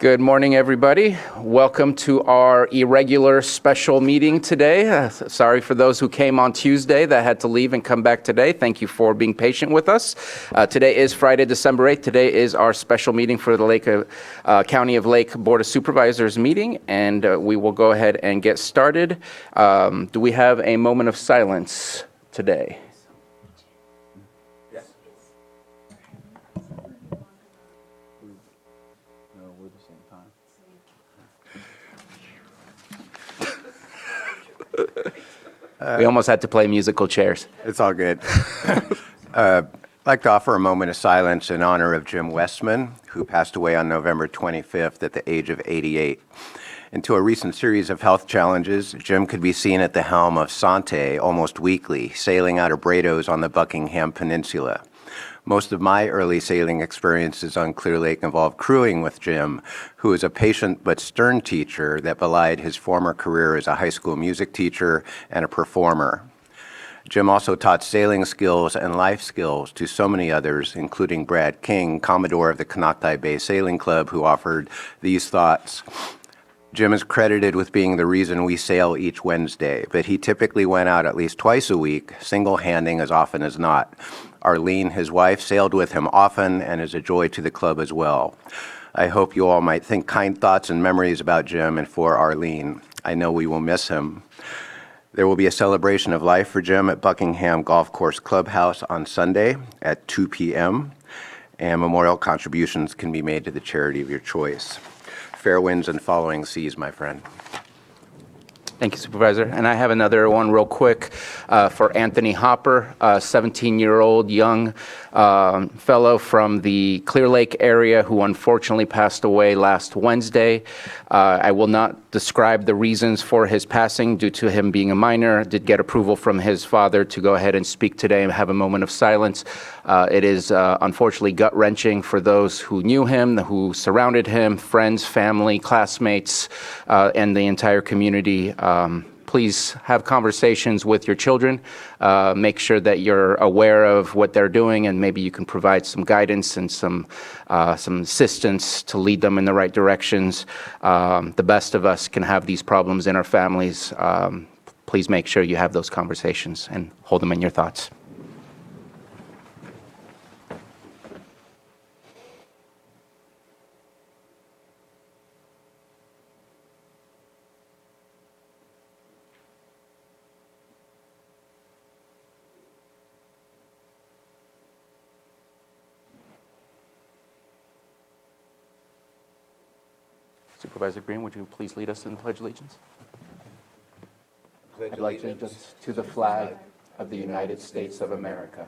Good morning, everybody. Welcome to our irregular special meeting today. Sorry for those who came on Tuesday that had to leave and come back today. Thank you for being patient with us. Today is Friday, December 8th. Today is our special meeting for the County of Lake Board of Supervisors meeting, and we will go ahead and get started. Do we have a moment of silence today? We almost had to play musical chairs. It's all good. I'd like to offer a moment of silence in honor of Jim Westman, who passed away on November 25th at the age of 88. Into a recent series of health challenges, Jim could be seen at the helm of Sante almost weekly, sailing out of Brados on the Buckingham Peninsula. Most of my early sailing experiences on Clear Lake involved crewing with Jim, who was a patient but stern teacher that belied his former career as a high school music teacher and a performer. Jim also taught sailing skills and life skills to so many others, including Brad King, Commodore of the Canocti Bay Sailing Club, who offered these thoughts. Jim is credited with being the reason we sail each Wednesday, but he typically went out at least twice a week, single-handing as often as not. Arlene, his wife, sailed with him often and is a joy to the club as well. I hope you all might think kind thoughts and memories about Jim and for Arlene. I know we will miss him. There will be a celebration of life for Jim at Buckingham Golf Course Clubhouse on Sunday at 2 p.m., and memorial contributions can be made to the charity of your choice. Fair winds and following seas, my friend. Thank you, Supervisor. And I have another one real quick for Anthony Hopper, a 17-year-old young fellow from the Clear Lake area who unfortunately passed away last Wednesday. I will not describe the reasons for his passing due to him being a minor. Did get approval from his father to go ahead and speak today and have a moment of silence. It is unfortunately gut-wrenching for those who knew him, who surrounded him, friends, family, classmates, and the entire community. Please have conversations with your children. Make sure that you're aware of what they're doing, and maybe you can provide some guidance and some assistance to lead them in the right directions. The best of us can have these problems in our families. Please make sure you have those conversations and hold them in your thoughts. Supervisor Green, would you please lead us in the Pledge of Allegiance? I'd like to allegiance to the flag of the United States of America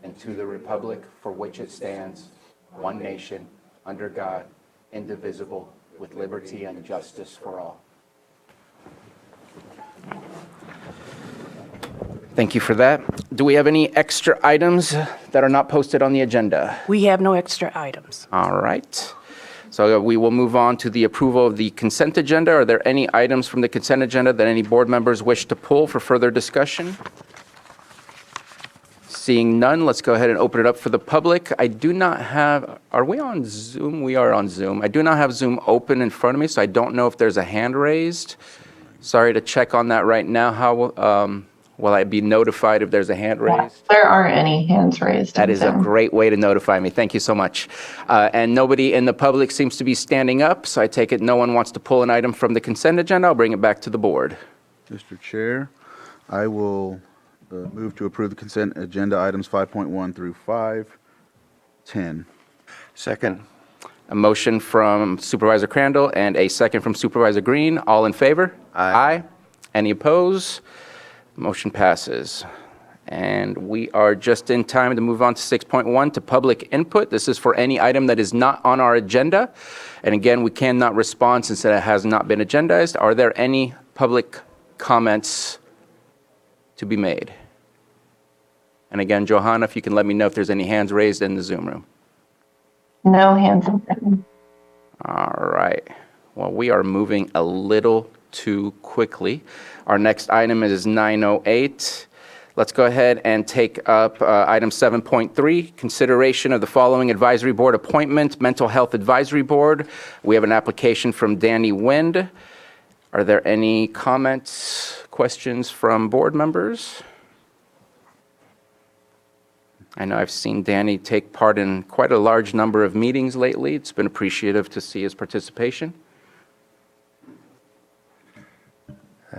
and to the republic for which it stands, one nation, under God, indivisible, with liberty and justice for all. Thank you for that. Do we have any extra items that are not posted on the agenda? We have no extra items. All right. So we will move on to the approval of the consent agenda. Are there any items from the consent agenda that any board members wish to pull for further discussion? Seeing none, let's go ahead and open it up for the public. I do not have, are we on Zoom? We are on Zoom. I do not have Zoom open in front of me, so I don't know if there's a hand raised. Sorry to check on that right now. How will I be notified if there's a hand raised? There aren't any hands raised. That is a great way to notify me. Thank you so much. And nobody in the public seems to be standing up, so I take it no one wants to pull an item from the consent agenda. I'll bring it back to the board. Mr. Chair, I will move to approve the consent agenda items 5.1 through 5.10. Second. A motion from Supervisor Crandall and a second from Supervisor Green. All in favor? Aye. Any opposed? Motion passes. And we are just in time to move on to 6.1 to public input. This is for any item that is not on our agenda. And again, we cannot respond since it has not been agendized. Are there any public comments to be made? And again, Johanna, if you can let me know if there's any hands raised in the Zoom room. No hands up. All right. Well, we are moving a little too quickly. Our next item is 908. Let's go ahead and take up item 7.3, consideration of the following advisory board appointment, Mental Health Advisory Board. We have an application from Danny Wind. Are there any comments, questions from board members? I know I've seen Danny take part in quite a large number of meetings lately. It's been appreciative to see his participation.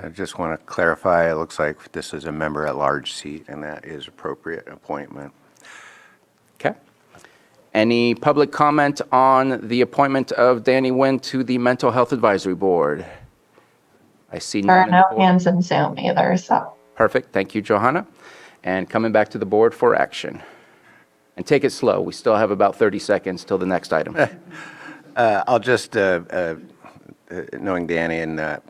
I just want to clarify, it looks like this is a member-at-large seat, and that is appropriate appointment. Okay. Any public comment on the appointment of Danny Wind to the Mental Health Advisory Board? I see There are none. in the no board. hands in Zoom either, so. Perfect. Thank you, Johanna. And coming back to the board for action. And take it slow. We still have about 30 seconds till the next item. I'll just, knowing Danny and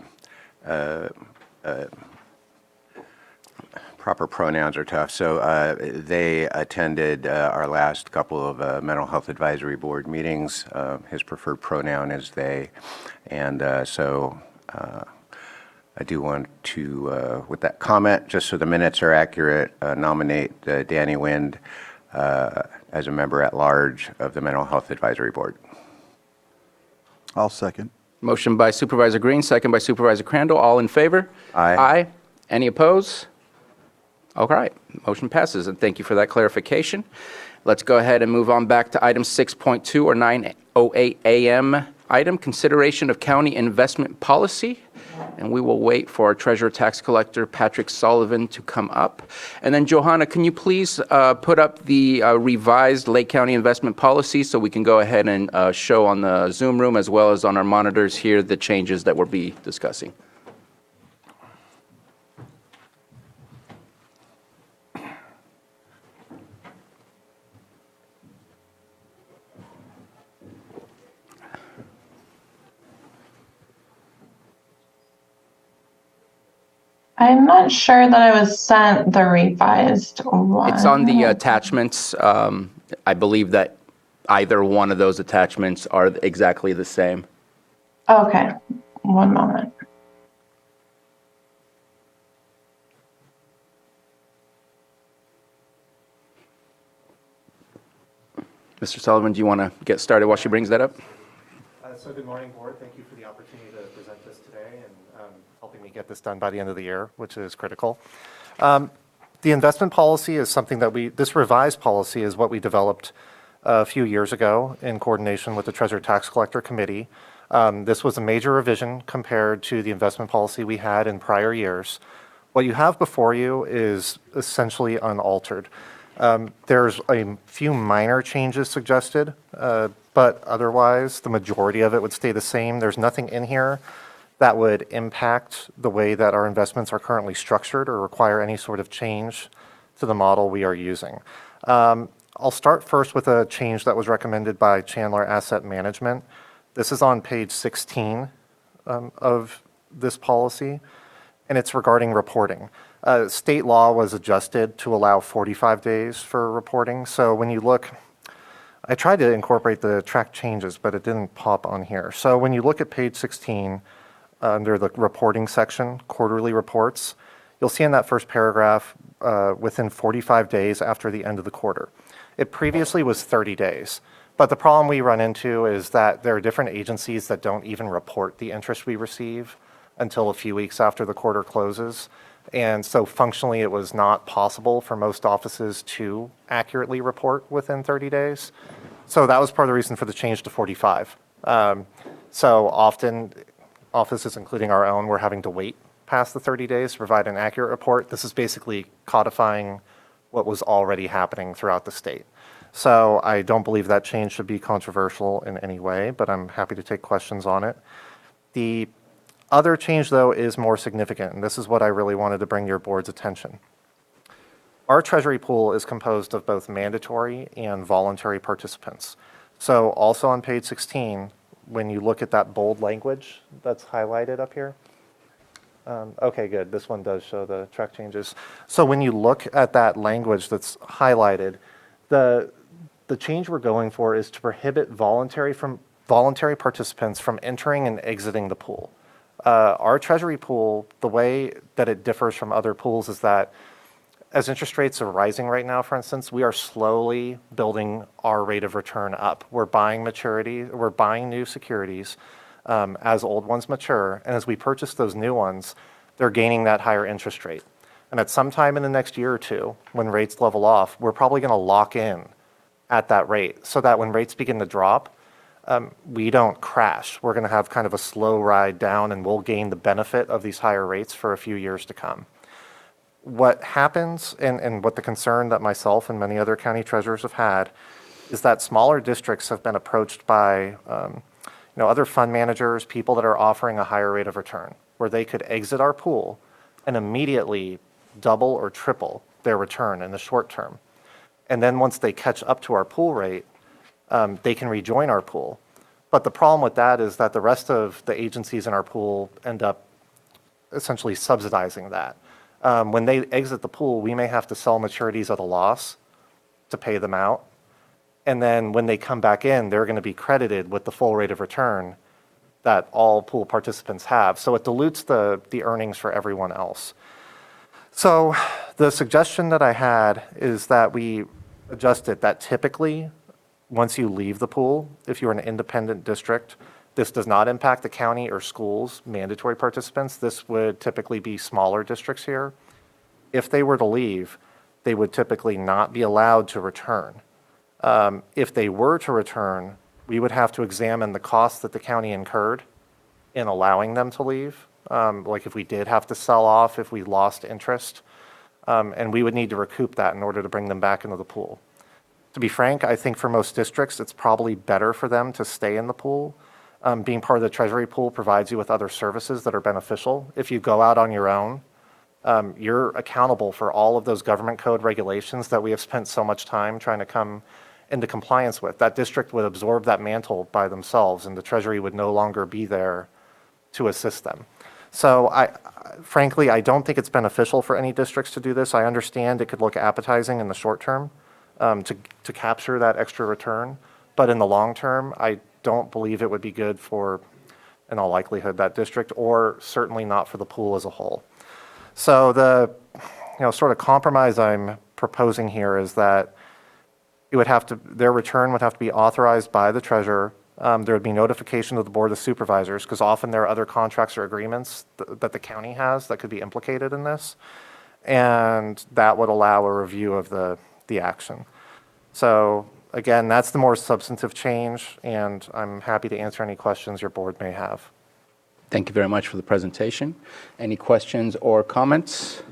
proper pronouns are tough. So they attended our last couple of mental health advisory board meetings. His preferred pronoun is they. And so I do want to, with that comment, just so the minutes are accurate, nominate Danny Wind as a member at large of the Mental Health Advisory Board. I'll second. Motion by Supervisor Green, second by Supervisor Crandall. All in favor? Aye. Aye. Any opposed? All right. Motion passes, and thank you for that clarification. Let's go ahead and move on back to item 6.2 or 9:08 a.m. item, consideration of county investment policy. And we will wait for our treasurer tax collector, Patrick Sullivan, to come up. And then, Johanna, can you please put up the revised Lake County investment policy so we can go ahead and show on the Zoom room as well as on our monitors here the changes that we'll be discussing? I'm not sure that I was sent the revised one. It's on the attachments. I believe that either one of those attachments are exactly the same. Okay, one moment. Mr. Sullivan, do you want to get started while she brings that up? So good morning, board. Thank you for the opportunity to present this today and helping me get this done by the end of the year, which is critical. The investment policy is something that this revised policy is what we developed a few years ago in coordination with the Treasurer Tax Collector Committee. This was a major revision compared to the investment policy we had in prior years. What you have before you is essentially unaltered. There's a few minor changes suggested, but otherwise, the majority of it would stay the same. There's nothing in here that would impact the way that our investments are currently structured or require any sort of change to the model we are using. I'll start first with a change that was recommended by Chandler Asset Management. This is on page 16 of this policy, and it's regarding reporting. State law was adjusted to allow 45 days for reporting. So when you look, I tried to incorporate the track changes, but it didn't pop on here. So when you look at page 16, under the reporting section, quarterly reports, you'll see in that first paragraph, within 45 days after the end of the quarter. It previously was 30 days. But the problem we run into is that there are different agencies that don't even report the interest we receive until a few weeks after the quarter closes. And so functionally, it was not possible for most offices to accurately report within 30 days. So that was part of the reason for the change to 45. So often, offices, including our own, were having to wait past the 30 days to provide an accurate report. This is basically codifying what was already happening throughout the state. So I don't believe that change should be controversial in any way, but I'm happy to take questions on it. The other change, though, is more significant, and this is what I really wanted to bring your board's attention. Our treasury pool is composed of both mandatory and voluntary participants. So also on page 16, when you look at that bold language that's highlighted up here, okay, good. This one does show the track changes. So when you look at that language that's highlighted, the change we're going for is to prohibit voluntary participants from entering and exiting the pool. Our treasury pool, the way that it differs from other pools is that as interest rates are rising right now, for instance, we are slowly building our rate of return up. We're buying new securities as old ones mature, and as we purchase those new ones, they're gaining that higher interest rate. And at some time in the next year or two, when rates level off, we're probably going to lock in at that rate so that when rates begin to drop, we don't crash. We're going to have kind of a slow ride down, and we'll gain the benefit of these higher rates for a few years to come. What happens, and what the concern that myself and many other county treasurers have had, is that smaller districts have been approached by other fund managers, people that are offering a higher rate of return, where they could exit our pool and immediately double or triple their return in the short term. And then once they catch up to our pool rate, they can rejoin our pool. But the problem with that is that the rest of the agencies in our pool end up essentially subsidizing that. When they exit the pool, we may have to sell maturities at a loss to pay them out. And then when they come back in, they're going to be credited with the full rate of return that all pool participants have. So it dilutes the earnings for everyone else. So the suggestion that I had is that we adjust it that typically, once you leave the pool, if you're an independent district, this does not impact the county or schools' mandatory participants. This would typically be smaller districts here. If they were to leave, they would typically not be allowed to return. If they were to return, we would have to examine the costs that the county incurred in allowing them to leave. Like if we did have to sell off, if we lost interest, and we would need to recoup that in order to bring them back into the pool. To be frank, I think for most districts, it's probably better for them to stay in the pool. Being part of the Treasury pool provides you with other services that are beneficial. If you go out on your own, you're accountable for all of those government code regulations that we have spent so much time trying to come into compliance with. That district would absorb that mantle by themselves, and the Treasury would no longer be there to assist them. So frankly, I don't think it's beneficial for any districts to do this. I understand it could look appetizing in the short term to capture that extra return, but in the long term, I don't believe it would be good for, in all likelihood, that district, or certainly not for the pool as a whole. So the sort of compromise I'm proposing here is that their return would have to be authorized by the treasurer. There would be notification of the Board of Supervisors, because often there are other contracts or agreements that the county has that could be implicated in this, and that would allow a review of the action. So again, that's the more substantive change, and I'm happy to answer any questions your board may have. Thank you very much for the presentation. Any questions or comments?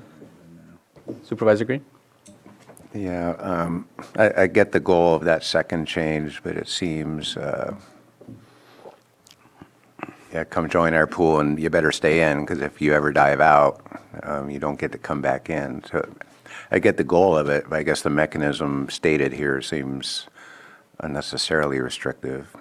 Supervisor Green? Yeah, I get the goal of that second change, but it seems, come join our pool and you better stay in, because if you ever dive out, you don't get to come back in. So I get the goal of it, but I guess the mechanism stated here seems unnecessarily restrictive.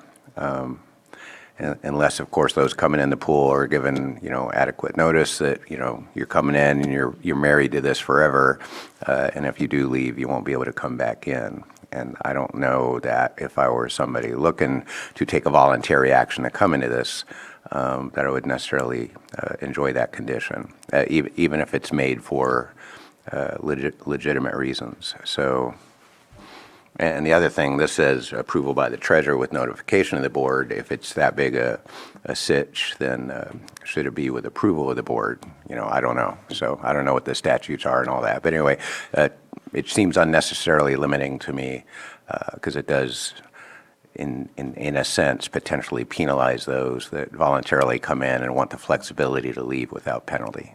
Unless, of course, those coming in the pool are given, adequate notice that, you're coming in and you're married to this forever, and if you do leave, you won't be able to come back in. And I don't know that if I were somebody looking to take a voluntary action to come into this, that I would necessarily enjoy that condition, even if it's made for legitimate reasons. So. And the other thing, this says approval by the treasurer with notification of the board. If it's that big a sitch, then should it be with approval of the board? I don't know. So I don't know what the statutes are and all that. But anyway, it seems unnecessarily limiting to me, because it does, in a sense, potentially penalize those that voluntarily come in and want the flexibility to leave without penalty.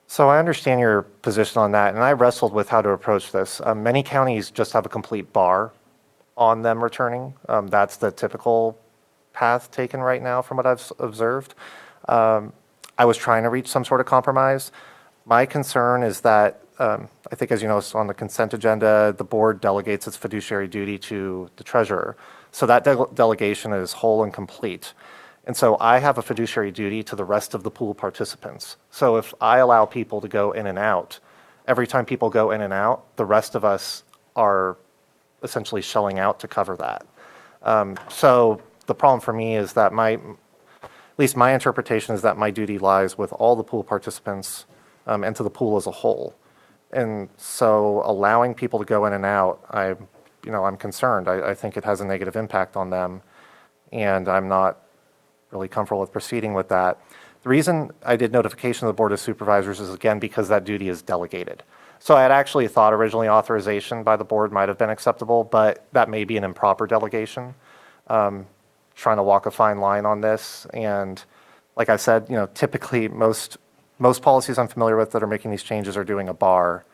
So I understand your position on that, and I wrestled with how to approach this. Many counties just have a complete bar on them returning. That's the typical path taken right now from what I've observed. I was trying to reach some sort of compromise. My concern is that, I think as you know, on the consent agenda, the board delegates its fiduciary duty to the treasurer. So that delegation is whole and complete. And so I have a fiduciary duty to the rest of the pool participants. So if I allow people to go in and out, every time people go in and out, the rest of us are essentially shelling out to cover that. So the problem for me is that at least my interpretation is that my duty lies with all the pool participants and to the pool as a whole. And so allowing people to go in and out, I'm concerned. I think it has a negative impact on them, and I'm not really comfortable with proceeding with that. The reason I did notification of the Board of Supervisors is, again, because that duty is delegated. So I had actually thought originally authorization by the board might have been acceptable, but that may be an improper delegation. Trying to walk a fine line on this. And like I said, typically most policies I'm familiar with that are making these changes are doing a bar.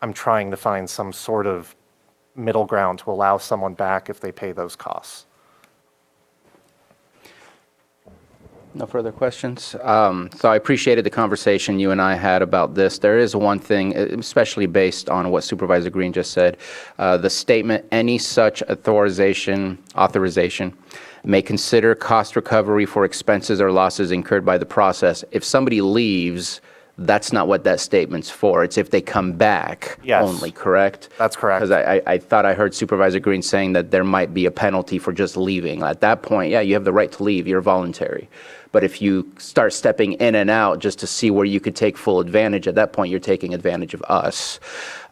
I'm trying to find some sort of middle ground to allow someone back if they pay those costs. No further questions. So I appreciated the conversation you and I had about this. There is one thing, especially based on what Supervisor Green just said, the statement, any such authorization may consider cost recovery for expenses or losses incurred by the process. If somebody leaves, that's not what that statement's for. It's if they come back Yes. only, correct? That's correct. Because I thought I heard Supervisor Green saying that there might be a penalty for just leaving. At that point, yeah, you have the right to leave. You're voluntary. But if you start stepping in and out just to see where you could take full advantage, at that point, you're taking advantage of us.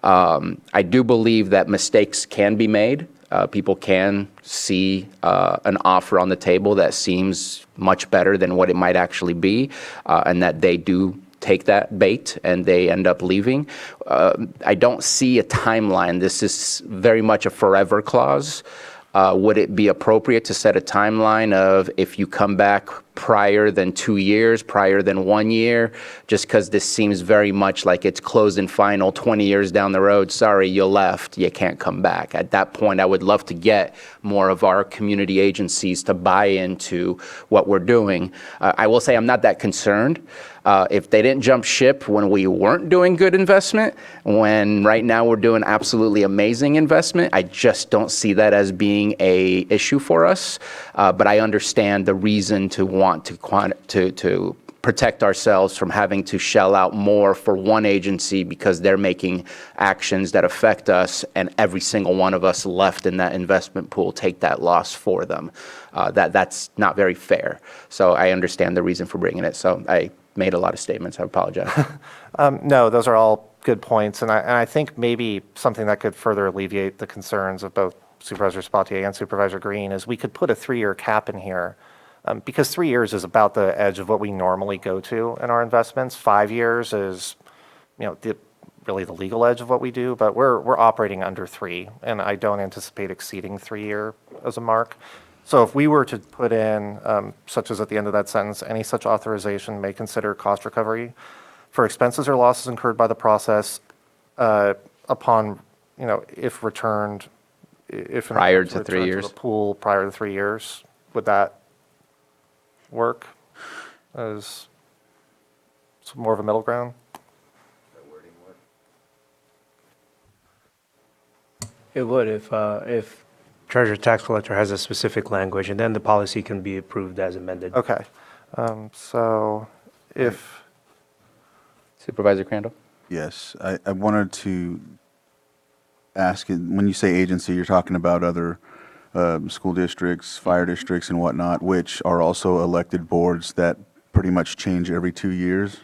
I do believe that mistakes can be made. People can see an offer on the table that seems much better than what it might actually be, and that they do take that bait and they end up leaving. I don't see a timeline. This is very much a forever clause. Would it be appropriate to set a timeline of if you come back prior than 2 years, prior than 1 year, just because this seems very much like it's closed and final 20 years down the road? Sorry, you left, you can't come back. At that point, I would love to get more of our community agencies to buy into what we're doing. I will say I'm not that concerned. If they didn't jump ship when we weren't doing good investment, when right now we're doing absolutely amazing investment, I just don't see that as being a issue for us. But I understand the reason to want to protect ourselves from having to shell out more for one agency because they're making actions that affect us, and every single one of us left in that investment pool take that loss for them. That's not very fair. So I understand the reason for bringing it. So I made a lot of statements. I apologize. No, those are all good points. And I think maybe something that could further alleviate the concerns of both Supervisor Spatier and Supervisor Green is we could put a 3-year cap in here. Because 3 years is about the edge of what we normally go to in our investments. 5 years is, really the legal edge of what we do, but we're operating under 3, and I don't anticipate exceeding 3 year as a mark. So if we were to put in, such as at the end of that sentence, any such authorization may consider cost recovery for expenses or losses incurred by the process upon, if returned, if an Prior attempt to 3 return years? the pool prior to 3 years, would that work as more of a middle ground? It would if treasurer tax collector has a specific language, and then the policy can be approved as amended. Okay, so if, Supervisor Crandall? Yes, I wanted to ask, when you say agency, you're talking about other school districts, fire districts and whatnot, which are also elected boards that pretty much change every 2 years.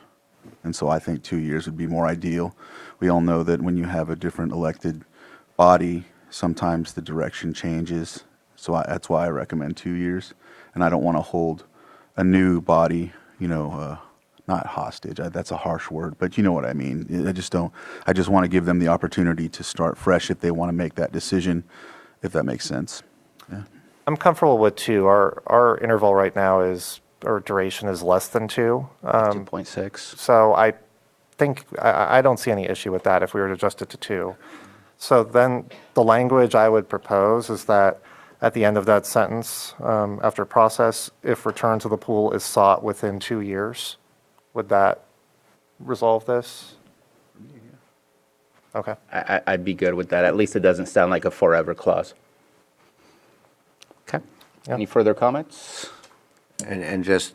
And so I think 2 years would be more ideal. We all know that when you have a different elected body, sometimes the direction changes. So that's why I recommend 2 years. And I don't want to hold a new body, not hostage. That's a harsh word, but you know what I mean. I just want to give them the opportunity to start fresh if they want to make that decision, if that makes sense. Yeah. I'm comfortable with 2. Our interval right now or duration is less than 2. 2.6. So I think, I don't see any issue with that if we were to adjust it to 2. So then the language I would propose is that at the end of that sentence, after process, if return to the pool is sought within 2 years, would that resolve this? Okay. I'd be good with that. At least it doesn't sound like a forever clause. Okay. Yeah. Any further comments? And just,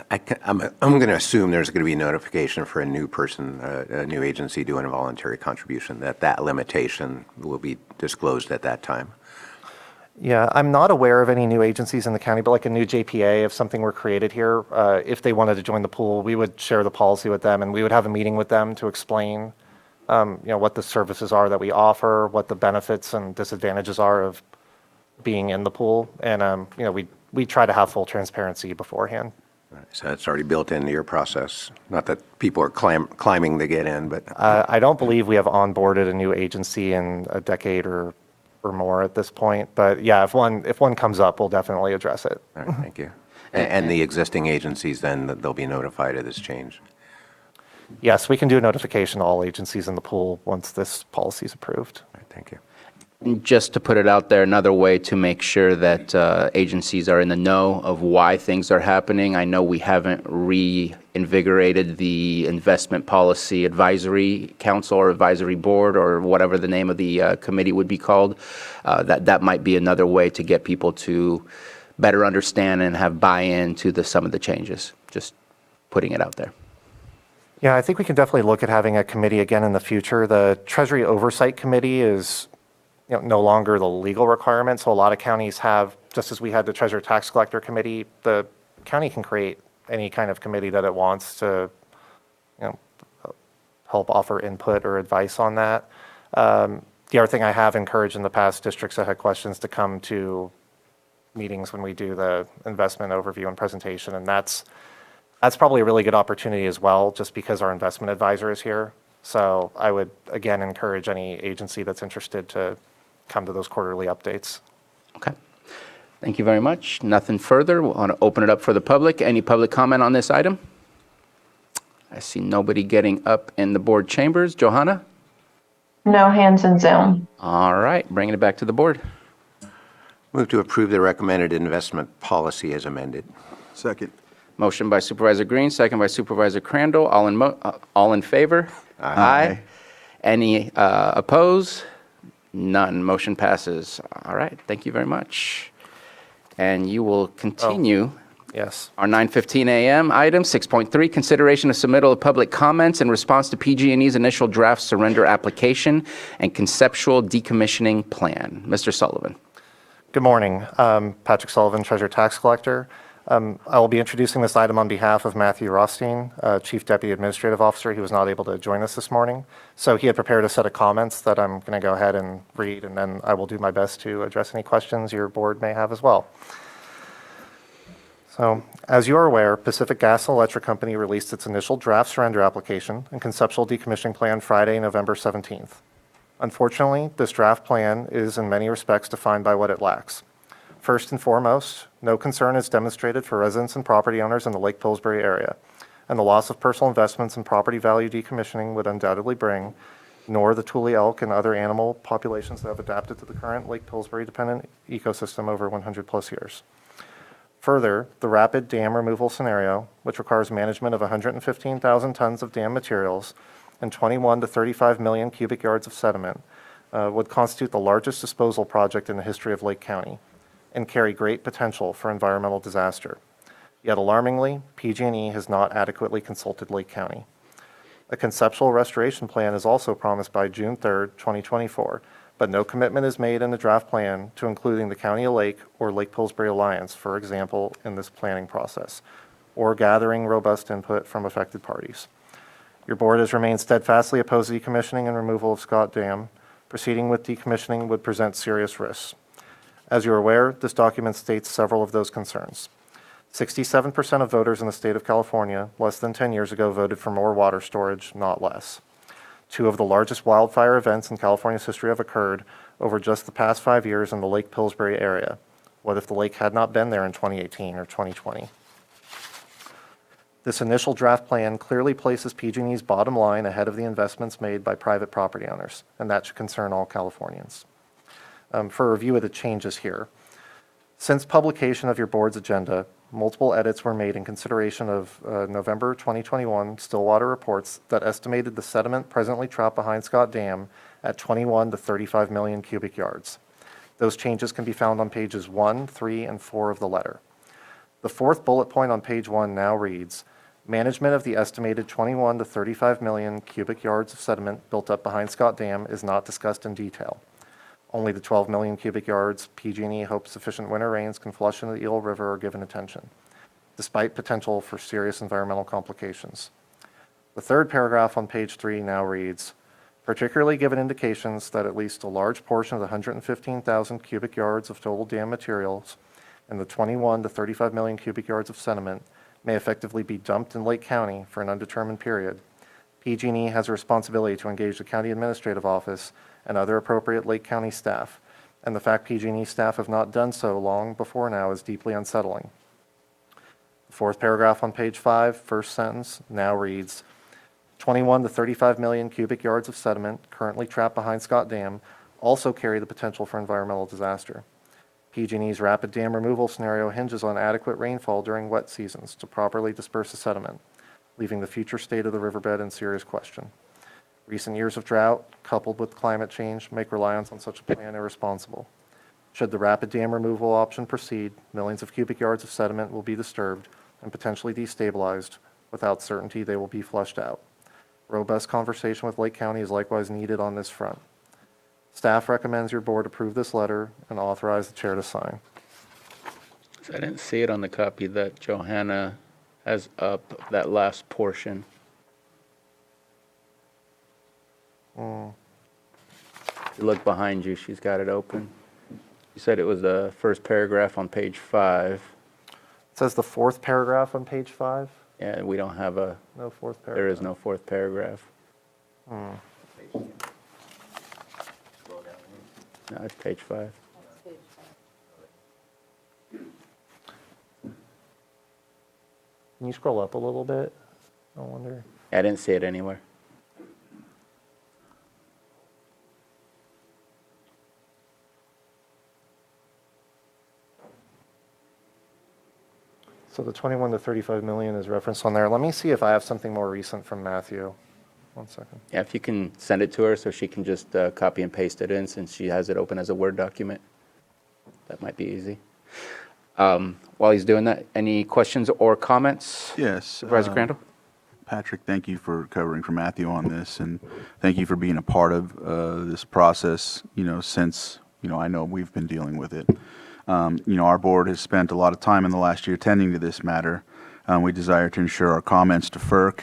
I'm going to assume there's going to be notification for a new person, a new agency doing a voluntary contribution, that limitation will be disclosed at that time. Yeah, I'm not aware of any new agencies in the county, but like a new JPA, if something were created here, if they wanted to join the pool, we would share the policy with them and we would have a meeting with them to explain what the services are that we offer, what the benefits and disadvantages are of being in the pool. And, we try to have full transparency beforehand. So it's already built into your process. Not that people are climbing to get in, but I don't believe we have onboarded a new agency in a decade or more at this point. But yeah, if one comes up, we'll definitely address it. all right, thank you. And the existing agencies, then, they'll be notified of this change. Yes, we can do a notification to all agencies in the pool once this policy is approved. All right, thank you. Just to put it out there, another way to make sure that agencies are in the know of why things are happening. I know we haven't reinvigorated the Investment Policy Advisory Council or Advisory Board or whatever the name of the committee would be called. That might be another way to get people to better understand and have buy-in to some of the changes. Just putting it out there. Yeah, I think we can definitely look at having a committee again in the future. The Treasury Oversight Committee is no longer the legal requirement. So a lot of counties have, just as we had the Treasurer Tax Collector Committee, the county can create any kind of committee that it wants to help offer input or advice on that. The other thing I have encouraged in the past districts that had questions to come to meetings when we do the investment overview and presentation, and that's probably a really good opportunity as well, just because our investment advisor is here. So I would, again, encourage any agency that's interested to come to those quarterly updates. Okay. Thank you very much. Nothing further. We'll want to open it up for the public. Any public comment on this item? I see nobody getting up in the board chambers. Johanna? No hands in Zoom. All right, bringing it back to the board. Move to approve the recommended investment policy as amended. Second. Motion by Supervisor Green, second by Supervisor Crandall. All in favor? Aye. Any oppose? None. Motion passes. All right, thank you very much. And you will continue Yes. our 9:15 a.m. item, 6.3, consideration of submittal of public comments in response to PG&E's initial draft surrender application and conceptual decommissioning plan. Mr. Sullivan. Good morning. Patrick Sullivan, Treasurer Tax Collector. I will be introducing this item on behalf of Matthew Rothstein, Chief Deputy Administrative Officer. He was not able to join us this morning. So he had prepared a set of comments that I'm going to go ahead and read, and then I will do my best to address any questions your board may have as well. So, as you are aware, Pacific Gas and Electric Company released its initial draft surrender application and conceptual decommissioning plan Friday, November 17th. Unfortunately, this draft plan is in many respects defined by what it lacks. First and foremost, no concern is demonstrated for residents and property owners in the Lake Pillsbury area, and the loss of personal investments and property value decommissioning would undoubtedly bring, nor the Tule elk and other animal populations that have adapted to the current Lake Pillsbury dependent ecosystem over 100 plus years. Further, the rapid dam removal scenario, which requires management of 115,000 tons of dam materials and 21 to 35 million cubic yards of sediment, would constitute the largest disposal project in the history of Lake County and carry great potential for environmental disaster. Yet alarmingly, PG&E has not adequately consulted Lake County. A conceptual restoration plan is also promised by June 3rd, 2024, but no commitment is made in the draft plan to including the County of Lake or Lake Pillsbury Alliance, for example, in this planning process, or gathering robust input from affected parties. Your board has remained steadfastly opposed to decommissioning and removal of Scott Dam. Proceeding with decommissioning would present serious risks. As you are aware, this document states several of those concerns. 67% of voters in the state of California, less than 10 years ago, voted for more water storage, not less. Two of the largest wildfire events in California's history have occurred over just the past 5 years in the Lake Pillsbury area. What if the lake had not been there in 2018 or 2020? This initial draft plan clearly places PG&E's bottom line ahead of the investments made by private property owners, and that should concern all Californians. For a review of the changes here, since publication of your board's agenda, multiple edits were made in consideration of November 2021 Stillwater reports that estimated the sediment presently trapped behind Scott Dam at 21 to 35 million cubic yards. Those changes can be found on pages 1, 3, and 4 of the letter. The fourth bullet point on page 1 now reads, management of the estimated 21 to 35 million cubic yards of sediment built up behind Scott Dam is not discussed in detail. Only the 12 million cubic yards PG&E hopes sufficient winter rains can flush into the Eel River are given attention, despite potential for serious environmental complications. The third paragraph on page 3 now reads, particularly given indications that at least a large portion of the 115,000 cubic yards of total dam materials and the 21 to 35 million cubic yards of sediment may effectively be dumped in Lake County for an undetermined period. PG&E has a responsibility to engage the County Administrative Office and other appropriate Lake County staff, and the fact PG&E staff have not done so long before now is deeply unsettling. The fourth paragraph on page 5, first sentence, now reads, 21 to 35 million cubic yards of sediment currently trapped behind Scott Dam also carry the potential for environmental disaster. PG&E's rapid dam removal scenario hinges on adequate rainfall during wet seasons to properly disperse the sediment, leaving the future state of the riverbed in serious question. Recent years of drought, coupled with climate change, make reliance on such a plan irresponsible. Should the rapid dam removal option proceed, millions of cubic yards of sediment will be disturbed and potentially destabilized. Without certainty, they will be flushed out. Robust conversation with Lake County is likewise needed on this front. Staff recommends your board approve this letter and authorize the chair to sign. So I didn't see it on the copy that Johanna has up, that last portion. You look behind you, she's got it open. You said it was the first paragraph on page 5. It says the fourth paragraph on page 5. Yeah, we don't have a, No fourth paragraph. there is no fourth paragraph. No, it's page 5. Can you scroll up a little bit? I wonder. I didn't see it anywhere. So the 21 to 35 million is referenced on there. Let me see if I have something more recent from Matthew. One second. Yeah, if you can send it to her so she can just copy and paste it in since she has it open as a Word document. That might be easy. While he's doing that, any questions or comments? Yes. Supervisor Crandall? Patrick, thank you for covering for Matthew on this, and thank you for being a part of this process, since, I know we've been dealing with it. Our board has spent a lot of time in the last year tending to this matter. We desire to ensure our comments to FERC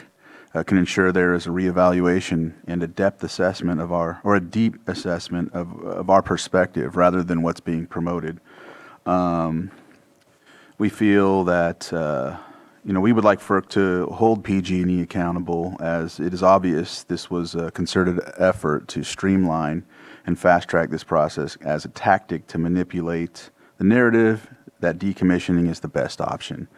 can ensure there is a reevaluation and a depth assessment or a deep assessment of our perspective rather than what's being promoted. We feel that, we would like FERC to hold PG&E accountable, as it is obvious this was a concerted effort to streamline and fast-track this process as a tactic to manipulate the narrative that decommissioning is the best option.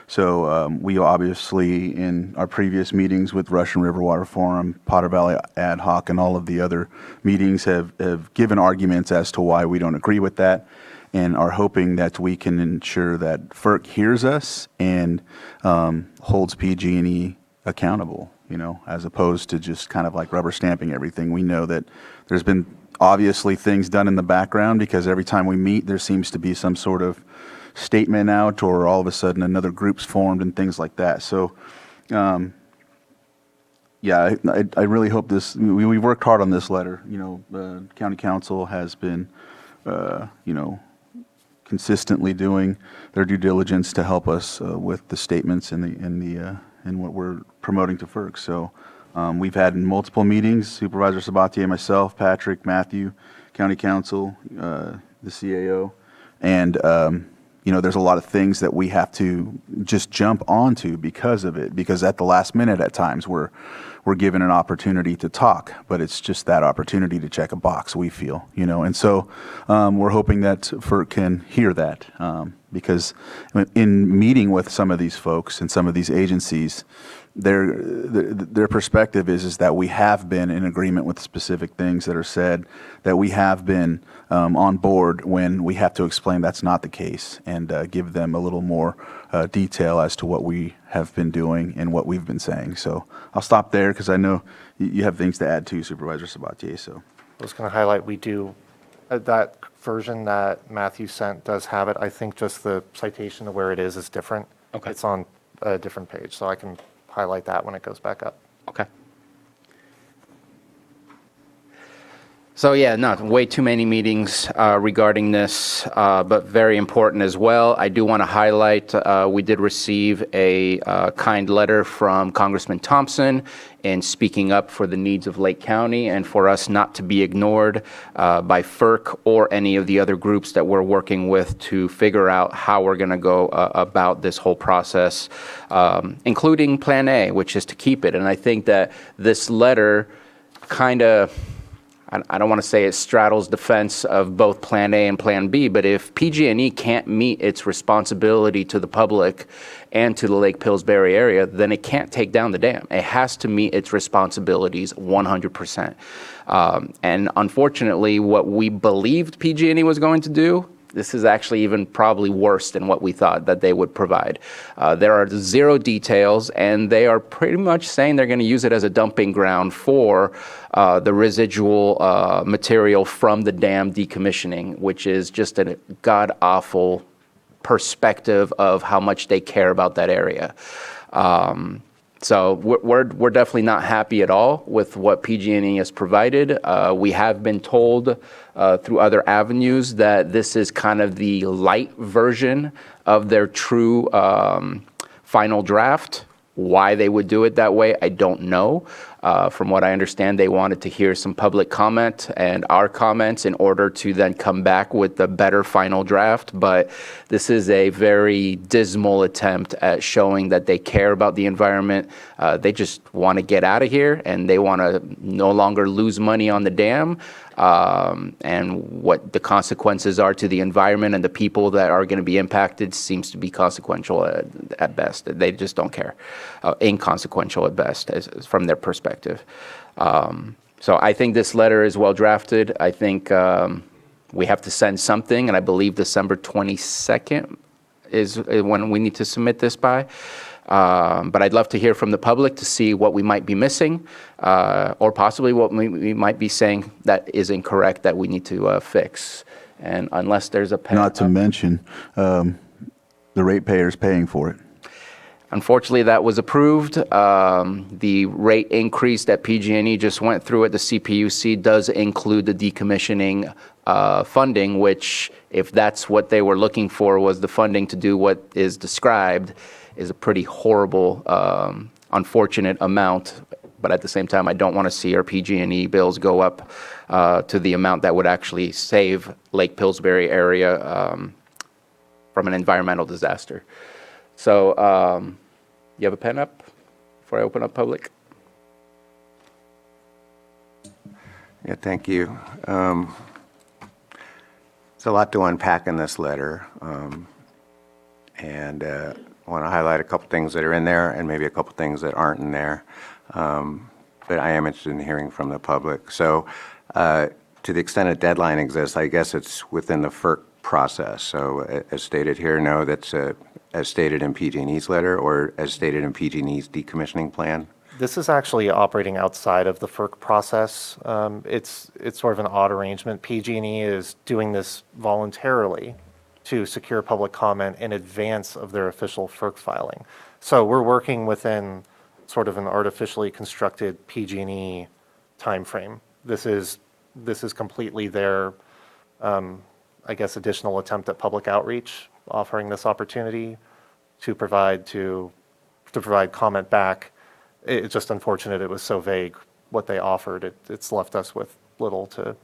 So we obviously, in our previous meetings with Russian River Water Forum, Potter Valley Ad Hoc, and all of the other meetings have given arguments as to why we don't agree with that, and are hoping that we can ensure that FERC hears us and holds PG&E accountable, as opposed to just kind of like rubber stamping everything. We know that there's been obviously things done in the background, because every time we meet, there seems to be some sort of statement out, or all of a sudden another group's formed and things like that. So, I really hope this, we worked hard on this letter. The county council has been, consistently doing their due diligence to help us with the statements and what we're promoting to FERC. So we've had multiple meetings, Supervisor Sabatier, myself, Patrick, Matthew, county council, the CAO, and there's a lot of things that we have to just jump onto because of it, because at the last minute at times we're given an opportunity to talk, but it's just that opportunity to check a box, we feel, and so we're hoping that FERC can hear that, because in meeting with some of these folks and some of these agencies, their perspective is that we have been in agreement with specific things that are said, that we have been on board when we have to explain that's not the case, and give them a little more detail as to what we have been doing and what we've been saying. So I'll stop there because I know you have things to add too, Supervisor Sabatier. So I was going to highlight, we do, that version that Matthew sent does have it. I think just the citation of where it is different. Okay. It's on a different page, so I can highlight that when it goes back up. Okay. So yeah, not way too many meetings regarding this, but very important as well. I do want to highlight, we did receive a kind letter from Congressman Thompson in speaking up for the needs of Lake County and for us not to be ignored by FERC or any of the other groups that we're working with to figure out how we're going to go about this whole process, including Plan A, which is to keep it. And I think that this letter kind of, I don't want to say it straddles the fence of both Plan A and Plan B, but if PG&E can't meet its responsibility to the public and to the Lake Pillsbury area, then it can't take down the dam. It has to meet its responsibilities 100%. And unfortunately, what we believed PG&E was going to do, this is actually even probably worse than what we thought that they would provide. There are zero details, and they are pretty much saying they're going to use it as a dumping ground for the residual material from the dam decommissioning, which is just a god-awful perspective of how much they care about that area. So we're definitely not happy at all with what PG&E has provided. We have been told through other avenues that this is kind of the light version of their true final draft. Why they would do it that way, I don't know. From what I understand, they wanted to hear some public comment and our comments in order to then come back with the better final draft. But this is a very dismal attempt at showing that they care about the environment. They just want to get out of here, and they want to no longer lose money on the dam. And what the consequences are to the environment and the people that are going to be impacted seems to be consequential at best. They just don't care. Inconsequential at best from their perspective. So I think this letter is well drafted. I think we have to send something, and I believe December 22nd is when we need to submit this by. But I'd love to hear from the public to see what we might be missing, or possibly what we might be saying that is incorrect that we need to fix. And unless there's a Not to mention, the ratepayers paying for it. Unfortunately, that was approved. The rate increase that PG&E just went through at the CPUC does include the decommissioning funding, which, if that's what they were looking for, was the funding to do what is described, is a pretty horrible, unfortunate amount. But at the same time, I don't want to see our PG&E bills go up to the amount that would actually save Lake Pillsbury area from an environmental disaster. So you have a pen up before I open up public? Yeah, thank you. There's a lot to unpack in this letter, and I want to highlight a couple things that are in there and maybe a couple things that aren't in there. But I am interested in hearing from the public. So to the extent a deadline exists, I guess it's within the FERC process. So as stated here, no, that's as stated in PG&E's letter or as stated in PG&E's decommissioning plan? This is actually operating outside of the FERC process. It's sort of an odd arrangement. PG&E is doing this voluntarily to secure public comment in advance of their official FERC filing. So we're working within sort of an artificially constructed PG&E timeframe. This is completely their, I guess, additional attempt at public outreach, offering this opportunity to provide comment back. It's just unfortunate it was so vague what they offered. It's left us with little to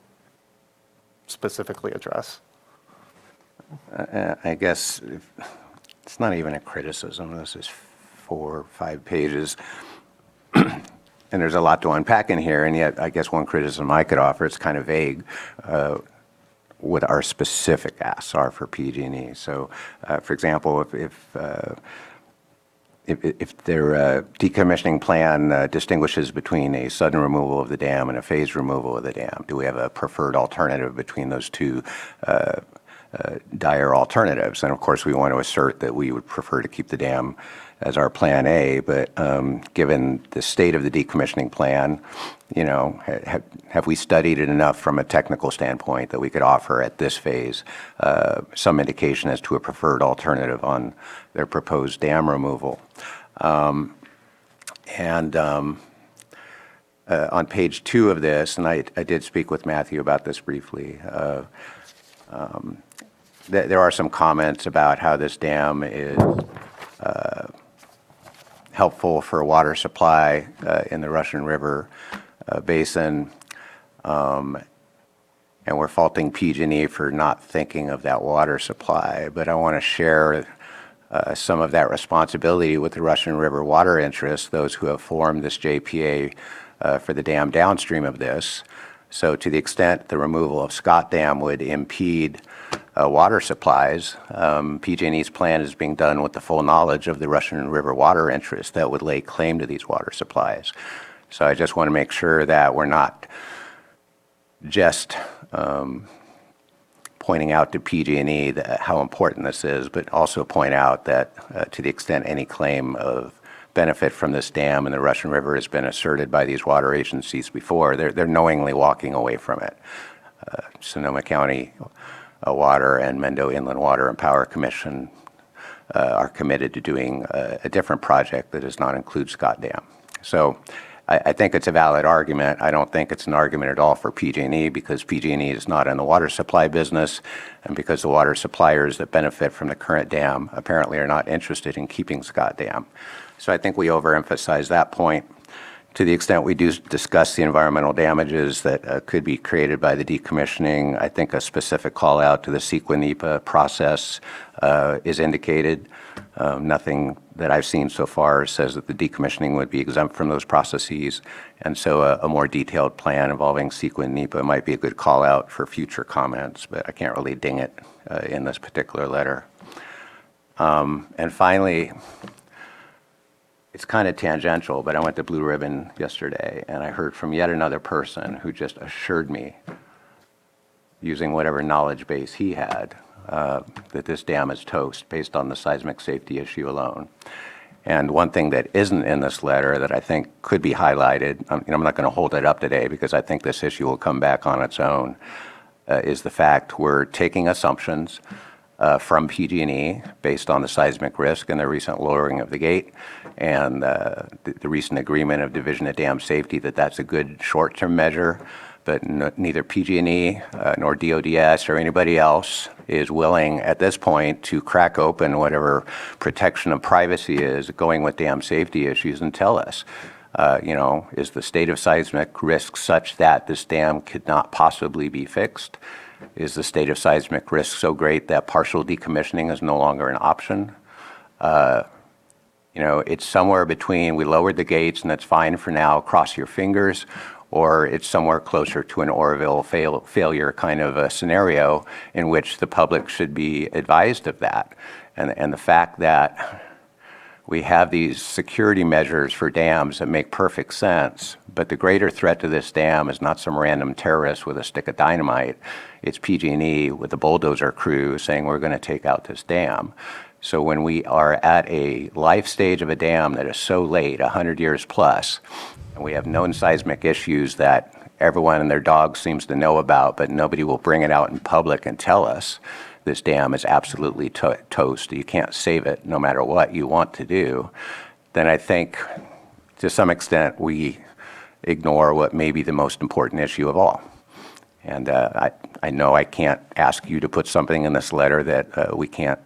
specifically address. I guess it's not even a criticism. This is 4 or 5 pages. And there's a lot to unpack in here, and yet I guess one criticism I could offer, it's kind of vague, what our specific asks are for PG&E. So, for example, if their decommissioning plan distinguishes between a sudden removal of the dam and a phased removal of the dam, do we have a preferred alternative between those two dire alternatives? And of course, we want to assert that we would prefer to keep the dam as our plan A, but given the state of the decommissioning plan, you know, have we studied it enough from a technical standpoint that we could offer at this phase some indication as to a preferred alternative on their proposed dam removal? on page 2 of this, and I did speak with Matthew about this briefly, there are some comments about how this dam is helpful for water supply in the Russian River basin, and we're faulting PG&E for not thinking of that water supply. But I want to share some of that responsibility with the Russian River water interests, those who have formed this JPA for the dam downstream of this. So to the extent the removal of Scott Dam would impede water supplies, PG&E's plan is being done with the full knowledge of the Russian River water interests that would lay claim to these water supplies. So I just want to make sure that we're not just pointing out to PG&E how important this is, but also point out that to the extent any claim of benefit from this dam in the Russian River has been asserted by these water agencies before, they're knowingly walking away from it. Sonoma County Water and Mendo Inland Water and Power Commission are committed to doing a different project that does not include Scott Dam. So I think it's a valid argument. I don't think it's an argument at all for PG&E, because PG&E is not in the water supply business, and because the water suppliers that benefit from the current dam apparently are not interested in keeping Scott Dam. So I think we overemphasize that point. To the extent we do discuss the environmental damages that could be created by the decommissioning, I think a specific call out to the CEQA-NEPA process is indicated. Nothing that I've seen so far says that the decommissioning would be exempt from those processes, and so a more detailed plan involving CEQA and NEPA might be a good call out for future comments, but I can't really ding it in this particular letter. And finally, it's kind of tangential, but I went to Blue Ribbon yesterday, and I heard from yet another person who just assured me, using whatever knowledge base he had, that this dam is toast based on the seismic safety issue alone. And one thing that isn't in this letter that I think could be highlighted, I'm not going to hold it up today because I think this issue will come back on its own, is the fact we're taking assumptions from PG&E based on the seismic risk and the recent lowering of the gate and the recent agreement of Division of Dam Safety that that's a good short-term measure, but neither PG&E nor DODS or anybody else is willing at this point to crack open whatever protection of privacy is going with dam safety issues and tell us, is the state of seismic risk such that this dam could not possibly be fixed? Is the state of seismic risk so great that partial decommissioning is no longer an option? It's somewhere between we lowered the gates and that's fine for now, cross your fingers, or it's somewhere closer to an Orville failure kind of a scenario in which the public should be advised of that. And the fact that we have these security measures for dams that make perfect sense, but the greater threat to this dam is not some random terrorist with a stick of dynamite. It's PG&E with the bulldozer crew saying we're going to take out this dam. So when we are at a life stage of a dam that is so late, 100 years plus, and we have known seismic issues that everyone and their dog seems to know about, but nobody will bring it out in public and tell us this dam is absolutely toast. You can't save it no matter what you want to do. Then I think to some extent we ignore what may be the most important issue of all. And I know I can't ask you to put something in this letter that we can't,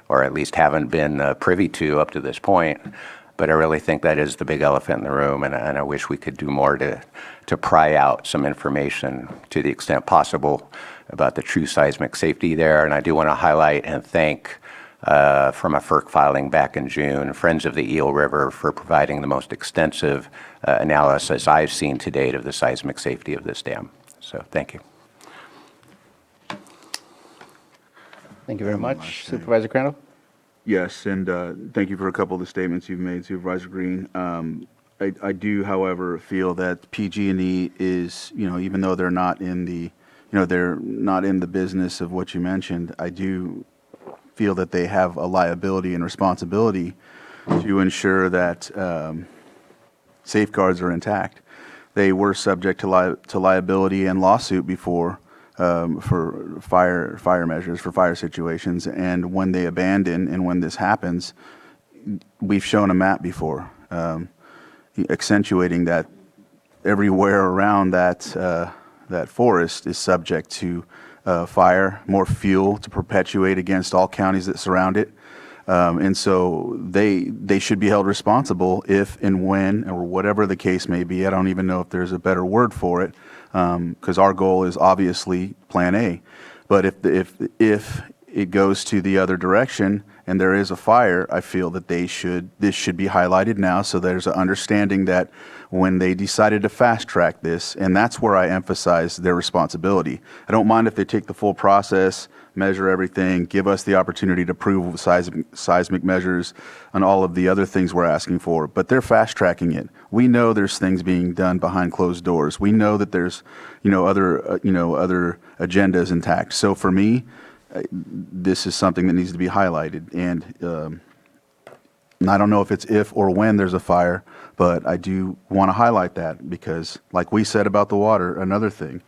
or at least haven't been privy to up to this point. But I really think that is the big elephant in the room, and I wish we could do more to pry out some information to the extent possible about the true seismic safety there. And I do want to highlight and thank, from a FERC filing back in June, Friends of the Eel River for providing the most extensive analysis I've seen to date of the seismic safety of this dam. So thank you. Thank you very much. Supervisor Crandall? Yes, and thank you for a couple of the statements you've made, Supervisor Green. I do, however, feel that PG&E is, even though they're not in the, they're not in the business of what you mentioned, I do feel that they have a liability and responsibility to ensure that safeguards are intact. They were subject to liability and lawsuit before for fire measures, for fire situations, and when they abandon and when this happens, we've shown a map before, accentuating that everywhere around that forest is subject to fire, more fuel to perpetuate against all counties that surround it. And so they should be held responsible if and when, or whatever the case may be. I don't even know if there's a better word for it, because our goal is obviously Plan A. But if it goes to the other direction and there is a fire, I feel that this should be highlighted now, so there's an understanding that when they decided to fast track this, and that's where I emphasize their responsibility. I don't mind if they take the full process, measure everything, give us the opportunity to prove seismic measures and all of the other things we're asking for, but they're fast tracking it. We know there's things being done behind closed doors. We know that there's, other agendas intact. So for me, this is something that needs to be highlighted. And I don't know if it's if or when there's a fire, but I do want to highlight that because, like we said about the water, another thing,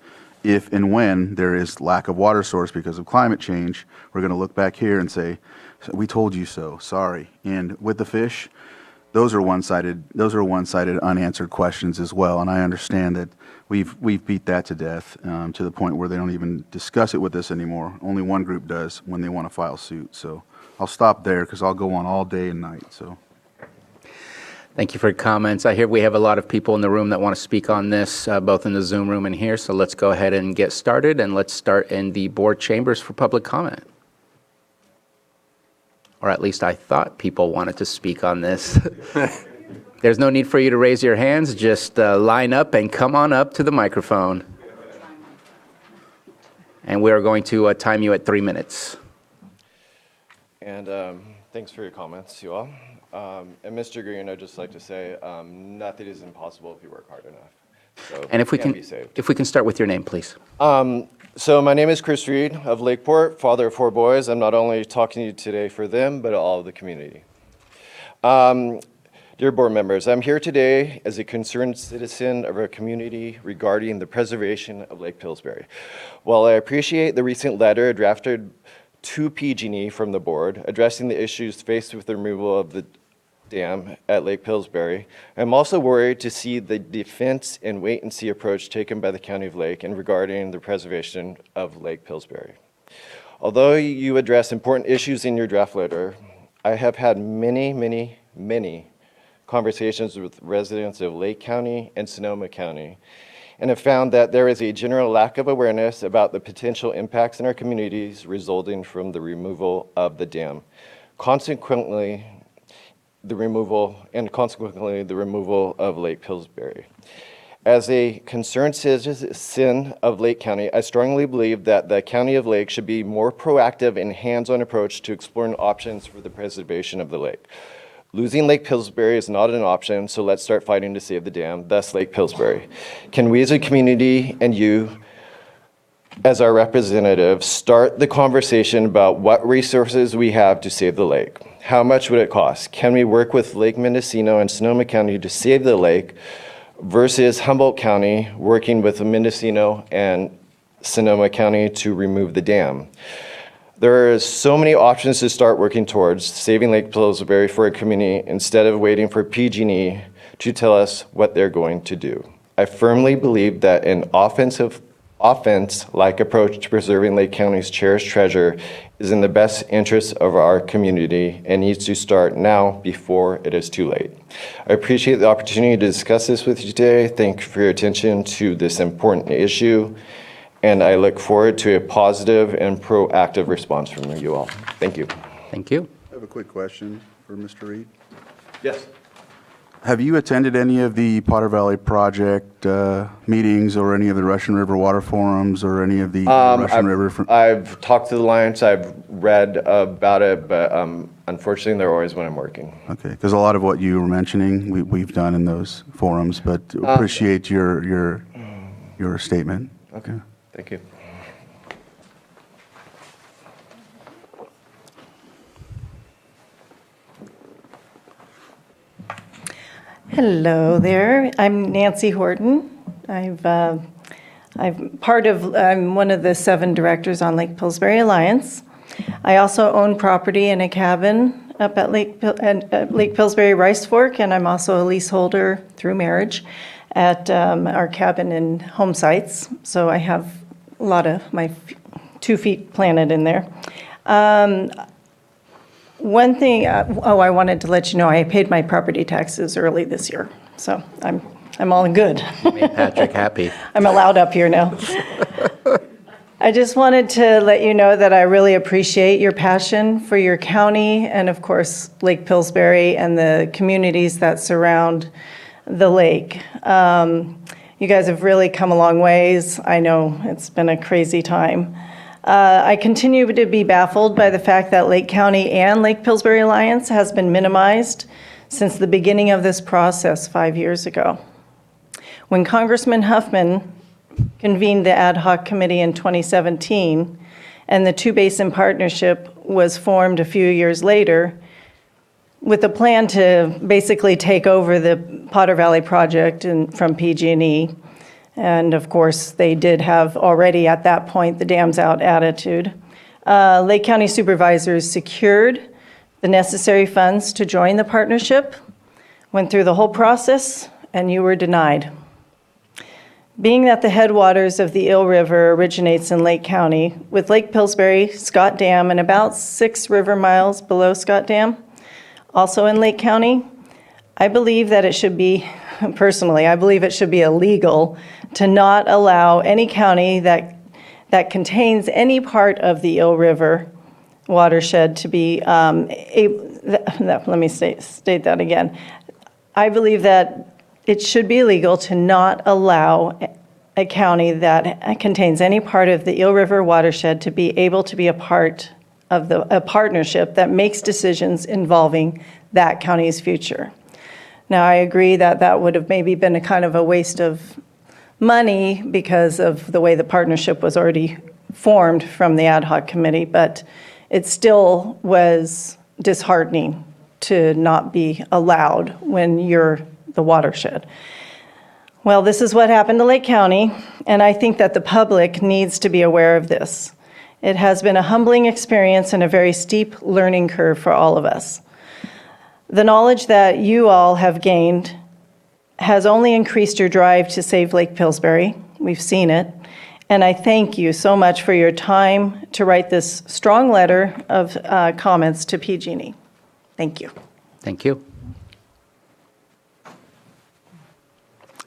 if and when there is lack of water source because of climate change, we're going to look back here and say, we told you so, sorry. And with the fish, those are one-sided unanswered questions as well. And I understand that we've beat that to death to the point where they don't even discuss it with us anymore. Only one group does when they want to file suit. So I'll stop there because I'll go on all day and night. So. Thank you for your comments. I hear we have a lot of people in the room that want to speak on this, both in the Zoom room and here. So let's go ahead and get started, and let's start in the board chambers for public comment. Or at least I thought people wanted to speak on this. There's no need for you to raise your hands. Just line up and come on up to the microphone. And we're going to time you at 3 minutes. And thanks for your comments, you all. And Mr. Green, I'd just like to say, nothing is impossible if you work hard enough. So And if we can can, be saved. if we can start with your name, please. So my name is Chris Reed of Lakeport, father of 4 boys. I'm not only talking to you today for them, but all of the community. Dear board members, I'm here today as a concerned citizen of our community regarding the preservation of Lake Pillsbury. While I appreciate the recent letter drafted to PG&E from the board addressing the issues faced with the removal of the dam at Lake Pillsbury, I'm also worried to see the defense and wait-and-see approach taken by the County of Lake in regarding the preservation of Lake Pillsbury. Although you address important issues in your draft letter, I have had many conversations with residents of Lake County and Sonoma County, and have found that there is a general lack of awareness about the potential impacts in our communities resulting from the removal of the dam. Consequently, the removal of Lake Pillsbury. As a concerned citizen of Lake County, I strongly believe that the County of Lake should be more proactive and hands-on approach to exploring options for the preservation of the lake. Losing Lake Pillsbury is not an option, so let's start fighting to save the dam, thus Lake Pillsbury. Can we as a community and you as our representatives start the conversation about what resources we have to save the lake? How much would it cost? Can we work with Lake Mendocino and Sonoma County to save the lake versus Humboldt County working with Mendocino and Sonoma County to remove the dam? There are so many options to start working towards saving Lake Pillsbury for a community instead of waiting for PG&E to tell us what they're going to do. I firmly believe that an offense-like approach to preserving Lake County's cherished treasure is in the best interest of our community and needs to start now before it is too late. I appreciate the opportunity to discuss this with you today. Thank you for your attention to this important issue, and I look forward to a positive and proactive response from you all. Thank you. Thank you. I have a quick question for Mr. Reed. Yes. Have you attended any of the Potter Valley Project meetings or any of the Russian River Water Forums or any of the Russian River? I've talked to the Alliance, I've read about it, but unfortunately they're always when I'm working. Okay, because a lot of what you were mentioning, we've done in those forums, but appreciate your statement. Okay, thank you. Hello there. I'm Nancy Horton. I'm one of the 7 directors on Lake Pillsbury Alliance. I also own property in a cabin up at Lake Pillsbury Rice Fork, and I'm also a leaseholder through marriage at our cabin and home sites. So I have a lot of my 2 feet planted in there. One thing, I wanted to let you know, I paid my property taxes early this year. So I'm all good. Made Patrick happy. I'm allowed up here now. I just wanted to let you know that I really appreciate your passion for your county and, of course, Lake Pillsbury and the communities that surround the lake. You guys have really come a long ways. I know it's been a crazy time. I continue to be baffled by the fact that Lake County and Lake Pillsbury Alliance has been minimized since the beginning of this process 5 years ago. When Congressman Huffman convened the ad hoc committee in 2017, and the two-basin partnership was formed a few years later with a plan to basically take over the Potter Valley project from PG&E. And of course, they did have already at that point the dams out attitude. Lake County Supervisors secured the necessary funds to join the partnership, went through the whole process, and you were denied. Being that the headwaters of the Eel River originates in Lake County, with Lake Pillsbury, Scott Dam, and about 6 river miles below Scott Dam, also in Lake County, I believe that it should be, personally, I believe it should be illegal to not allow any county that contains any part of the Eel River watershed to be let me state that again. I believe that it should be illegal to not allow a county that contains any part of the Eel River watershed to be able to be a part of a partnership that makes decisions involving that county's future. Now, I agree that that would have maybe been a kind of a waste of money because of the way the partnership was already formed from the ad hoc committee, but it still was disheartening to not be allowed when you're the watershed. Well, this is what happened to Lake County, and I think that the public needs to be aware of this. It has been a humbling experience and a very steep learning curve for all of us. The knowledge that you all have gained has only increased your drive to save Lake Pillsbury. We've seen it. And I thank you so much for your time to write this strong letter of comments to PG&E. Thank you. Thank you.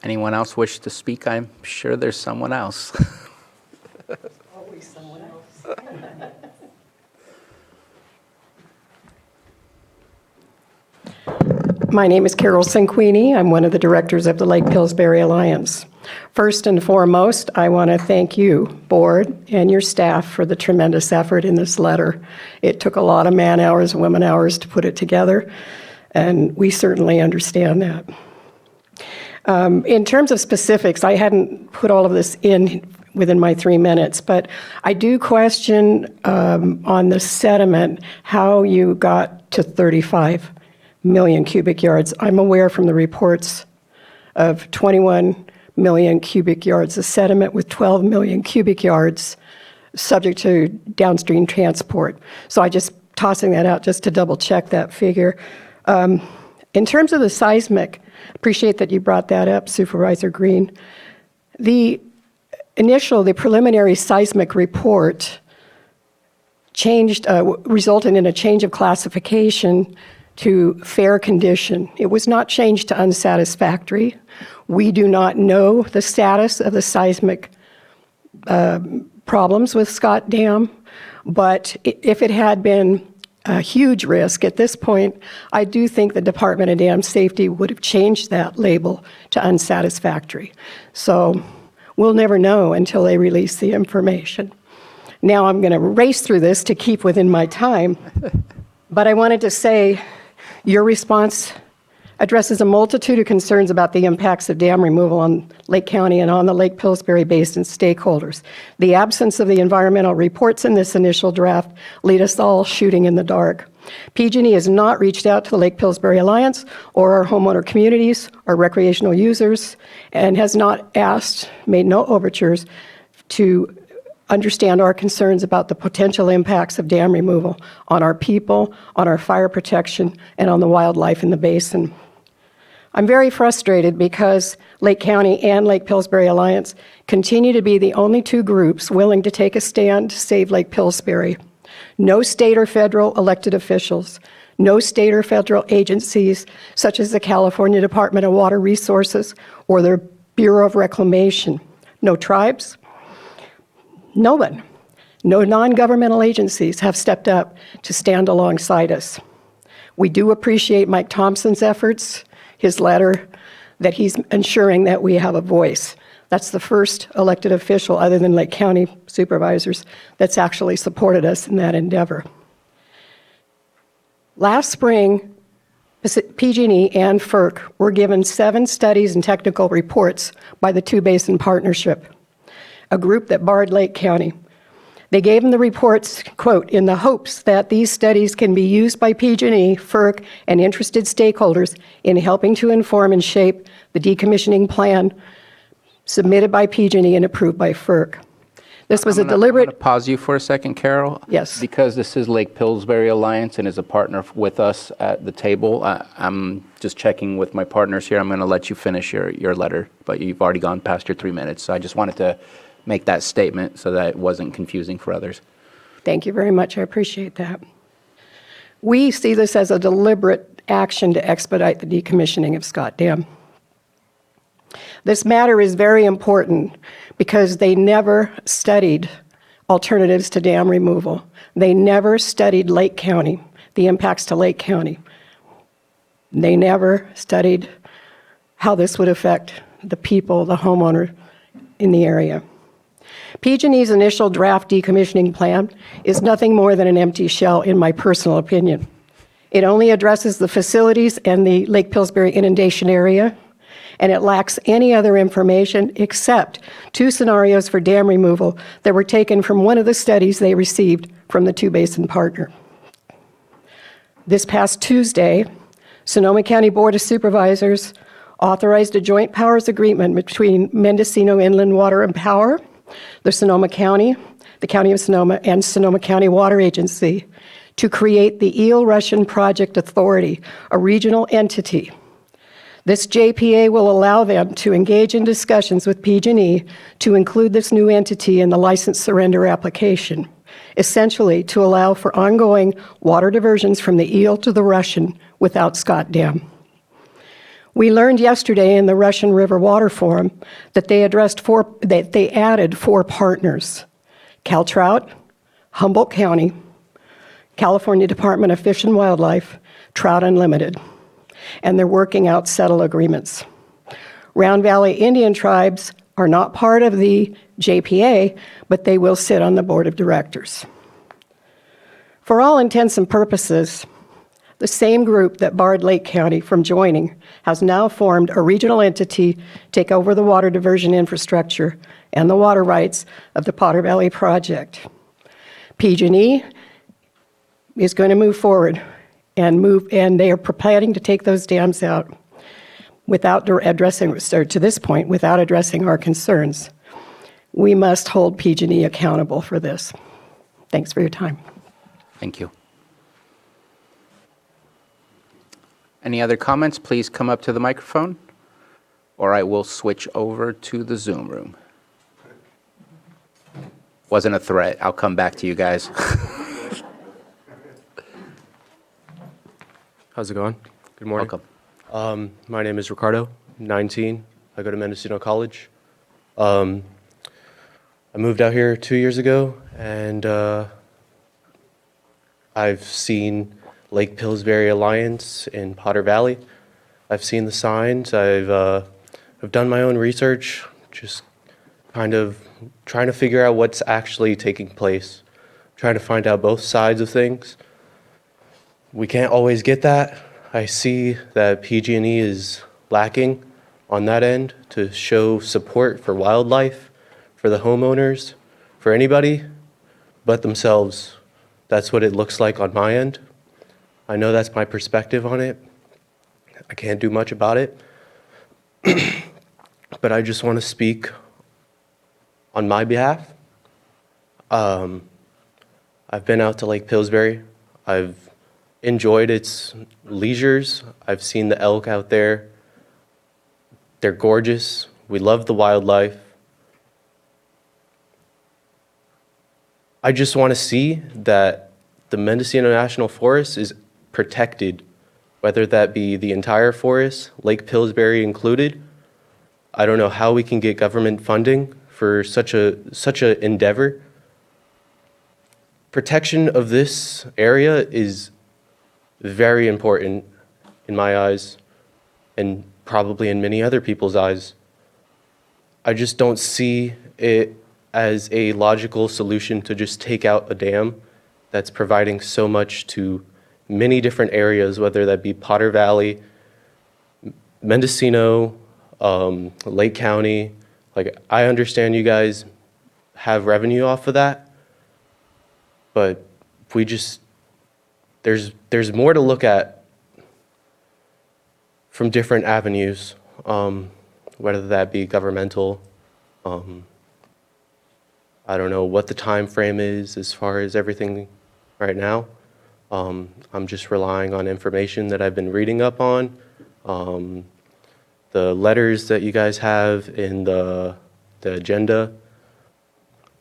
Anyone else wish to speak? I'm sure there's someone else. Always someone else. My name is Carol Cinquini. I'm one of the directors of the Lake Pillsbury Alliance. First and foremost, I want to thank you, board, and your staff for the tremendous effort in this letter. It took a lot of man hours and women hours to put it together, and we certainly understand that. In terms of specifics, I hadn't put all of this in within my 3 minutes, but I do question on the sediment how you got to 35 million cubic yards. I'm aware from the reports of 21 million cubic yards of sediment with 12 million cubic yards subject to downstream transport. So I just tossing that out just to double check that figure. In terms of the seismic, appreciate that you brought that up, Supervisor Green. The preliminary seismic report resulted in a change of classification to fair condition. It was not changed to unsatisfactory. We do not know the status of the seismic problems with Scott Dam, but if it had been a huge risk at this point, I do think the Department of Dam Safety would have changed that label to unsatisfactory. So we'll never know until they release the information. Now I'm going to race through this to keep within my time, but I wanted to say your response addresses a multitude of concerns about the impacts of dam removal on Lake County and on the Lake Pillsbury Basin stakeholders. The absence of the environmental reports in this initial draft lead us all shooting in the dark. PG&E has not reached out to the Lake Pillsbury Alliance or our homeowner communities or recreational users and has not made no overtures to understand our concerns about the potential impacts of dam removal on our people, on our fire protection, and on the wildlife in the basin. I'm very frustrated because Lake County and Lake Pillsbury Alliance continue to be the only two groups willing to take a stand to save Lake Pillsbury. No state or federal elected officials, no state or federal agencies such as the California Department of Water Resources or the Bureau of Reclamation. No tribes, no one. No non-governmental agencies have stepped up to stand alongside us. We do appreciate Mike Thompson's efforts, his letter, that he's ensuring that we have a voice. That's the first elected official, other than Lake County supervisors, that's actually supported us in that endeavor. Last spring, PG&E and FERC were given 7 studies and technical reports by the Two Basin Partnership, a group that barred Lake County. They gave them the reports, quote, in the hopes that these studies can be used by PG&E, FERC, and interested stakeholders in helping to inform and shape the decommissioning plan submitted by PG&E and approved by FERC. This was a deliberate... I'm going to pause you for a second, Carol. Yes. Because this is Lake Pillsbury Alliance and is a partner with us at the table. I'm just checking with my partners here. I'm going to let you finish your letter, but you've already gone past your 3 minutes. So I just wanted to make that statement so that it wasn't confusing for others. Thank you very much. I appreciate that. We see this as a deliberate action to expedite the decommissioning of Scott Dam. This matter is very important because they never studied alternatives to dam removal. They never studied Lake County, the impacts to Lake County. They never studied how this would affect the people, the homeowner in the area. PG&E's initial draft decommissioning plan is nothing more than an empty shell, in my personal opinion. It only addresses the facilities and the Lake Pillsbury inundation area, and it lacks any other information except 2 scenarios for dam removal that were taken from one of the studies they received from the Two Basin partner. This past Tuesday, Sonoma County Board of Supervisors authorized a joint powers agreement between Mendocino Inland Water and Power, the Sonoma County, the County of Sonoma, and Sonoma County Water Agency to create the Eel Russian Project Authority, a regional entity. This JPA will allow them to engage in discussions with PG&E to include this new entity in the license surrender application, essentially to allow for ongoing water diversions from the Eel to the Russian without Scott Dam. We learned yesterday in the Russian River Water Forum that they added 4 partners: Caltrout, Humboldt County, California Department of Fish and Wildlife, Trout Unlimited, and they're working out settle agreements. Round Valley Indian tribes are not part of the JPA, but they will sit on the board of directors. For all intents and purposes, the same group that barred Lake County from joining has now formed a regional entity to take over the water diversion infrastructure and the water rights of the Potter Valley Project. PG&E is going to move forward and they are planning to take those dams out without addressing, or to this point, without addressing our concerns. We must hold PG&E accountable for this. Thanks for your time. Thank you. Any other comments? Please come up to the microphone, or I will switch over to the Zoom room. Wasn't a threat. I'll come back to you guys. How's it going? Good morning. Welcome. My name is Ricardo, 19. I go to Mendocino College. I moved out here 2 years ago, and I've seen Lake Pillsbury Alliance in Potter Valley. I've seen the signs. I've done my own research, just kind of trying to figure out what's actually taking place, trying to find out both sides of things. We can't always get that. I see that PG&E is lacking on that end to show support for wildlife, for the homeowners, for anybody but themselves. That's what it looks like on my end. I know that's my perspective on it. I can't do much about it. But I just want to speak on my behalf. I've been out to Lake Pillsbury. I've enjoyed its leisures. I've seen the elk out there. They're gorgeous. We love the wildlife. I just want to see that the Mendocino National Forest is protected, whether that be the entire forest, Lake Pillsbury included. I don't know how we can get government funding for such a endeavor. Protection of this area is very important in my eyes, and probably in many other people's eyes. I just don't see it as a logical solution to just take out a dam that's providing so much to many different areas, whether that be Potter Valley, Mendocino, Lake County. Like, I understand you guys have revenue off of that, but we just, there's more to look at from different avenues, whether that be governmental. I don't know what the time frame is as far as everything right now. I'm just relying on information that I've been reading up on. The letters that you guys have in the agenda.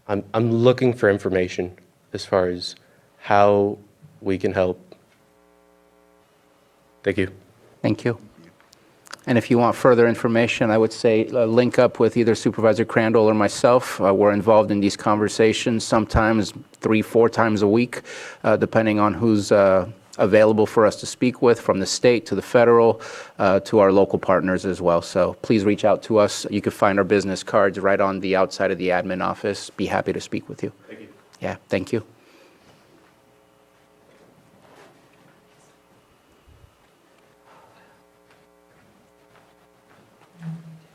I'm looking for information as far as how we can help. Thank you. Thank you. And if you want further information, I would say link up with either Supervisor Crandall or myself. We're involved in these conversations sometimes 3-4 times a week, depending on who's available for us to speak with, from the state to the federal to our local partners as well. So please reach out to us. You can find our business cards right on the outside of the admin office. Be happy to speak with you. Thank you. Yeah, thank you.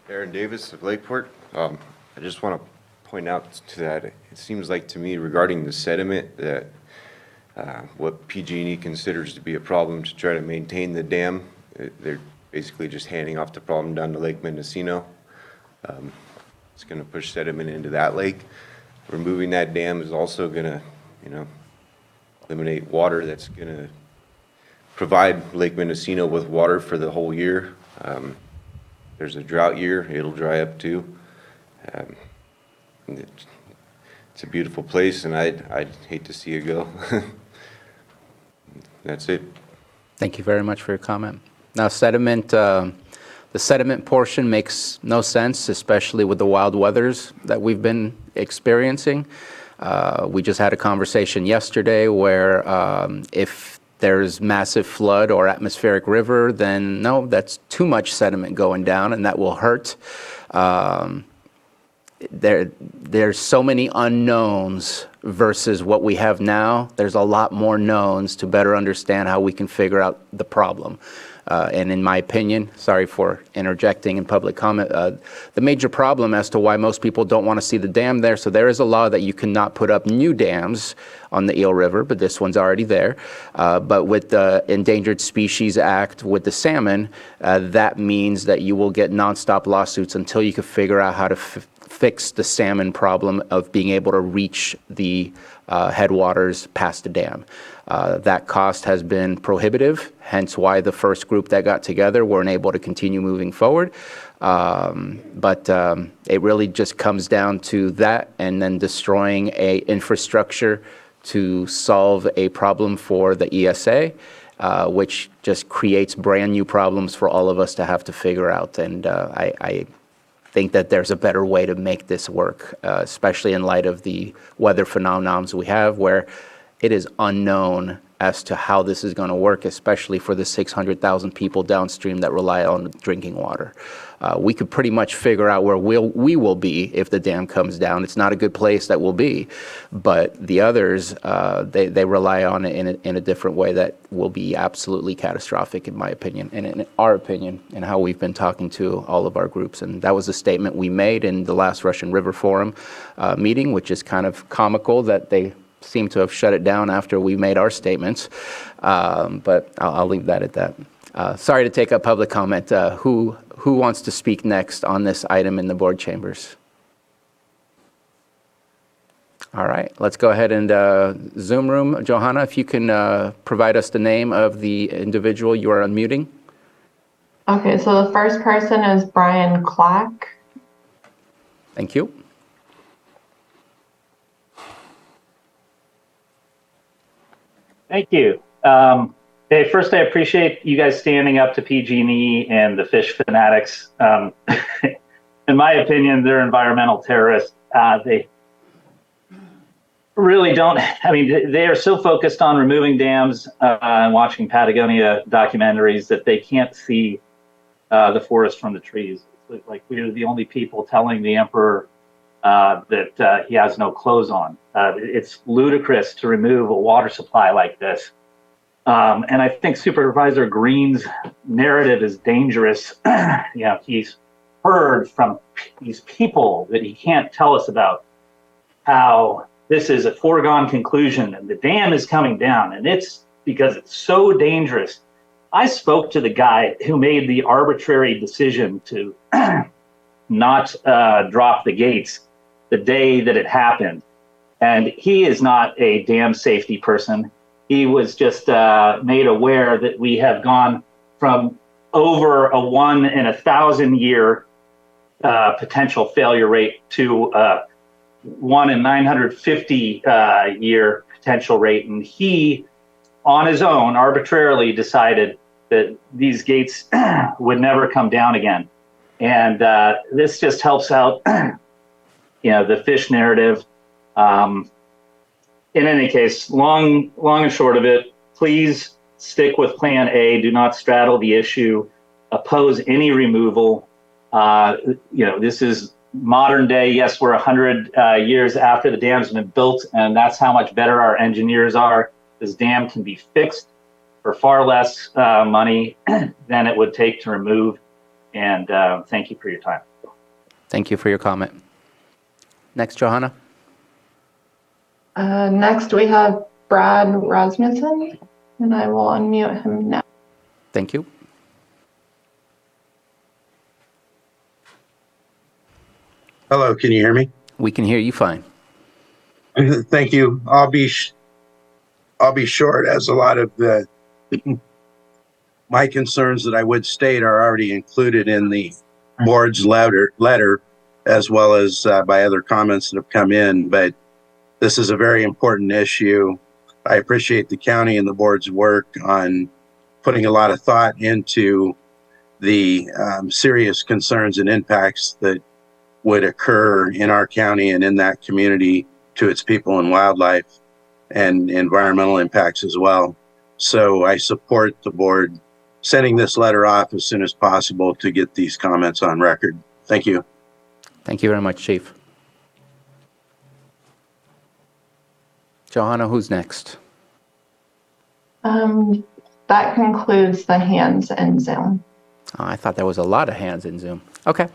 Aaron Davis of Lakeport. I just want to point out to that, it seems like to me regarding the sediment that what PG&E considers to be a problem to try to maintain the dam, they're basically just handing off the problem down to Lake Mendocino. It's going to push sediment into that lake. Removing that dam is also going to, eliminate water that's going to provide Lake Mendocino with water for the whole year. There's a drought year, it'll dry up too. It's a beautiful place, and I'd hate to see it go. That's it. Thank you very much for your comment. Now, sediment, the sediment portion makes no sense, especially with the wild weathers that we've been experiencing. We just had a conversation yesterday where if there's massive flood or atmospheric river, then no, that's too much sediment going down, and that will hurt. There's so many unknowns versus what we have now. There's a lot more knowns to better understand how we can figure out the problem. And in my opinion, sorry for interjecting in public comment, the major problem as to why most people don't want to see the dam there, so there is a law that you cannot put up new dams on the Eel River, but this one's already there. But with the Endangered Species Act, with the salmon, that means that you will get nonstop lawsuits until you can figure out how to fix the salmon problem of being able to reach the headwaters past the dam. That cost has been prohibitive, hence why the first group that got together weren't able to continue moving forward. But it really just comes down to that, and then destroying a infrastructure to solve a problem for the ESA, which just creates brand new problems for all of us to have to figure out. And I think that there's a better way to make this work, especially in light of the weather phenomenons we have, where it is unknown as to how this is going to work, especially for the 600,000 people downstream that rely on drinking water. We could pretty much figure out where we will be if the dam comes down. It's not a good place that we'll be, but the others, they rely on it in a different way that will be absolutely catastrophic, in my opinion, and in our opinion, and how we've been talking to all of our groups. And that was a statement we made in the last Russian River Forum meeting, which is kind of comical that they seem to have shut it down after we made our statements, but I'll leave that at that. Sorry to take up public comment. Who wants to speak next on this item in the board chambers? All right, let's go ahead and Zoom room. Johanna, if you can provide us the name of the individual you are unmuting. Okay, so the first person is Brian Clack. Thank you. Thank you. Hey, first, I appreciate you guys standing up to PG&E and the fish fanatics. In my opinion, they're environmental terrorists. They really don't. I mean, they are so focused on removing dams and watching Patagonia documentaries that they can't see the forest from the trees. It's like we're the only people telling the emperor that he has no clothes on. It's ludicrous to remove a water supply like this. And I think Supervisor Green's narrative is dangerous. He's heard from these people that he can't tell us about how this is a foregone conclusion and the dam is coming down, and it's because it's so dangerous. I spoke to the guy who made the arbitrary decision to not drop the gates the day that it happened. And he is not a dam safety person. He was just made aware that we have gone from over a 1 in 1,000 year potential failure rate to 1 in 950 year potential rate. And he, on his own, arbitrarily decided that these gates would never come down again. And this just helps out, the fish narrative. In any case, long and short of it, please stick with Plan A. Do not straddle the issue. Oppose any removal. This is modern day. Yes, we're 100 years after the dam's been built, and that's how much better our engineers are. This dam can be fixed for far less money than it would take to remove. And thank you for your time. Thank you for your comment. Next, Johanna. Next, we have Brad Rasmussen, and I will unmute him now. Thank you. Hello, can you hear me? We can hear you fine. Thank you. I'll be short, as a lot of the my concerns that I would state are already included in the board's letter, as well as by other comments that have come in. But this is a very important issue. I appreciate the county and the board's work on putting a lot of thought into the serious concerns and impacts that would occur in our county and in that community to its people and wildlife, and environmental impacts as well. So I support the board sending this letter off as soon as possible to get these comments on record. Thank you. Thank you very much, Chief. Johanna, who's next? That concludes the hands in Zoom. Oh, I thought there was a lot of hands in Zoom. Okay.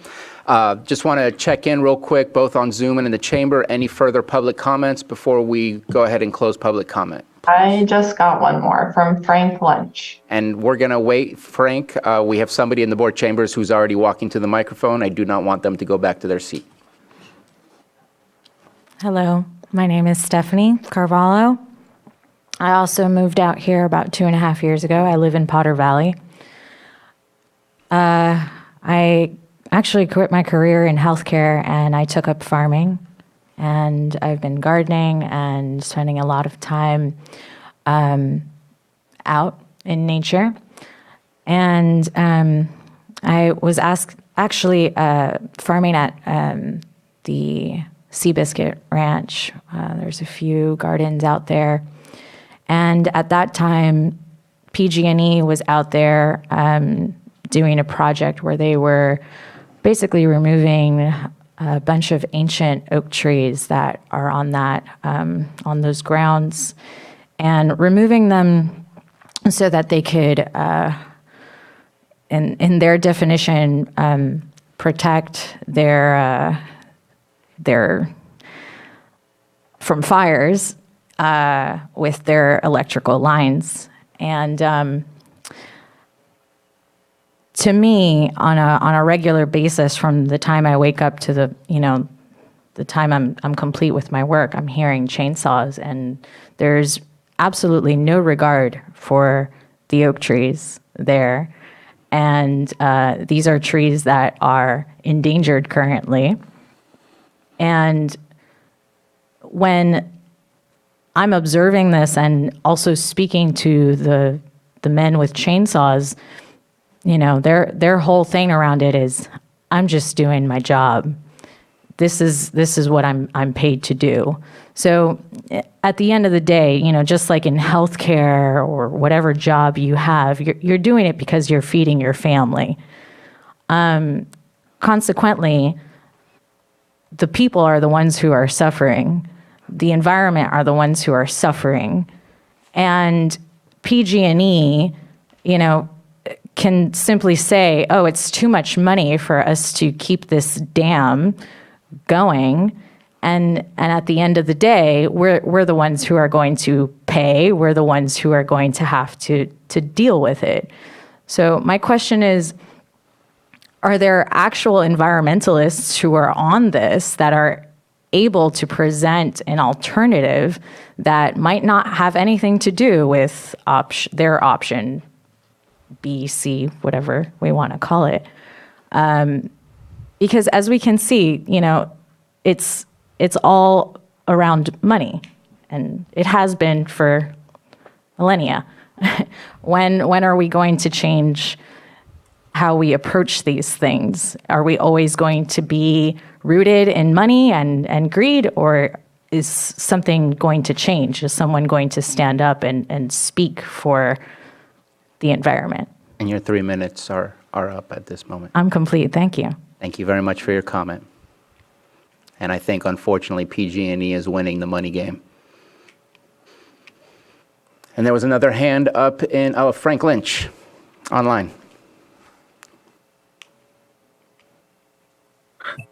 Just want to check in real quick, both on Zoom and in the chamber. Any further public comments before we go ahead and close public comment? I just got one more from Frank Lynch. And we're going to wait, Frank. We have somebody in the board chambers who's already walking to the microphone. I do not want them to go back to their seat. Hello, my name is Stephanie Carvalho. I also moved out here about 2.5 years ago. I live in Potter Valley. I actually quit my career in healthcare and I took up farming. And I've been gardening and spending a lot of time out in nature. And I was actually farming at the Seabiscuit Ranch. There's a few gardens out there. And at that time, PG&E was out there doing a project where they were basically removing a bunch of ancient oak trees that are on those grounds, and removing them so that they could, in their definition, protect their from fires with their electrical lines. And to me, on a regular basis, from the time I wake up to the time I'm complete with my work, I'm hearing chainsaws, and there's absolutely no regard for the oak trees there. And these are trees that are endangered currently. And when I'm observing this and also speaking to the men with chainsaws, you know, their whole thing around it is, I'm just doing my job. This is what I'm paid to do. So at the end of the day, you know, just like in healthcare or whatever job you have, you're doing it because you're feeding your family. Consequently, the people are the ones who are suffering. The environment are the ones who are suffering. And PG&E, you know, can simply say, oh, it's too much money for us to keep this dam going. And at the end of the day, we're the ones who are going to pay. We're the ones who are going to have to deal with it. So my question is, are there actual environmentalists who are on this that are able to present an alternative that might not have anything to do with their option B, C, whatever we want to call it? Because as we can see, you know, it's all around money, and it has been for millennia. When are we going to change how we approach these things? Are we always going to be rooted in money and greed, or is something going to change? Is someone going to stand up and speak for the environment? And your 3 minutes are up at this moment. I'm complete. Thank you. Thank you very much for your comment. And I think, unfortunately, PG&E is winning the money game. And there was another hand up in, Frank Lynch, online.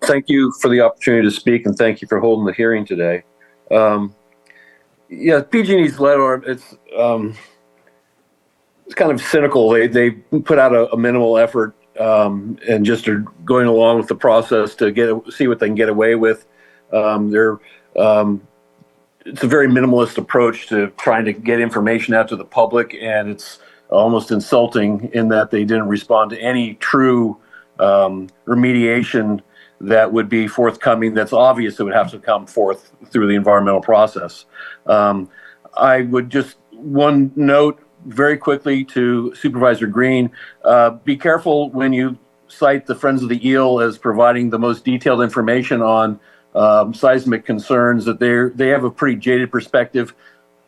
Thank you for the opportunity to speak, and thank you for holding the hearing today. Yeah, PG&E's letter, it's kind of cynical. They put out a minimal effort and just are going along with the process to see what they can get away with. It's a very minimalist approach to trying to get information out to the public, and it's almost insulting in that they didn't respond to any true remediation that would be forthcoming. That's obvious it would have to come forth through the environmental process. I would just one note very quickly to Supervisor Green, be careful when you cite the Friends of the Eel as providing the most detailed information on seismic concerns, that they have a pretty jaded perspective.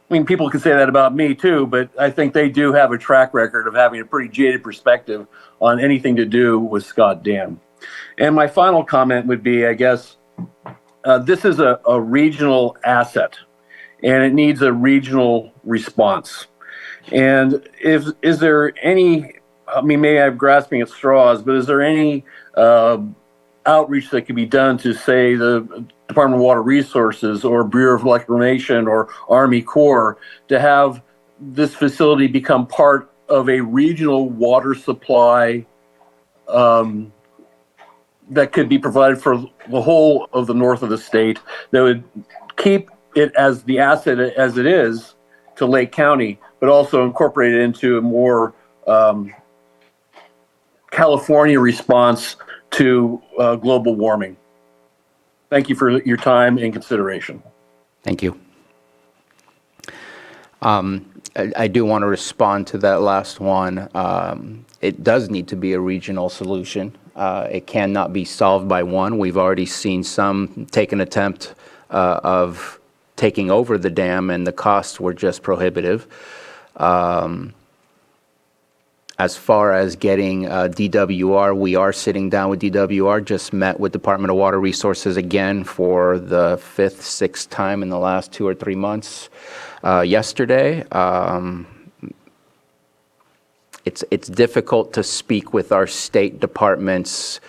I mean, people can say that about me too, but I think they do have a track record of having a pretty jaded perspective on anything to do with Scott Dam. And my final comment would be, I guess, this is a regional asset, and it needs a regional response. And is there any, I mean, maybe I'm grasping at straws, but is there any outreach that could be done to, say, the Department of Water Resources or Bureau of Reclamation or Army Corps to have this facility become part of a regional water supply that could be provided for the whole of the north of the state, that would keep it as the asset as it is to Lake County, but also incorporate it into a more California response to global warming? Thank you for your time and consideration. Thank you. I do want to respond to that last one. It does need to be a regional solution. It cannot be solved by one. We've already seen some take an attempt of taking over the dam, and the costs were just prohibitive. As far as getting DWR, we are sitting down with DWR, just met with Department of Water Resources again for the 5th, 6th time in the last 2 or 3 months yesterday. It's difficult to speak with our state departments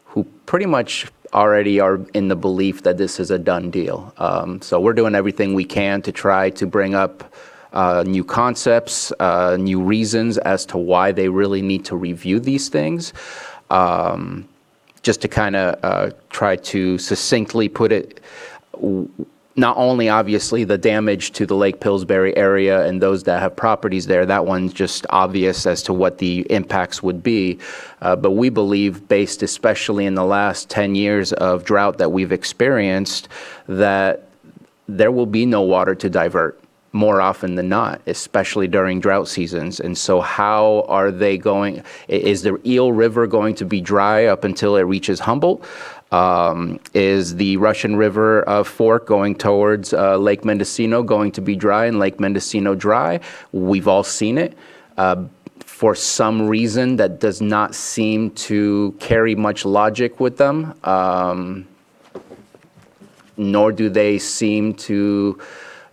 who pretty much already are in the belief that this is a done deal. So we're doing everything we can to try to bring up new concepts, new reasons as to why they really need to review these things. Just to kind of try to succinctly put it, not only obviously the damage to the Lake Pillsbury area and those that have properties there, that one's just obvious as to what the impacts would be. But we believe, based especially in the last 10 years of drought that we've experienced, that there will be no water to divert more often than not, especially during drought seasons. And so how are they going? Is the Eel River going to be dry up until it reaches Humboldt? Is the Russian River fork going towards Lake Mendocino going to be dry and Lake Mendocino dry? We've all seen it. For some reason that does not seem to carry much logic with them, nor do they seem to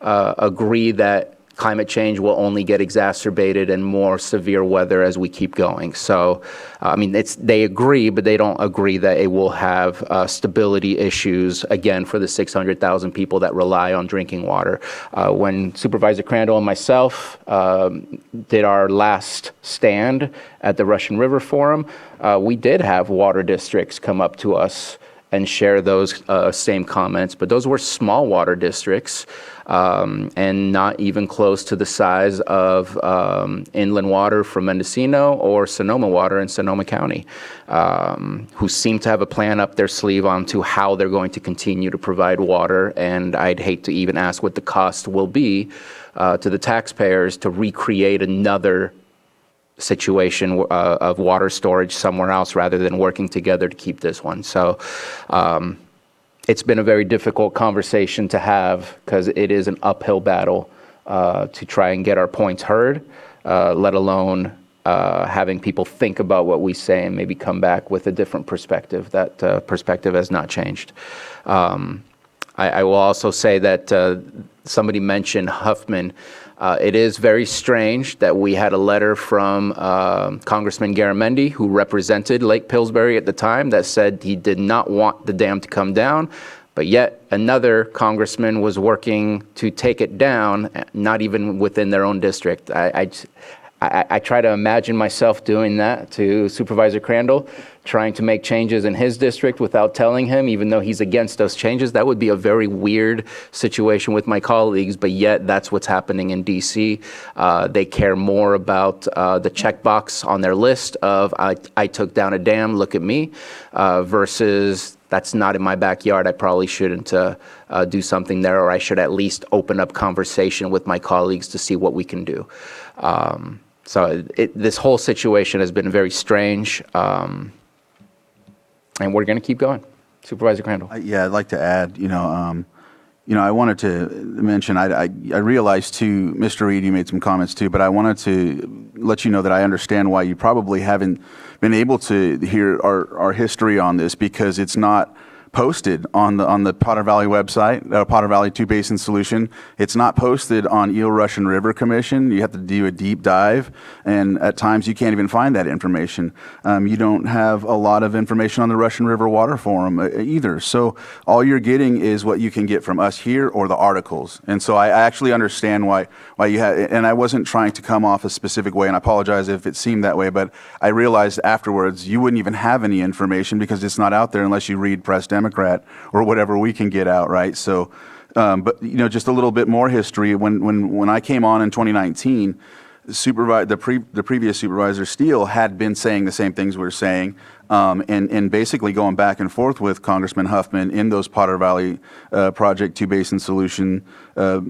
agree that climate change will only get exacerbated and more severe weather as we keep going. So, I mean, they agree, but they don't agree that it will have stability issues, again, for the 600,000 people that rely on drinking water. When Supervisor Crandall and myself did our last stand at the Russian River Forum, we did have water districts come up to us and share those same comments, but those were small water districts and not even close to the size of inland water from Mendocino or Sonoma water in Sonoma County, who seem to have a plan up their sleeve onto how they're going to continue to provide water. And I'd hate to even ask what the cost will be to the taxpayers to recreate another situation of water storage somewhere else rather than working together to keep this one. So it's been a very difficult conversation to have because it is an uphill battle to try and get our points heard, let alone having people think about what we say and maybe come back with a different perspective. That perspective has not changed. I will also say that somebody mentioned Huffman. It is very strange that we had a letter from Congressman Garamendi, who represented Lake Pillsbury at the time, that said he did not want the dam to come down, but yet another congressman was working to take it down, not even within their own district. I try to imagine myself doing that to Supervisor Crandall, trying to make changes in his district without telling him, even though he's against those changes. That would be a very weird situation with my colleagues, but yet that's what's happening in DC. They care more about the checkbox on their list of, I took down a dam, look at me, versus that's not in my backyard. I probably shouldn't do something there, or I should at least open up conversation with my colleagues to see what we can do. So this whole situation has been very strange, and we're going to keep going. Supervisor Crandall. Yeah, I'd like to add, I wanted to mention, I realized too, Mr. Reed, you made some comments too, but I wanted to let you know that I understand why you probably haven't been able to hear our history on this, because it's not posted on the Potter Valley website, Potter Valley Two Basin Solution. It's not posted on Eel Russian River Commission. You have to do a deep dive, and at times you can't even find that information. You don't have a lot of information on the Russian River Water Forum either. So all you're getting is what you can get from us here or the articles. And so I actually understand why you have, and I wasn't trying to come off a specific way, and I apologize if it seemed that way, but I realized afterwards you wouldn't even have any information because it's not out there unless you read Press Democrat or whatever we can get out, right? So, but just a little bit more history. When I came on in 2019, the previous supervisor Steele had been saying the same things we're saying, and basically going back and forth with Congressman Huffman in those Potter Valley Project Two Basin Solution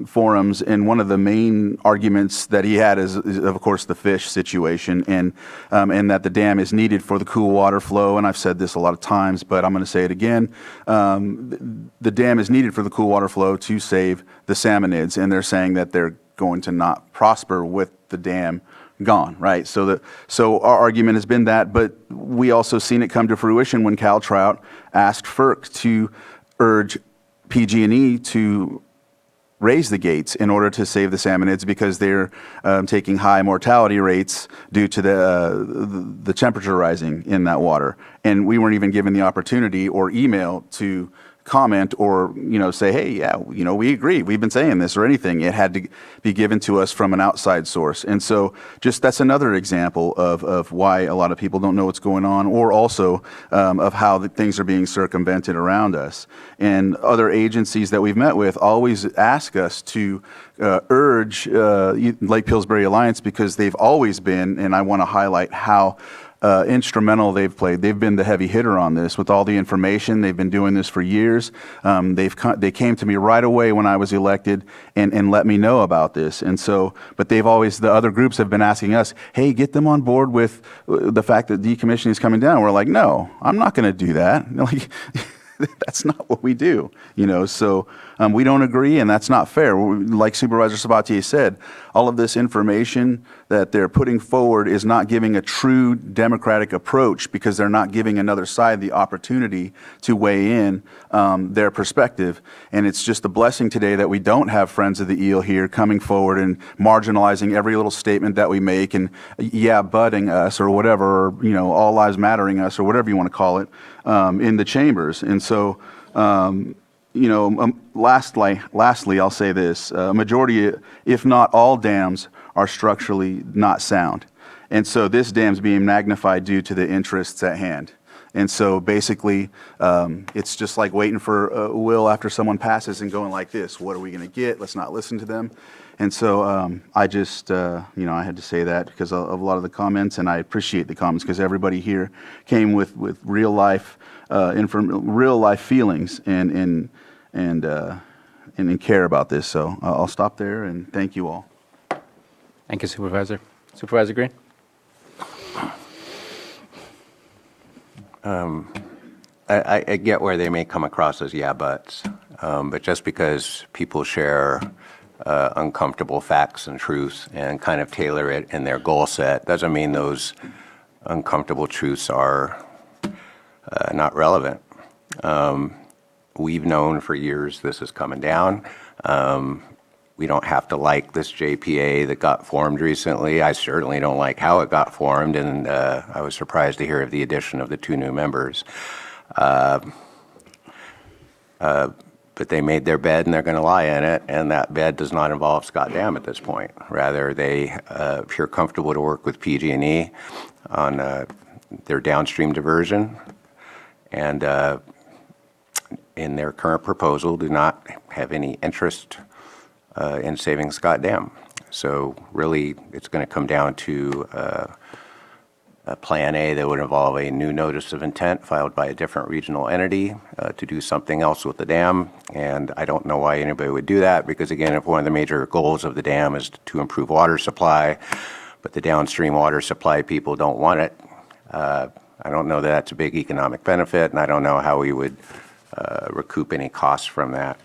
forums. And one of the main arguments that he had is of course the fish situation, and that the dam is needed for the cool water flow. And I've said this a lot of times, but I'm going to say it again. The dam is needed for the cool water flow to save the salmonids, and they're saying that they're going to not prosper with the dam gone, right? So our argument has been that, but we also seen it come to fruition when Cal Trout asked FERC to urge PG&E to raise the gates in order to save the salmonids, because they're taking high mortality rates due to the temperature rising in that water. And we weren't even given the opportunity or email to comment or, say, hey, yeah, we agree, we've been saying this or anything. It had to be given to us from an outside source. And so just that's another example of why a lot of people don't know what's going on, or also of how things are being circumvented around us. And other agencies that we've met with always ask us to urge Lake Pillsbury Alliance, because they've always been, and I want to highlight how instrumental they've played. They've been the heavy hitter on this with all the information. They've been doing this for years. They came to me right away when I was elected and let me know about this. And so, but the other groups have been asking us, hey, get them on board with the fact that decommissioning is coming down. We're like, no, I'm not going to do that. Like, that's not what we do, so we don't agree, and that's not fair. Like Supervisor Sabatier said, all of this information that they're putting forward is not giving a true democratic approach, because they're not giving another side the opportunity to weigh in their perspective. And it's just a blessing today that we don't have Friends of the Eel here coming forward and marginalizing every little statement that we make and, butting us or whatever, or, all lives mattering us or whatever you want to call it, in the chambers. And so, lastly, I'll say this. A majority, if not all dams, are structurally not sound. And so this dam's being magnified due to the interests at hand. And so basically, it's just like waiting for a will after someone passes and going like this, what are we going to get? Let's not listen to them. And so I just, I had to say that because of a lot of the comments, and I appreciate the comments because everybody here came with real life feelings and care about this. So I'll stop there and thank you all. Thank you, Supervisor. Supervisor Green? I get where they may come across as buts, but just because people share uncomfortable facts and truths and kind of tailor it in their goal set doesn't mean those uncomfortable truths are not relevant. We've known for years this is coming down. We don't have to like this JPA that got formed recently. I certainly don't like how it got formed, and I was surprised to hear of the addition of the 2 new members. But they made their bed and they're going to lie in it, and that bed does not involve Scott Dam at this point. Rather, they appear comfortable to work with PG&E on their downstream diversion, and in their current proposal do not have any interest in saving Scott Dam. So really, it's going to come down to a Plan A that would involve a new notice of intent filed by a different regional entity to do something else with the dam. And I don't know why anybody would do that, because again, if one of the major goals of the dam is to improve water supply, but the downstream water supply people don't want it, I don't know that that's a big economic benefit, and I don't know how we would recoup any costs from that.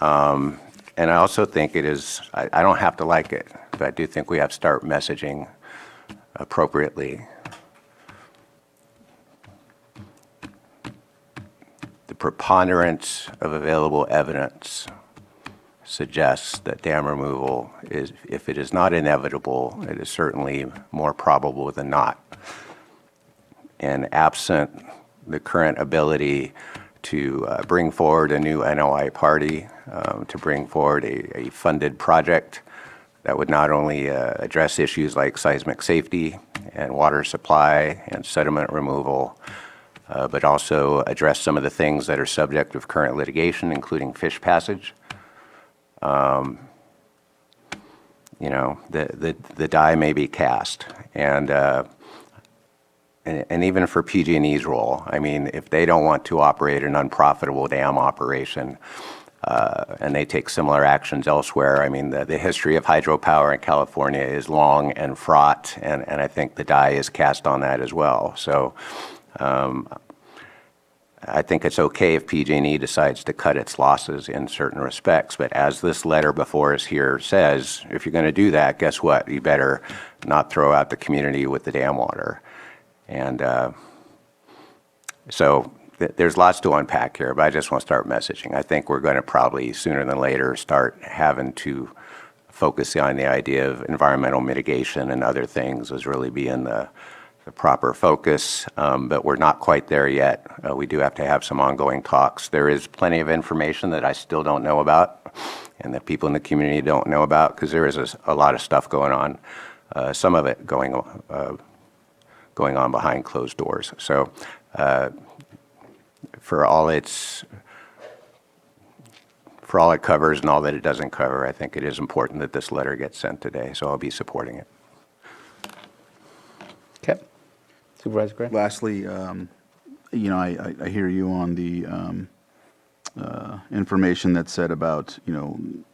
And I also think it is, I don't have to like it, but I do think we have to start messaging appropriately. The preponderance of available evidence suggests that dam removal is, if it is not inevitable, it is certainly more probable than not. And absent the current ability to bring forward a new NOI party, to bring forward a funded project that would not only address issues like seismic safety and water supply and sediment removal, but also address some of the things that are subject of current litigation, including fish passage. The die may be cast, and even for PG&E's role, I mean, if they don't want to operate an unprofitable dam operation, and they take similar actions elsewhere. I mean, the history of hydropower in California is long and fraught, and I think the die is cast on that as well. So I think it's okay if PG&E decides to cut its losses in certain respects, but as this letter before us here says, if you're going to do that, guess what? You better not throw out the community with the dam water. And so there's lots to unpack here, but I just want to start messaging. I think we're going to probably sooner than later start having to focus on the idea of environmental mitigation and other things as really being the the proper focus, but we're not quite there yet. We do have to have some ongoing talks. There is plenty of information that I still don't know about and that people in the community don't know about because there is a lot of stuff going on, some of it going on behind closed doors. So for all it covers and all that it doesn't cover, I think it is important that this letter gets sent today, so I'll be supporting it. Okay. Supervisor Gray? Lastly, I hear you on the information that's said about,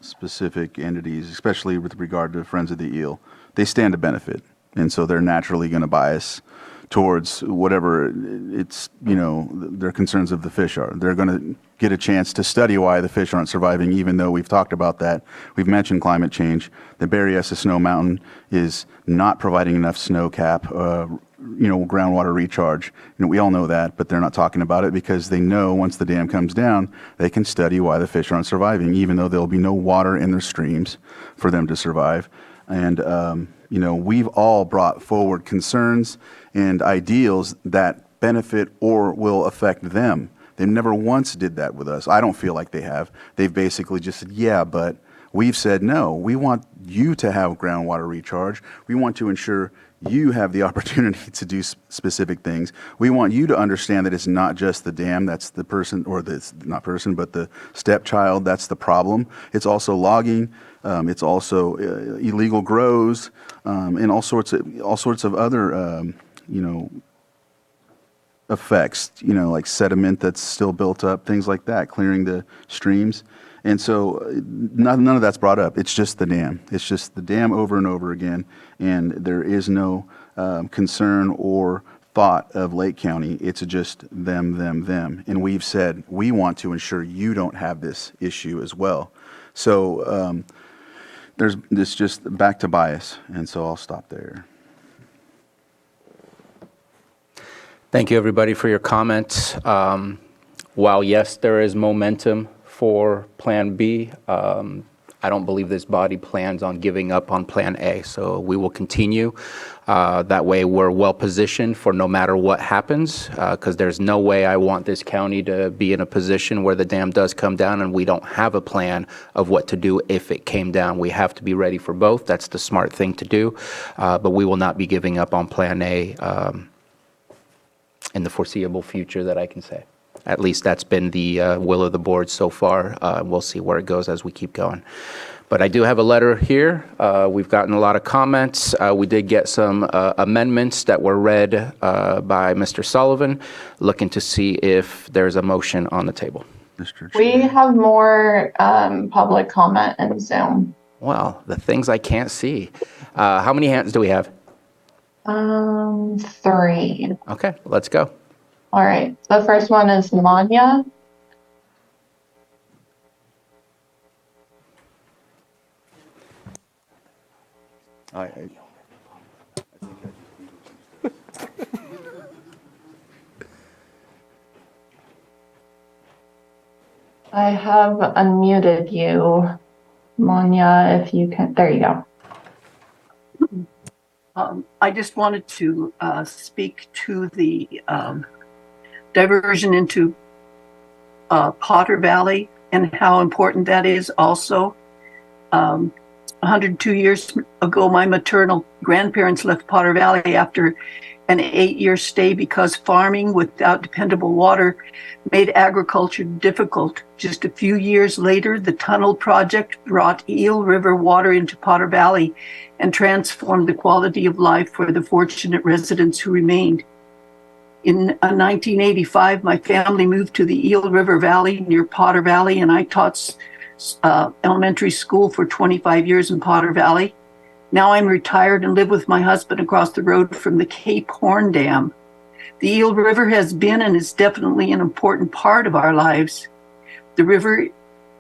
specific entities, especially with regard to Friends of the Eel. They stand to benefit, and so they're naturally going to bias towards whatever their concerns of the fish are. They're going to get a chance to study why the fish aren't surviving, even though we've talked about that. We've mentioned climate change. The Berryessa Snow Mountain is not providing enough snow cap, groundwater recharge. We all know that, but they're not talking about it because they know once the dam comes down, they can study why the fish aren't surviving, even though there'll be no water in their streams for them to survive. And, we've all brought forward concerns and ideals that benefit or will affect them. They never once did that with us. I don't feel like they have. They've basically just said, yeah, but we've said, no, we want you to have groundwater recharge. We want to ensure you have the opportunity to do specific things. We want you to understand that it's not just the dam that's the person, or the, not person, but the stepchild that's the problem. It's also logging. It's also illegal grows, and all sorts of other, effects, like sediment that's still built up, things like that, clearing the streams. And so none of that's brought up. It's just the dam. It's just the dam over and over again. And there is no concern or thought of Lake County. It's just them. And we've said we want to ensure you don't have this issue as well. So there's this just back to bias. And so I'll stop there. Thank you, everybody, for your comments. While, yes, there is momentum for Plan B, I don't believe this body plans on giving up on Plan A, so we will continue. That way we're well positioned for no matter what happens, because there's no way I want this county to be in a position where the dam does come down and we don't have a plan of what to do if it came down. We have to be ready for both. That's the smart thing to do, but we will not be giving up on Plan A in the foreseeable future that I can say. At least that's been the will of the board so far. We'll see where it goes as we keep going. But I do have a letter here. We've gotten a lot of comments. We did get some amendments that were read by Mr. Sullivan, looking to see if there's a motion on the table. We have more public comment in Zoom. Well, the things I can't see. How many hands do we have? 3. Okay, let's go. All right. The first one is Manya. I have unmuted you, Manya, if you can. There you go. I just wanted to speak to the diversion into Potter Valley and how important that is also. 102 years ago, my maternal grandparents left Potter Valley after an 8-year stay because farming without dependable water made agriculture difficult. Just a few years later, the tunnel project brought Eel River water into Potter Valley and transformed the quality of life for the fortunate residents who remained. In 1985, my family moved to the Eel River Valley near Potter Valley, and I taught elementary school for 25 years in Potter Valley. Now I'm retired and live with my husband across the road from the Cape Horn Dam. The Eel River has been and is definitely an important part of our lives. The river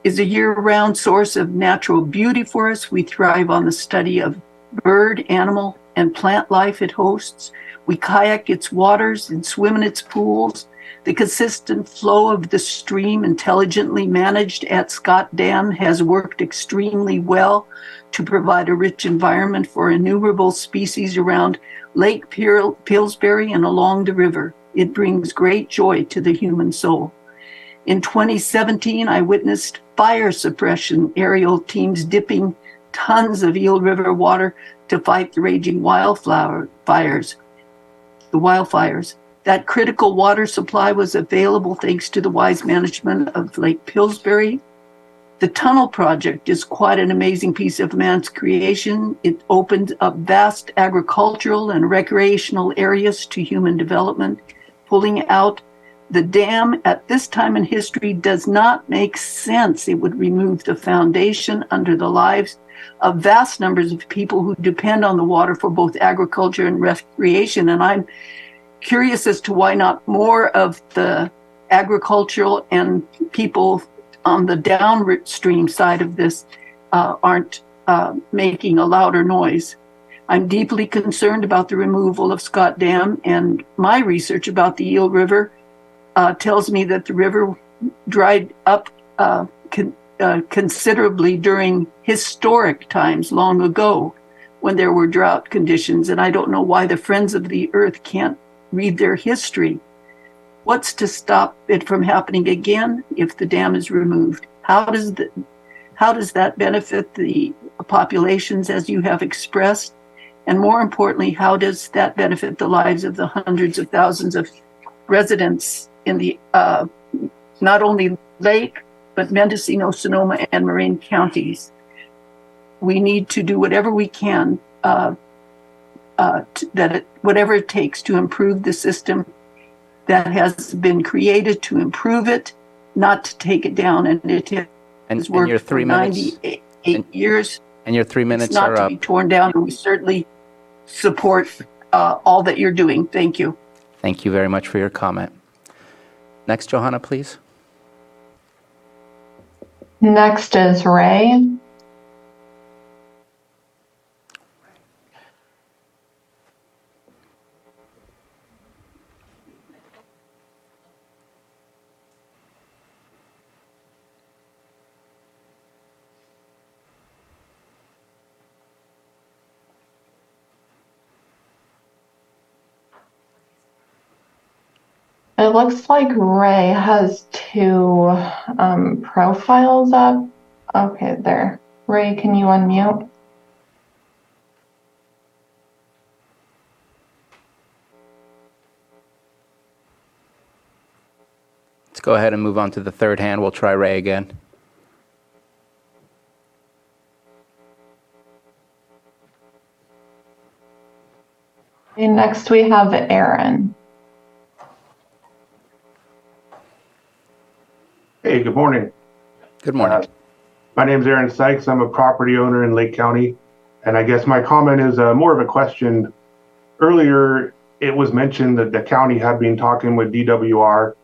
is a year-round source of natural beauty for us. We thrive on the study of bird, animal, and and plant life it hosts. We kayak its waters and swim in its pools. The consistent flow of the stream, intelligently managed at Scott Dam, has worked extremely well to provide a rich environment for innumerable species around Lake Pillsbury and along the river. It brings great joy to the human soul. In 2017, I witnessed fire suppression aerial teams dipping tons of Eel River water to fight the raging wildfires. That critical water supply was available thanks to the wise management of Lake Pillsbury. The tunnel project is quite an amazing piece of man's creation. It opens up vast agricultural and recreational areas to human development. Pulling out the dam at this time in history does not make sense. It would remove the foundation under the lives of vast numbers of people who depend on the water for both agriculture and recreation. And I'm curious as to why not more of the agricultural and people on the downstream side of this aren't making a louder noise. I'm deeply concerned about the removal of Scott Dam, and my research about the Eel River tells me that the river dried up considerably during historic times long ago when there were drought conditions, and I don't know why the Friends of the Earth can't read their history. What's to stop it from happening again if the dam is removed? How does that benefit the populations as you have expressed? And more importantly, how does that benefit the lives of the hundreds of thousands of residents in the not only Lake, but Mendocino, Sonoma, and Marin counties? We need to do whatever we can, whatever it takes to improve the system that has been created, to improve it, not to take it down. And it has worked your for 3 minutes, 98 years. And your 3 minutes It's not are to up. be torn down, and we certainly support all that you're doing. Thank you. Thank you very much for your comment. Next, Johanna, please. Next is Ray. It looks like Ray has two profiles up. Okay, there. Ray, can you unmute? Let's go ahead and move on to the third hand. We'll try Ray again. Okay, next we have Aaron. Hey, good morning. Good morning. My name is Aaron Sykes. I'm a property owner in Lake County. And I guess my comment is more of a question. Earlier, it was mentioned that the county had been talking with DWR.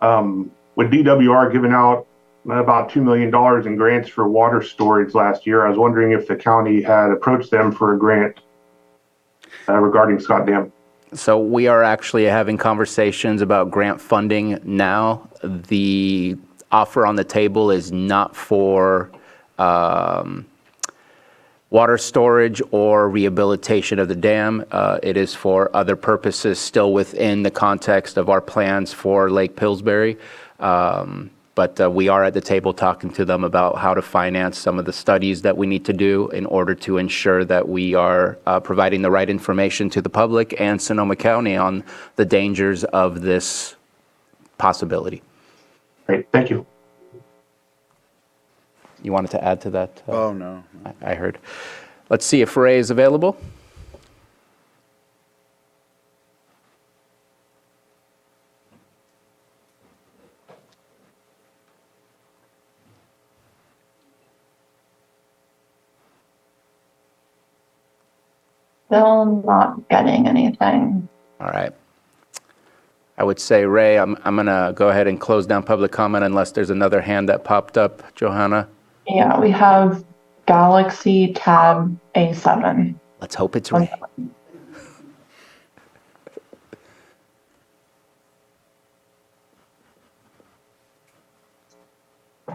With DWR giving out about $2 million in grants for water storage last year, I was wondering if the county had approached them for a grant regarding Scott Dam. So we are actually having conversations about grant funding now. The offer on the table is not for water storage or rehabilitation of the dam. It is for other purposes still within the context of our plans for Lake Pillsbury. But we are at the table talking to them about how to finance some of the studies that we need to do in order to ensure that we are providing the right information to the public and Sonoma County on the dangers of this possibility. Great, thank you. You wanted to add to that? Oh, no. I heard. Let's see if Ray is available. Still not getting anything. All right. I would say, Ray, I'm going to go ahead and close down public comment unless there's another hand that popped up. Johanna? Yeah, we have Galaxy Tab A7. Let's hope it's Ray.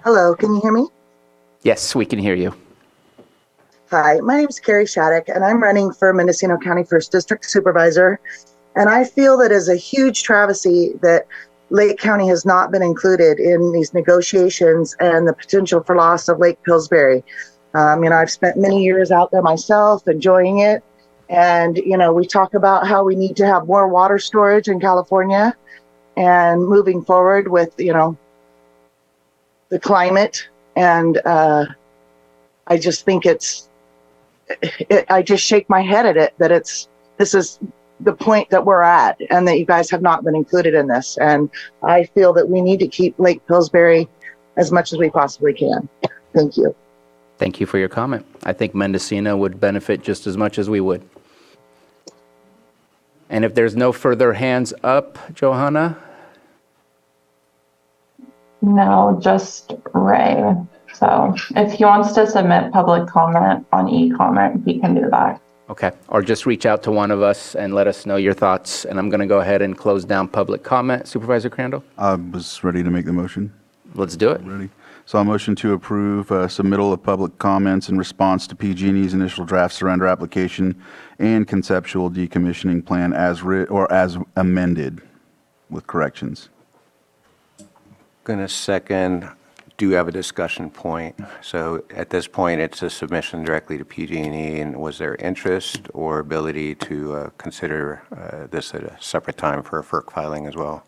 Hello, can you hear me? Yes, we can hear you. Hi, my name is Carrie Shattuck, and I'm running for Mendocino County First District Supervisor. And I feel that is a huge travesty that Lake County has not been included in these negotiations and the potential for loss of Lake Pillsbury. I've spent many years out there myself, enjoying it. And, we talk about how we need to have more water storage in California and moving forward with, the climate. And I just think I just shake my head at it, that this is the point that we're at and that you guys have not been included in this. And I feel that we need to keep Lake Pillsbury as much as we possibly can. Thank you. Thank you for your comment. I think Mendocino would benefit just as much as we would. And if there's no further hands up, Johanna? No, just Ray. So if he wants to submit public comment on e-comment, he can do that. Okay, or just reach out to one of us and let us know your thoughts. And I'm going to go ahead and close down public comment. Supervisor Crandall? I was ready to make the motion. Let's do it. Ready. So I motion to approve submittal of public comments in response to PG&E's initial draft surrender application and conceptual decommissioning plan as amended with corrections. Going to second. Do have a discussion point. So at this point, it's a submission directly to PG&E, and was there interest or ability to consider this at a separate time for a FERC filing as well?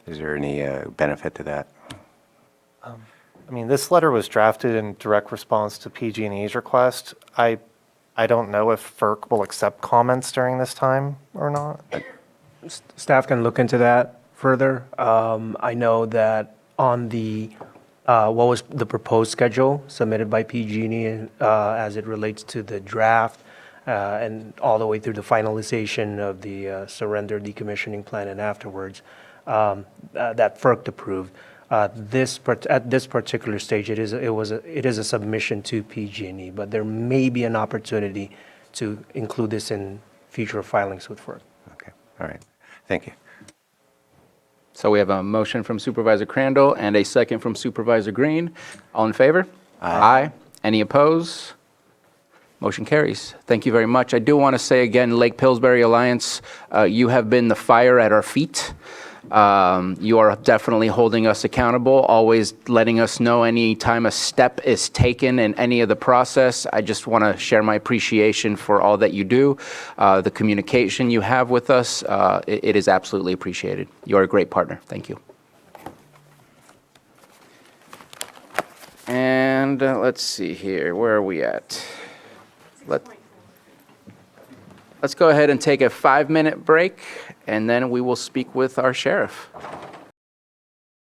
Is there any benefit to that? This letter was drafted in direct response to PG&E's request. I don't know if FERC will accept comments during this time or not. Staff can look into that further. I know that on the what was the proposed schedule submitted by PG&E as it relates to the draft and all the way through the finalization of the surrender decommissioning plan and afterwards that FERC approved. At this particular stage, it is a submission to PG&E, but there may be an opportunity to include this in future filings with FERC. Okay, all right. Thank you. So we have a motion from Supervisor Crandall and a second from Supervisor Green. All in favor? Aye. Any opposed? Motion carries. Thank you very much. I do want to say again, Lake Pillsbury Alliance, you have been the fire at our feet. You are definitely holding us accountable, always letting us know any time a step is taken in any of the process. I just want to share my appreciation for all that you do. The communication you have with us, it is absolutely appreciated. You are a great partner. Thank you. And let's see here. Where are we at? Let's go ahead and take a 5-minute break, and then we will speak with our sheriff.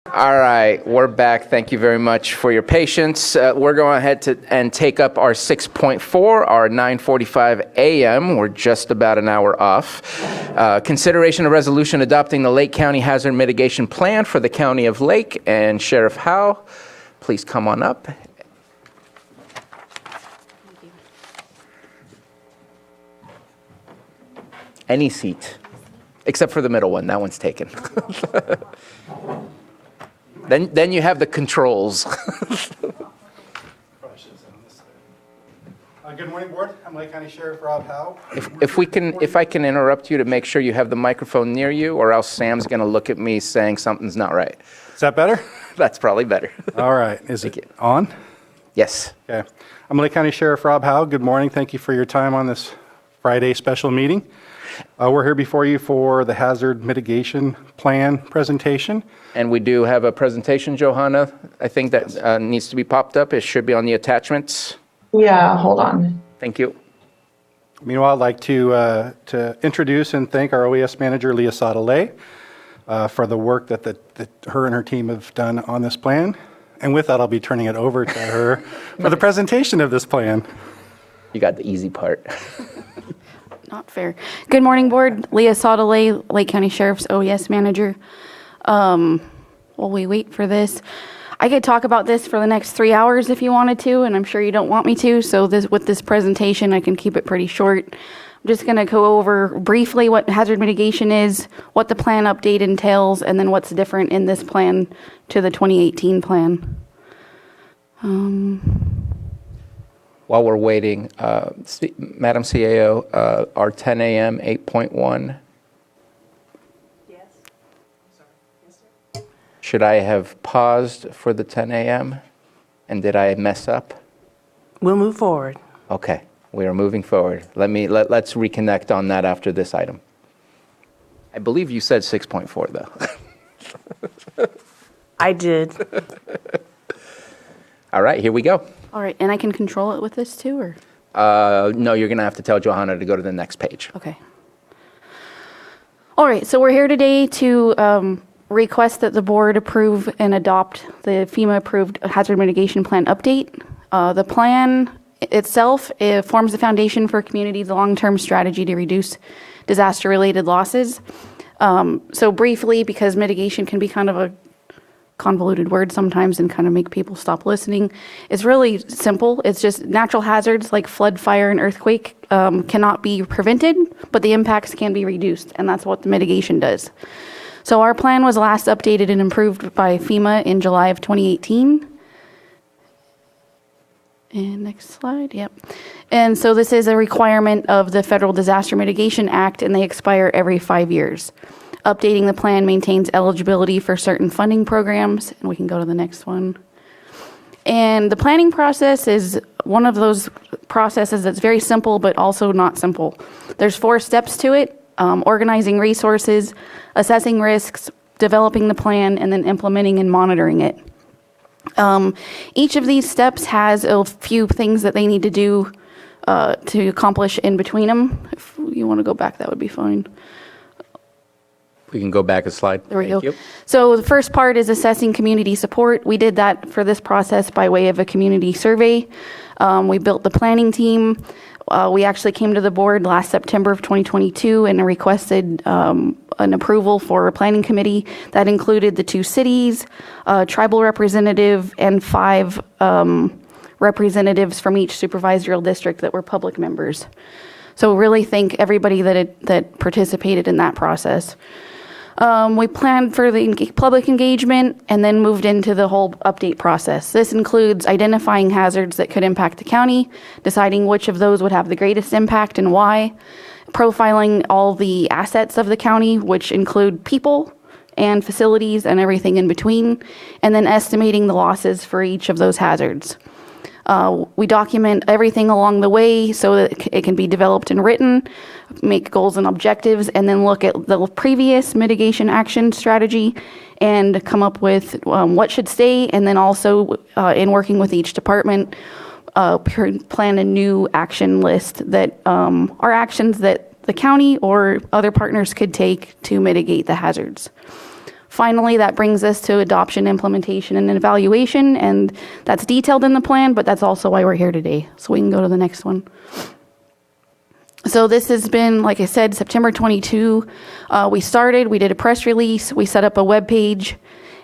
All right, we're back. Thank you very much for your patience. We're going ahead and take up our 6.4, our 9:45 a.m. We're just about an hour off. Consideration of resolution adopting the Lake County Hazard Mitigation Plan for the County of Lake. And Sheriff Howe, please come on up. Any seat, except for the middle one. That one's taken. Then you have the controls. Good morning, Board. I'm Lake County Sheriff Rob Howe. If I can interrupt you to make sure you have the microphone near you, or else Sam's going to look at me saying something's not right. Is that better? That's probably better. All right. Is it on? Yes. Okay. I'm Lake County Sheriff Rob Howe. Good morning. Thank you for your time on this Friday special meeting. We're here before you for the Hazard Mitigation Plan presentation. And we do have a presentation, Johanna, I think that needs to be popped up. It should be on the attachments. Yeah, hold on. Thank you. Meanwhile, I'd like to introduce and thank our OES manager, Leah Sautelay, for the work that her and her team have done on this plan. And with that, I'll be turning it over to her for the presentation of this plan. You got the easy part. Not fair. Good morning, Board. Leah Sautelay, Lake County Sheriff's OES Manager. While we wait for this, I could talk about this for the next 3 hours if you wanted to, and I'm sure you don't want me to. So with this presentation, I can keep it pretty short. I'm just going to go over briefly what hazard mitigation is, what the plan update entails, and then what's different in this plan to the 2018 plan. While we're waiting, Madam CAO, our 10 a.m. 8.1. Should I have paused for the 10 a.m.? And did I mess up? We'll move forward. Okay, we are moving forward. Let's reconnect on that after this item. I believe you said 6.4 though. I did. All right, here we go. All right, and I can control it with this too, or? No, you're gonna have to tell Johanna to go to the next page. Okay. All right, so we're here today to request that the board approve and adopt the FEMA-approved hazard mitigation plan update. The plan itself, it forms the foundation for communities' long-term strategy to reduce disaster-related losses. So briefly, because mitigation can be kind of a convoluted word sometimes and kind of make people stop listening, it's really simple. It's just natural hazards like flood, fire, and earthquake cannot be prevented, but the impacts can be reduced, and that's what the mitigation does. So our plan was last updated and improved by FEMA in July of 2018. And next slide, yep. And so this is a requirement of the Federal Disaster Mitigation Act, and they expire every 5 years. Updating the plan maintains eligibility for certain funding programs, and we can go to the next one. And the planning process is one of those processes that's very simple, but also not simple. There's 4 steps to it: organizing resources, assessing risks, developing the plan, and then implementing and monitoring it. Each of these steps has a few things that they need to do to accomplish in between them. If you want to go back, that would be fine. We can go back a slide. There we Thank go. you. So the first part is assessing community support. We did that for this process by way of a community survey. We built the planning team. We actually came to the board last September of 2022 and requested an approval for a planning committee that included the 2 cities, tribal representative, and 5 representatives from each supervisorial district that were public members. So really thank everybody that participated in that process. We planned for the public engagement and then moved into the whole update process. This includes identifying hazards that could impact the county, deciding which of those would have the greatest impact and why, profiling all the assets of the county, which include people and facilities and everything in between, and then estimating the losses for each of those hazards. We document everything along the way so that it can be developed and written, make goals and objectives, and then look at the previous mitigation action strategy and come up with what should stay, and then also in working with each department, plan a new action list that are actions that the county or other partners could take to mitigate the hazards. Finally, that brings us to adoption, implementation, and evaluation, and that's detailed in the plan, but that's also why we're here today. So we can go to the next one. So this has been, like I said, September 22. We did a press release, we set up a web page,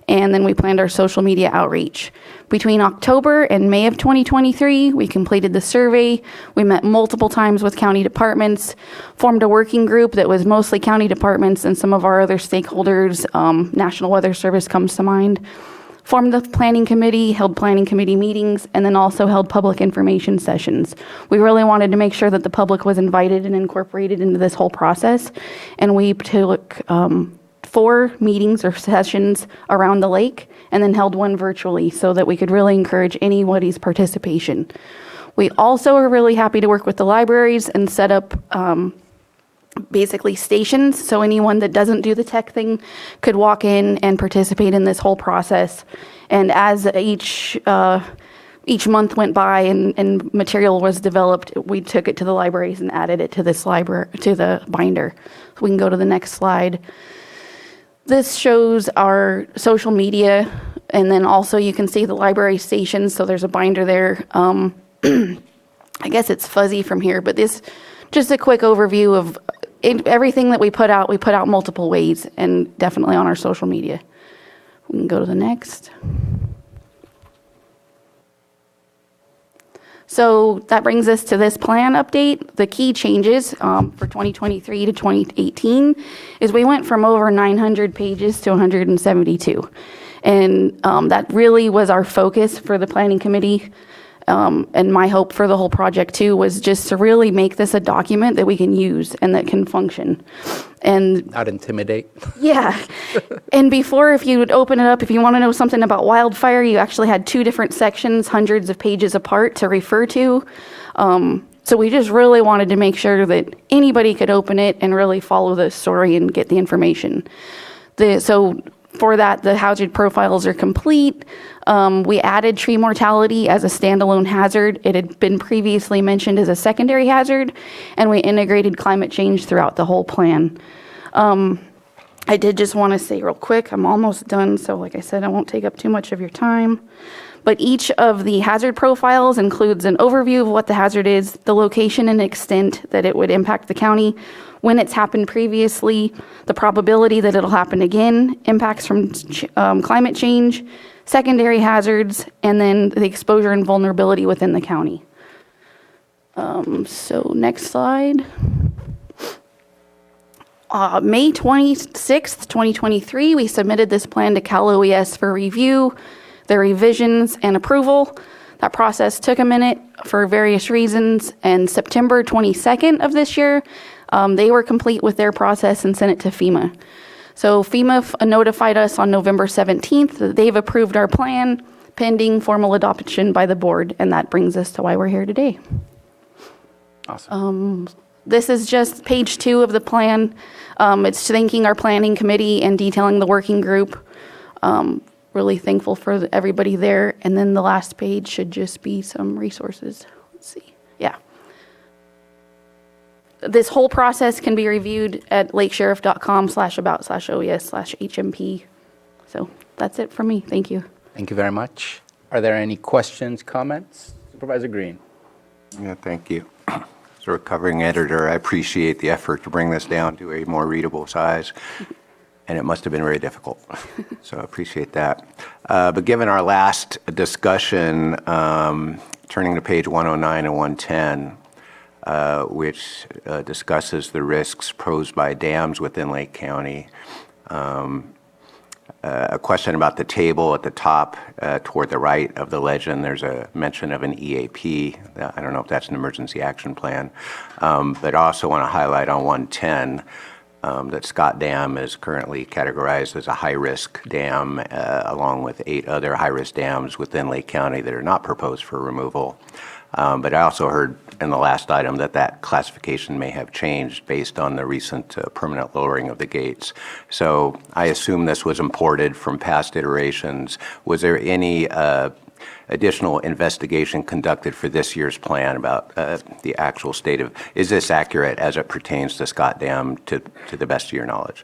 and then we planned our social media outreach. Between October and May of 2023, we completed the survey. We met multiple times with county departments, formed a working group that was mostly county departments and some of our other stakeholders. National Weather Service comes to mind. Formed the planning committee, held planning committee meetings, and then also held public information sessions. We really wanted to make sure that the public was invited and incorporated into this whole process, and we took 4 meetings or sessions around the lake and then held one virtually so that we could really encourage anybody's participation. We also are really happy to work with the libraries and set up basically stations, so anyone that doesn't do the tech thing could walk in and participate in this whole process. And as each month went by and material was developed, we took it to the libraries and added it to this to the binder. So we can go to the next slide. This shows our social media, and then also you can see the library stations, so there's a binder there. I guess it's fuzzy from here, but this, just a quick overview of everything that we put out multiple ways, and definitely on our social media. We can go to the next. So that brings us to this plan update. The key changes for 2023 to 2018 is we went from over 900 pages to 172. And that really was our focus for the planning committee. And my hope for the whole project too was just to really make this a document that we can use and that can function. And Not intimidate. yeah. And before, if you would open it up, if you want to know something about wildfire, you actually had two different sections, hundreds of pages apart to refer to. So we just really wanted to make sure that anybody could open it and really follow the story and get the information. So for that, the hazard profiles are complete. We added tree mortality as a standalone hazard. It had been previously mentioned as a secondary hazard, and we integrated climate change throughout the whole plan. I did just want to say real quick, I'm almost done, so like I said, I won't take up too much of your time. But each of the hazard profiles includes an overview of what the hazard is, the location and extent that it would impact the county, when it's happened previously, the probability that it'll happen again, impacts from climate change, secondary hazards, and then the exposure and vulnerability within the county. So next slide. May 26th, 2023, we submitted this plan to Cal OES for review, their revisions and approval. That process took a minute for various reasons, and September 22nd of this year, they were complete with their process and sent it to FEMA. So FEMA notified us on November 17th that they've approved our plan pending formal adoption by the board, and that brings us to why we're here today. Awesome. This is just page 2 of the plan. It's thanking our planning committee and detailing the working group. Really thankful for everybody there. And then the last page should just be some resources. Let's see. Yeah. This whole process can be reviewed at lakesheriff.com/about/OES/HMP. So that's it from me. Thank you. Thank you very much. Are there any questions, comments? Supervisor Green. Yeah, thank you. As a recovering editor, I appreciate the effort to bring this down to a more readable size, and it must have been very difficult. So I appreciate that. But given our last discussion, turning to page 109 and 110, which discusses the risks posed by dams within Lake County. A question about the table at the top toward the right of the legend. There's a mention of an EAP. I don't know if that's an emergency action plan. But I also want to highlight on 110 that Scott Dam is currently categorized as a high-risk dam along with 8 other high-risk dams within Lake County that are not proposed for removal. But I also heard in the last item that classification may have changed based on the recent permanent lowering of the gates. So I assume this was imported from past iterations. Was there any additional investigation conducted for this year's plan about the actual state of, is this accurate as it pertains to Scott Dam to the best of your knowledge?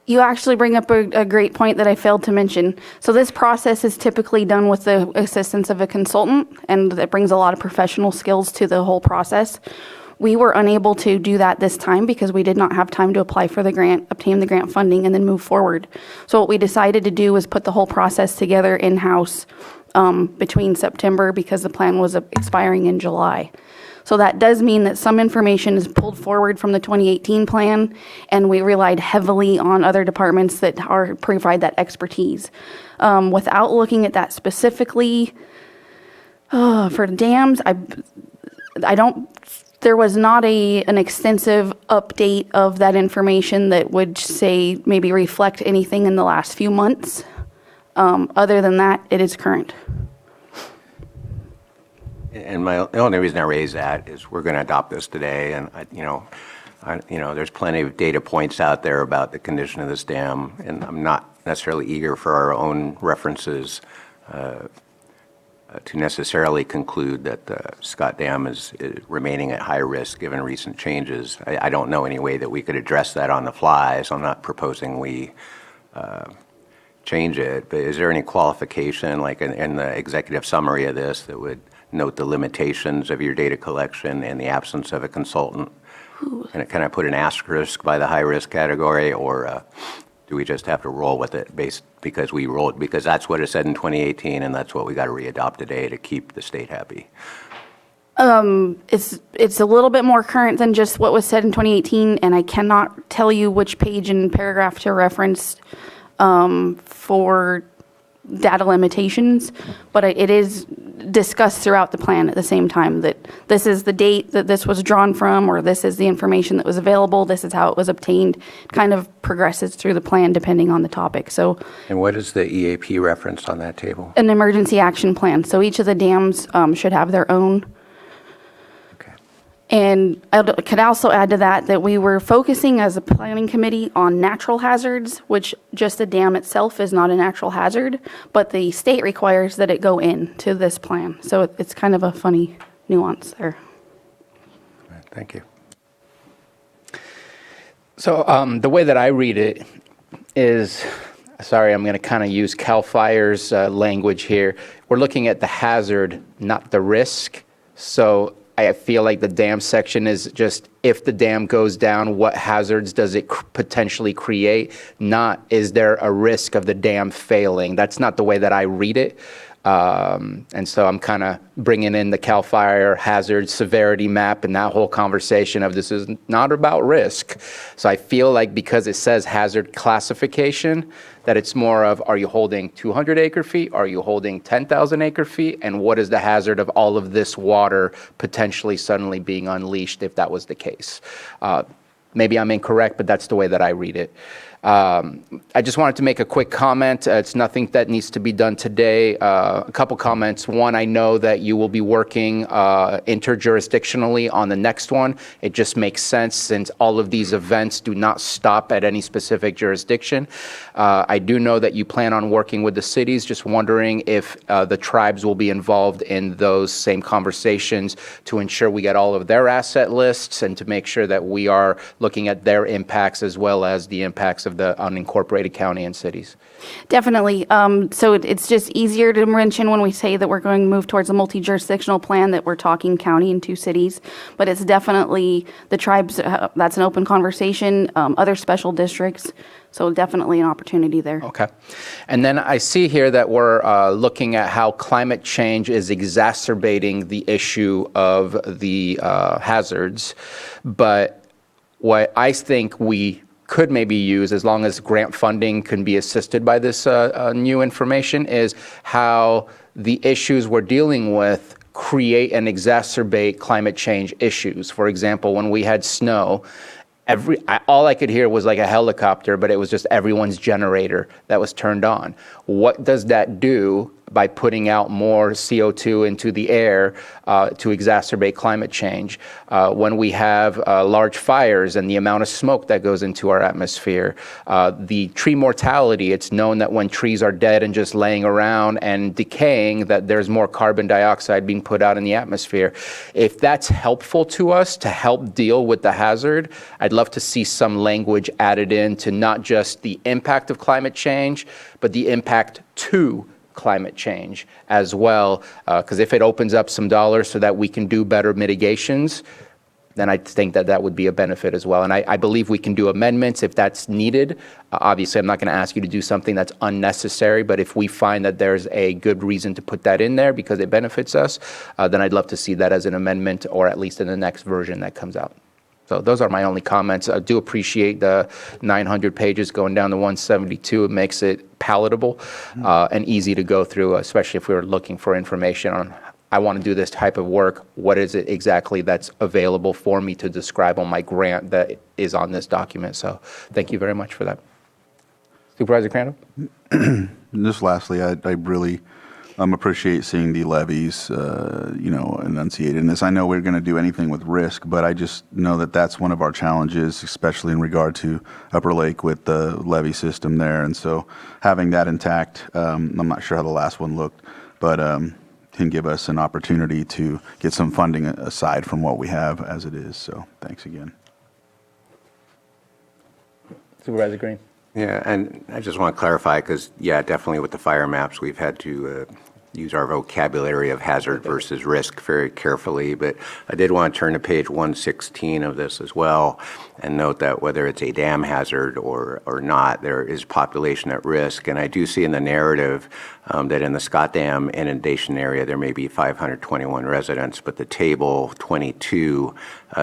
You actually bring up a great point that I failed to mention. So this process is typically done with the assistance of a consultant, and that brings a lot of professional skills to the whole process. We were unable to do that this time because we did not have time to apply for the grant, obtain the grant funding, and then move forward. So what we decided to do was put the whole process together in-house between September, because the plan was expiring in July. So that does mean that some information is pulled forward from the 2018 plan, and we relied heavily on other departments that provide that expertise. Without looking at that specifically, for dams, there was not an extensive update of that information that would say maybe reflect anything in the last few months. Other than that, it is current. And the only reason I raise that is we're going to adopt this today, and there's plenty of data points out there about the condition of this dam, and I'm not necessarily eager for our own references to necessarily conclude that the Scott Dam is remaining at high risk given recent changes. I don't know any way that we could address that on the fly, so I'm not proposing we change it. But is there any qualification, like in the executive summary of this, that would note the limitations of your data collection and the absence of a consultant? And can I put an asterisk by the high risk category, or do we just have to roll with it because that's what it said in 2018, and that's what we got to re-adopt today to keep the state happy? It's a little bit more current than just what was said in 2018, and I cannot tell you which page and paragraph to reference for data limitations, but it is discussed throughout the plan at the same time that this is the date that this was drawn from, or this is the information that was available, this is how it was obtained. Kind of progresses through the plan depending on the topic. So And what is the EAP referenced on that table? an emergency action plan. So each of the dams should have their own. And I could also add to that we were focusing as a planning committee on natural hazards, which just the dam itself is not a natural hazard, but the state requires that it go into this plan. So it's kind of a funny nuance there. Thank you. So the way that I read it is, sorry, I'm going to kind of use CAL FIRE's language here. We're looking at the hazard, not the risk. So I feel like the dam section is just, if the dam goes down, what hazards does it potentially create? Not, is there a risk of the dam failing? That's not the way that I read it. And so I'm kind of bringing in the CAL FIRE hazard severity map and that whole conversation of this is not about risk. So I feel like because it says hazard classification, that it's more of, are you holding 200 acre feet? Are you holding 10,000 acre feet? And what is the hazard of all of this water potentially suddenly being unleashed if that was the case? Maybe I'm incorrect, but that's the way that I read it. I just wanted to make a quick comment. It's nothing that needs to be done today. A couple comments. One, I know that you will be working interjurisdictionally on the next one. It just makes sense since all of these events do not stop at any specific jurisdiction. I do know that you plan on working with the cities. Just wondering if the tribes will be involved in those same conversations to ensure we get all of their asset lists and to make sure that we are looking at their impacts as well as the impacts of the unincorporated county and cities. Definitely. So it's just easier to mention when we say that we're going to move towards a multi-jurisdictional plan that we're talking county and 2 cities, but it's definitely the tribes, that's an open conversation, other special districts. So definitely an opportunity there. Okay. And then I see here that we're looking at how climate change is exacerbating the issue of the hazards. But what I think we could maybe use, as long as grant funding can be assisted by this new information, is how the issues we're dealing with create and exacerbate climate change issues. For example, when we had snow, all I could hear was like a helicopter, but it was just everyone's generator that was turned on. What does that do by putting out more CO2 into the air to exacerbate climate change? When we have large fires and the amount of smoke that goes into our atmosphere, the tree mortality, it's known that when trees are dead and just laying around and decaying, that there's more carbon dioxide being put out in the atmosphere. If that's helpful to us to help deal with the hazard, I'd love to see some language added in to not just the impact of climate change, but the impact to climate change as well. Because if it opens up some dollars so that we can do better mitigations, then I think that that would be a benefit as well. And I believe we can do amendments if that's needed. Obviously, I'm not going to ask you to do something that's unnecessary, but if we find that there's a good reason to put that in there because it benefits us, then I'd love to see that as an amendment or at least in the next version that comes out. So those are my only comments. I do appreciate the 900 pages going down to 172. It makes it palatable and easy to go through, especially if we were looking for information on, I want to do this type of work. What is it exactly that's available for me to describe on my grant that is on this document? So thank you very much for that. Supervisor Crandall? Just lastly, I really appreciate seeing the levies, enunciated in this. I know we're going to do anything with risk, but I just know that that's one of our challenges, especially in regard to Upper Lake with the levee system there. And so having that intact, I'm not sure how the last one looked, but can give us an opportunity to get some funding aside from what we have as it is. So thanks again. Supervisor Green. Yeah, and I just want to clarify because, yeah, definitely with the fire maps, we've had to use our vocabulary of hazard versus risk very carefully, but I did want to turn to page 116 of this as well and note that whether it's a dam hazard or not, there is population at risk. And I do see in the narrative that in the Scott Dam inundation area, there may be 521 residents, but the table 22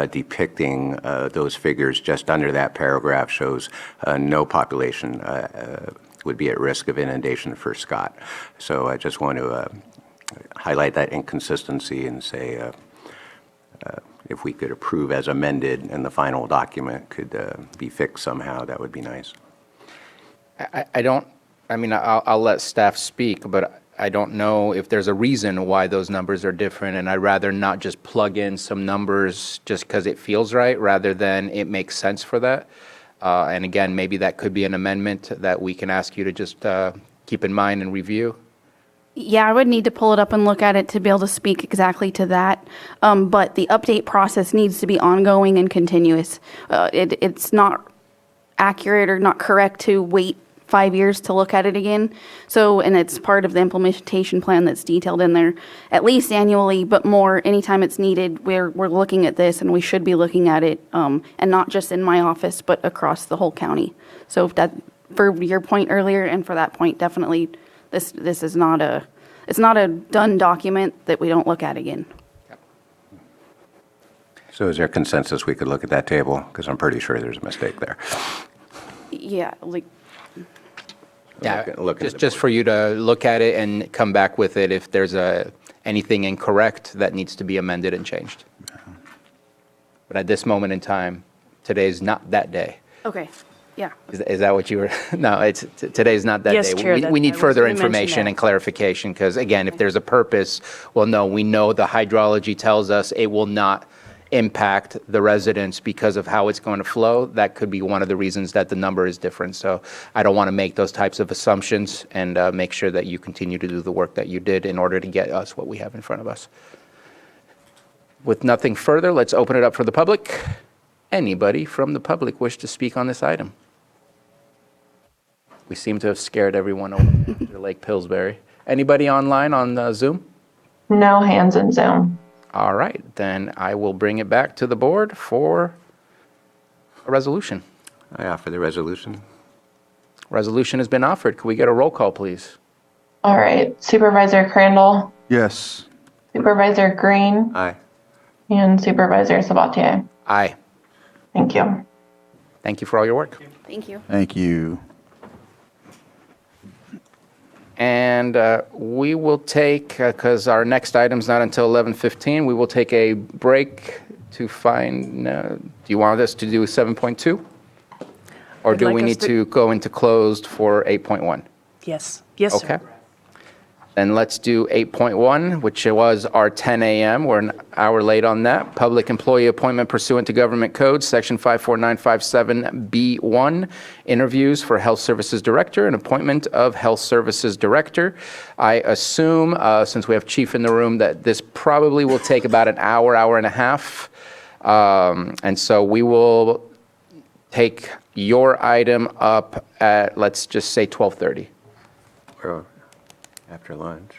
depicting those figures just under that paragraph shows no population would be at risk of inundation for Scott. So I just want to highlight that inconsistency and say if we could approve as amended and the final document could be fixed somehow, that would be nice. I'll let staff speak, but I don't know if there's a reason why those numbers are different, and I'd rather not just plug in some numbers just because it feels right, rather than it makes sense for that. And again, maybe that could be an amendment that we can ask you to just keep in mind and review. Yeah, I would need to pull it up and look at it to be able to speak exactly to that. But the update process needs to be ongoing and continuous. It's not accurate or not correct to wait 5 years to look at it again. So, and it's part of the implementation plan that's detailed in there, at least annually, but more anytime it's needed. We're looking at this, and we should be looking at it, and not just in my office, but across the whole county. So, if that, for your point earlier, and for that point, definitely, this is not a done document that we don't look at again. So is there consensus we could look at that table? Because I'm pretty sure there's a mistake there. Yeah, Yeah, just for you to look at it and come back with it if there's anything incorrect that needs to be amended and changed. But at this moment in time, today's not that day. Okay. Yeah. Is that what you were? No, today's not that Yes, day. Chair, We need I was further gonna mention information that. and clarification because, again, if there's a purpose, well, no, we know the hydrology tells us it will not impact the residents because of how it's going to flow. That could be one of the reasons that the number is different. So I don't want to make those types of assumptions, and make sure that you continue to do the work that you did in order to get us what we have in front of us. With nothing further, let's open it up for the public. Anybody from the public wish to speak on this item? We seem to have scared everyone over to Lake Pillsbury. Anybody online on Zoom? No hands in Zoom. All right, then I will bring it back to the board for a resolution. I offer the resolution. Resolution has been offered. Could we get a roll call, please? All right. Supervisor Crandall, Yes. Supervisor Green, Aye. and Supervisor Sabatier. Aye. Thank you. Thank you for all your work. Thank you. Thank you. And we will take, because our next item's not until 11:15, we will take a break to find, do you want us to do 7.2? Or I'd do like we us need to- to go into closed for 8.1? Yes. Yes, sir. Okay. Then let's do 8.1, which was our 10 a.m. We're an hour late on that. Public employee appointment pursuant to Government Code, Section 54957B1, interviews for Health Services Director and appointment of Health Services Director. I assume, since we have Chief in the room, that this probably will take about an hour, hour and a half. And so we will take your item up at, let's just say 12:30. Or after lunch.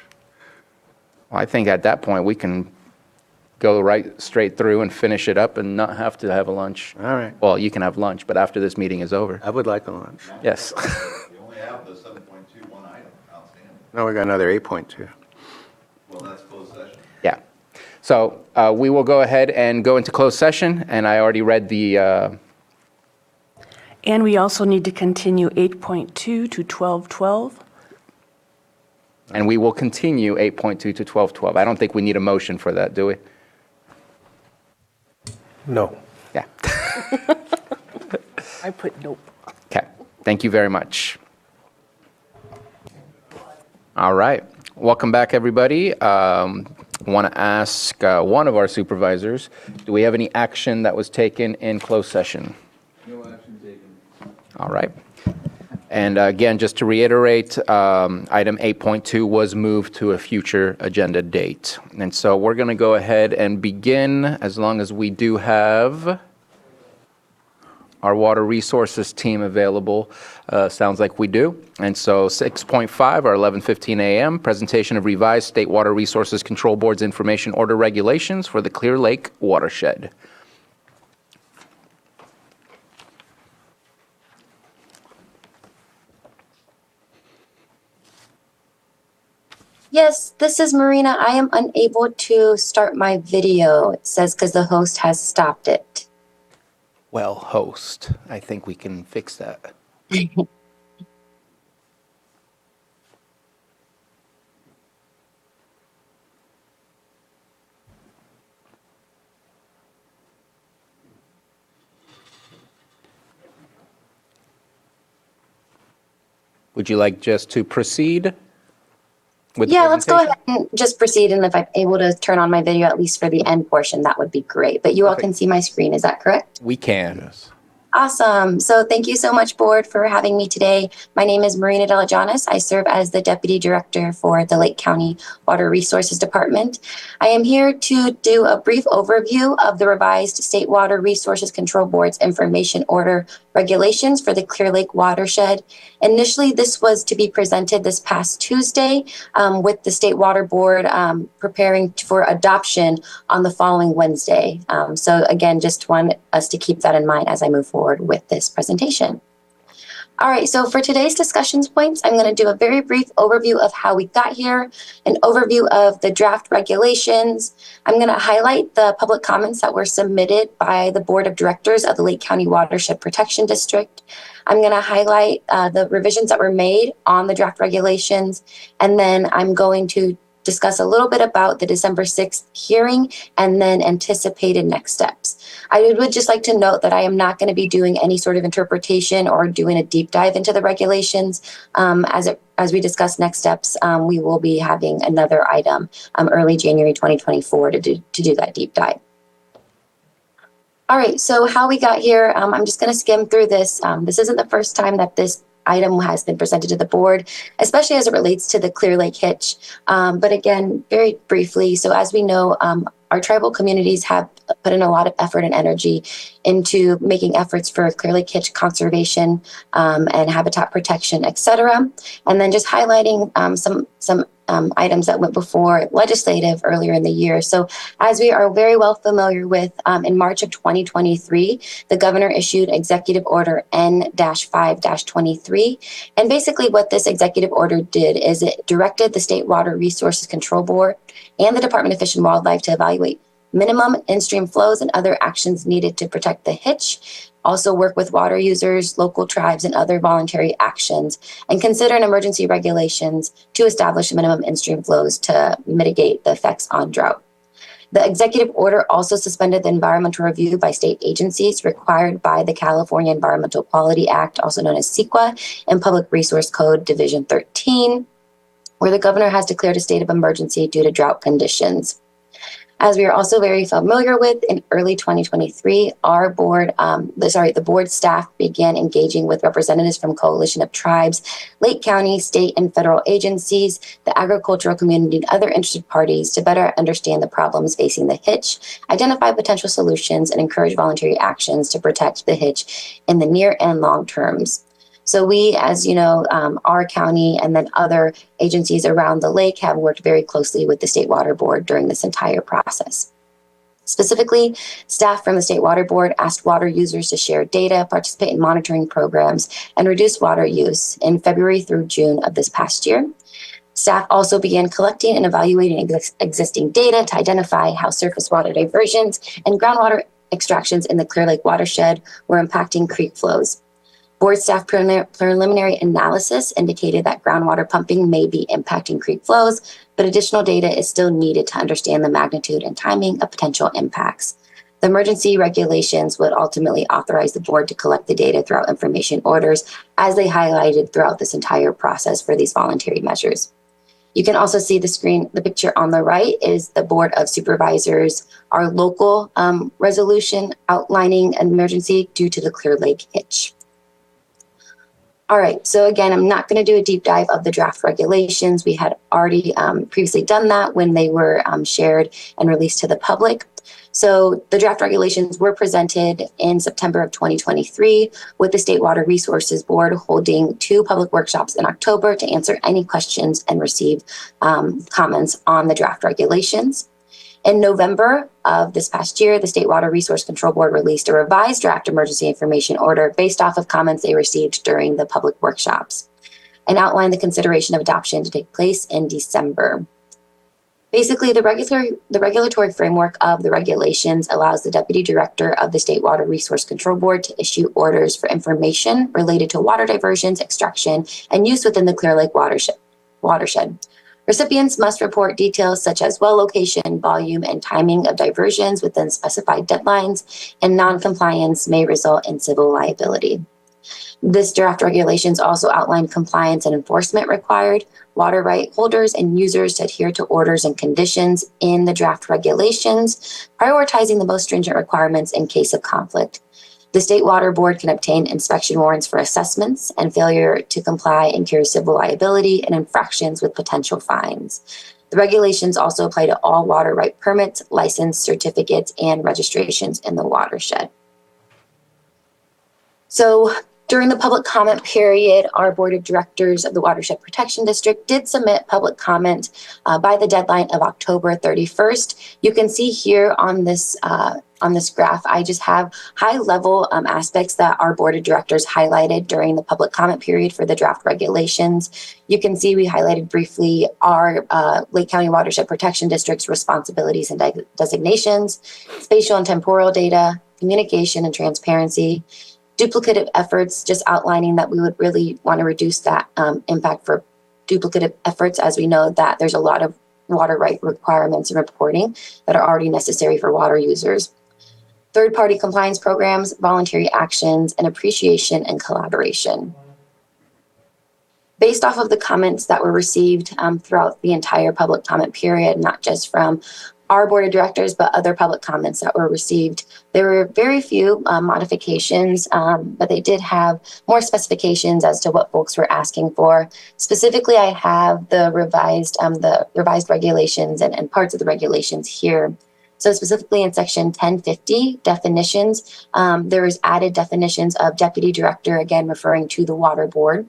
Well, I think at that point, we can go right straight through and finish it up and not have to have a lunch. All right. Well, you can have lunch, but after this meeting is over. I would like a lunch. Yes. You only have the 7.21 item outstanding. No, we got another 8.2. Well, that's closed session. Yeah. So we will go ahead and go into closed session, and I already read the, And we also need to continue 8.2 to 12:12. and we will continue 8.2 to 12:12. I don't think we need a motion for that, do we? No. Yeah. I put nope. Okay. Thank you very much. All right. Welcome back, everybody. Want to ask one of our supervisors, do we have any action that was taken in closed session? No action taken. All right. And again, just to reiterate, item 8.2 was moved to a future agenda date. And so we're going to go ahead and begin, as long as we do have our water resources team available? Sounds like we do. And so 6.5 or 11:15 a.m., presentation of revised State Water Resources Control Board's information order regulations for the Clear Lake watershed. Yes, this is Marina. I am unable to start my video, it says, because the host has stopped it. Well, host, I think we can fix that. Would you like just to proceed with the Yeah, let's go presentation? ahead and just proceed. And if I'm able to turn on my video, at least for the end portion, that would be great. But you all can see my screen, is that correct? We can. Yes. Awesome. So thank you so much, board, for having me today. My name is Marina Delajanis. I serve as the Deputy Director for the Lake County Water Resources Department. I am here to do a brief overview of the revised State Water Resources Control Board's information order regulations for the Clear Lake watershed. Initially, this was to be presented this past Tuesday with the State Water Board preparing for adoption on the following Wednesday. So again, just want us to keep that in mind as I move forward with this presentation. All right, so for today's discussions points, I'm going to do a very brief overview of how we got here, an overview of the draft regulations. I'm going to highlight the public comments that were submitted by the Board of Directors of the Lake County Watershed Protection District. I'm going to highlight the revisions that were made on the draft regulations, and then I'm going to discuss a little bit about the December 6th hearing and then anticipated next steps. I would just like to note that I am not going to be doing any sort of interpretation or doing a deep dive into the regulations. As we discuss next steps, we will be having another item early January 2024 to do that deep dive. All right, so how we got here, I'm just going to skim through this. This isn't the first time that this item has been presented to the board, especially as it relates to the Clear Lake Hitch. But again, very briefly, so as we know, our tribal communities have put in a lot of effort and energy into making efforts for Clear Lake Hitch conservation and habitat protection, et cetera. And then just highlighting some items that went before legislative earlier in the year. So as we are very well familiar with, in March of 2023, the governor issued Executive Order N-5-23. And basically what this executive order did is it directed the State Water Resources Control Board and the Department of Fish and Wildlife to evaluate minimum in-stream flows and other actions needed to protect the hitch, also work with water users, local tribes, and other voluntary actions, and consider an emergency regulations to establish minimum in-stream flows to mitigate the effects on drought. The executive order also suspended the environmental review by state agencies required by the California Environmental Quality Act, also known as CEQA, and Public Resource Code Division 13, where the governor has declared a state of emergency due to drought conditions. As we are also very familiar with, in early 2023, the board staff began engaging with representatives from Coalition of Tribes, Lake County, state, and federal agencies, the agricultural community, and other interested parties to better understand the problems facing the hitch, identify potential solutions, and encourage voluntary actions to protect the hitch in the near and long terms. So we, as you know, our county and then other agencies around the lake have worked very closely with the State Water Board during this entire process. Specifically, staff from the State Water Board asked water users to share data, participate in monitoring programs, and reduce water use in February through June of this past year. Staff also began collecting and evaluating existing data to identify how surface water diversions and groundwater extractions in the Clear Lake watershed were impacting creek flows. Board staff preliminary analysis indicated that groundwater pumping may be impacting creek flows, but additional data is still needed to understand the magnitude and timing of potential impacts. The emergency regulations would ultimately authorize the board to collect the data throughout information orders, as they highlighted throughout this entire process for these voluntary measures. You can also see the picture on the right is the Board of Supervisors, our local resolution outlining an emergency due to the Clear Lake Hitch. All right, so again, I'm not going to do a deep dive of the draft regulations. We had already previously done that when they were shared and released to the public. So the draft regulations were presented in September of 2023 with the State Water Resources Board holding 2 public workshops in October to answer any questions and receive comments on the draft regulations. In November of this past year, the State Water Resource Control Board released a revised draft emergency information order based off of comments they received during the public workshops and outlined the consideration of adoption to take place in December. Basically, the regulatory framework of the regulations allows the Deputy Director of the State Water Resource Control Board to issue orders for information related to water diversions, extraction, and use within the Clear Lake watershed. Recipients must report details such as well location, volume, and timing of diversions within specified deadlines, and non-compliance may result in civil liability. This draft regulations also outline compliance and enforcement required, water right holders and users to adhere to orders and conditions in the draft regulations, prioritizing the most stringent requirements in case of conflict. The State Water Board can obtain inspection warrants for assessments, and failure to comply incurs civil liability and infractions with potential fines. The regulations also apply to all water right permits, license, certificates, and registrations in the watershed. So during the public comment period, our Board of Directors of the Watershed Protection District did submit public comment by the deadline of October 31st. You can see here on this graph, I just have high-level aspects that our Board of Directors highlighted during the public comment period for the draft regulations. You can see we highlighted briefly our Lake County Watershed Protection District's responsibilities and designations, spatial and temporal data, communication and transparency, duplicative efforts, just outlining that we would really want to reduce that impact for duplicative efforts, as we know that there's a lot of water right requirements and reporting that are already necessary for water users. Third-party compliance programs, voluntary actions, and appreciation and collaboration. Based off of the comments that were received throughout the entire public comment period, not just from our Board of Directors, but other public comments that were received, there were very few modifications, but they did have more specifications as to what folks were asking for. Specifically, I have the revised regulations and parts of the regulations here. So specifically in section 1050, definitions, there was added definitions of deputy director, again referring to the water board,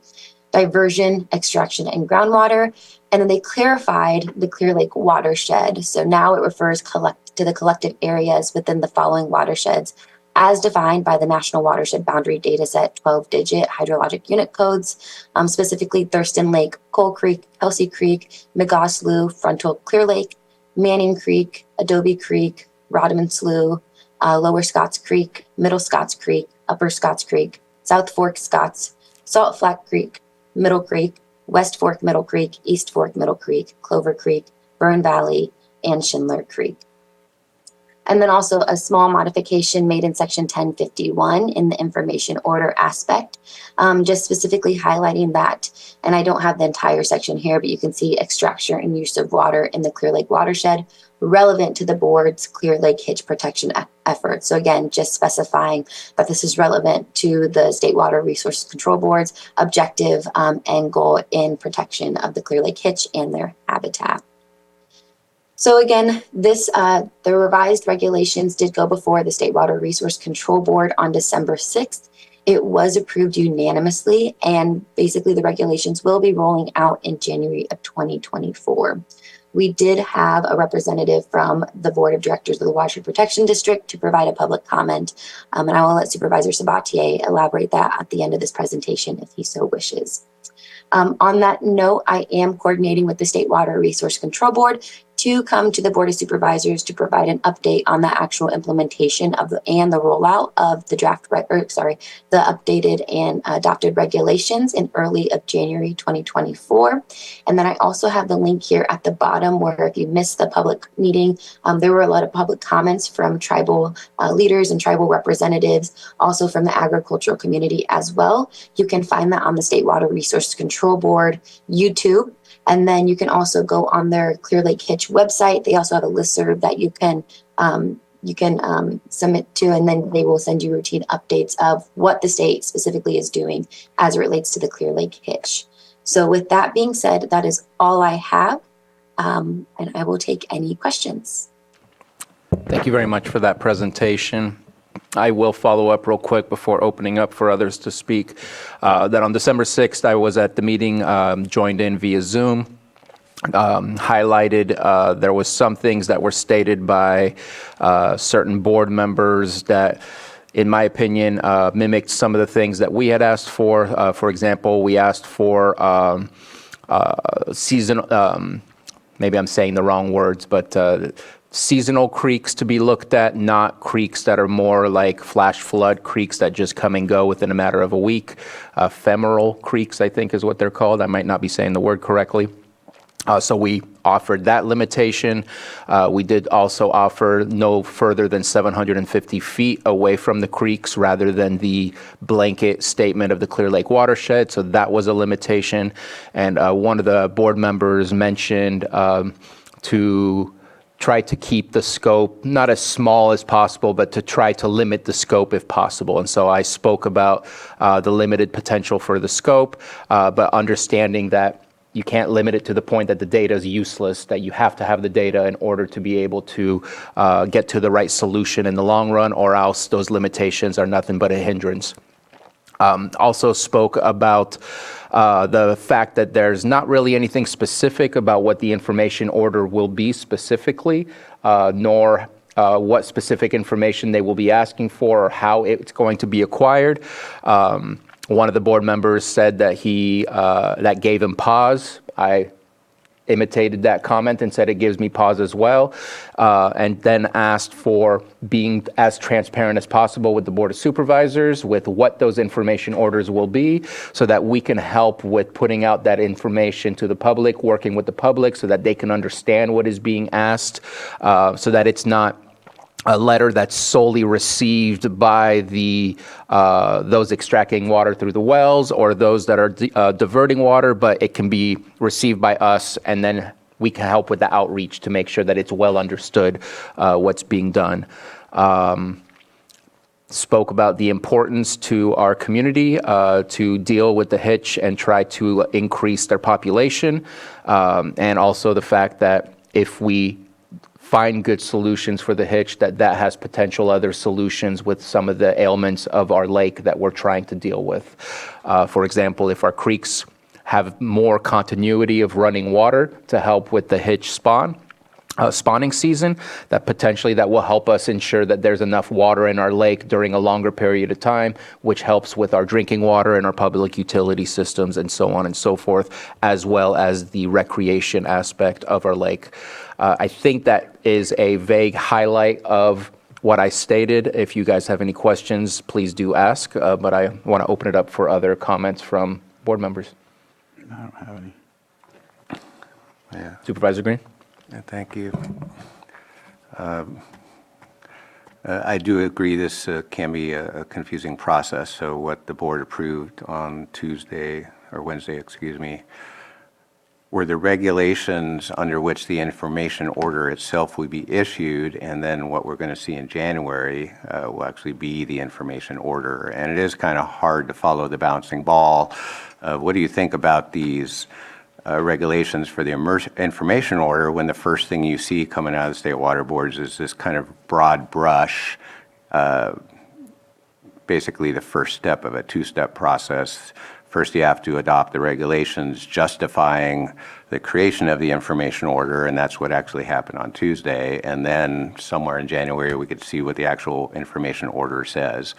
diversion, extraction, and groundwater. And then they clarified the Clear Lake watershed. So now it refers to the collective areas within the following watersheds as defined by the National Watershed Boundary Dataset 12-digit hydrologic unit codes, specifically Thurston Lake, Coal Creek, Kelsey Creek, McGaw Slough, Frontal Clear Lake, Manning Creek, Adobe Creek, Rodman Slough, Lower Scotts Creek, Middle Scotts Creek, Upper Scotts Creek, South Fork Scotts, Salt Flat Creek, Middle Creek, West Fork Middle Creek, East Fork Middle Creek, Clover Creek, Burn Valley, and Schindler Creek. And then also a small modification made in section 1051 in the information order aspect, just specifically highlighting that. And I don't have the entire section here, but you can see extraction and use of water in the Clear Lake watershed relevant to the board's Clear Lake hitch protection efforts. So again, just specifying that this is relevant to the State Water Resource Control Board's objective and goal in protection of the Clear Lake hitch and their habitat. So again, the revised regulations did go before the State Water Resource Control Board on December 6th. It was approved unanimously, and basically the regulations will be rolling out in January of 2024. We did have a representative from the Board of Directors of the Watershed Protection District to provide a public comment, and I will let Supervisor Sabatier elaborate that at the end of this presentation if he so wishes. On that note, I am coordinating with the State Water Resource Control Board to come to the Board of Supervisors to provide an update on the actual implementation of the rollout of the the updated and adopted regulations in early of January 2024. And then I also have the link here at the bottom where if you missed the public meeting, there were a lot of public comments from tribal leaders and tribal representatives, also from the agricultural community as well. You can find that on the State Water Resource Control Board YouTube. And then you can also go on their Clear Lake Hitch website. They also have a listserv that you can you can submit to, and then they will send you routine updates of what the state specifically is doing as it relates to the Clear Lake hitch. So with that being said, that is all I have, and I will take any questions. Thank you very much for that presentation. I will follow up real quick before opening up for others to speak. That on December 6th, I was at the meeting, joined in via Zoom. Highlighted, there was some things that were stated by certain board members that, in my opinion, mimicked some of the things that we had asked for. For example, we asked for seasonal, maybe I'm saying the wrong words, but seasonal creeks to be looked at, not creeks that are more like flash flood creeks that just come and go within a matter of a week. Ephemeral creeks, I think is what they're called. I might not be saying the word correctly. So we offered that limitation. We did also offer no further than 750 feet away from the creeks rather than the blanket statement of the Clear Lake watershed. So that was a limitation. And one of the board members mentioned to try to keep the scope not as small as possible, but to try to limit the scope if possible. And so I spoke about the limited potential for the scope, but understanding that you can't limit it to the point that the data is useless, that you have to have the data in order to be able to get to the right solution in the long run, or else those limitations are nothing but a hindrance. Also spoke about the fact that there's not really anything specific about what the information order will be specifically, nor what specific information they will be asking for or how it's going to be acquired. One of the board members said that that gave him pause. I imitated that comment and said it gives me pause as well, and then asked for being as transparent as possible with the Board of Supervisors with what those information orders will be, so that we can help with putting out that information to the public, working with the public so that they can understand what is being asked, so that it's not a letter that's solely received by those extracting water through the wells or those that are diverting water, but it can be received by us, and then we can help with the outreach to make sure that it's well understood what's being done. Spoke about the importance to our community to deal with the hitch and try to increase their population, and also the fact that if we find good solutions for the hitch, that has potential other solutions with some of the ailments of our lake that we're trying to deal with. For example, if our creeks have more continuity of running water to help with the hitch spawning season, that potentially that will help us ensure that there's enough water in our lake during a longer period of time, which helps with our drinking water and our public utility systems and so on and so forth, as well as the recreation aspect of our lake. I think that is a vague highlight of what I stated. If you guys have any questions, please do ask, but I want to open it up for other comments from board members. I don't have any. Yeah. Supervisor Green? Thank you. I do agree this can be a confusing process. So what the board approved on Wednesday, were the regulations under which the information order itself would be issued, and then what we're going to see in January will actually be the information order. And it is kind of hard to follow the bouncing ball. What do you think about these regulations for the information order when the first thing you see coming out of the state water boards is this kind of broad brush, basically the first step of a two-step process? First, you have to adopt the regulations justifying the creation of the information order, and that's what actually happened on Tuesday. And then somewhere in January, we could see what the actual information order says,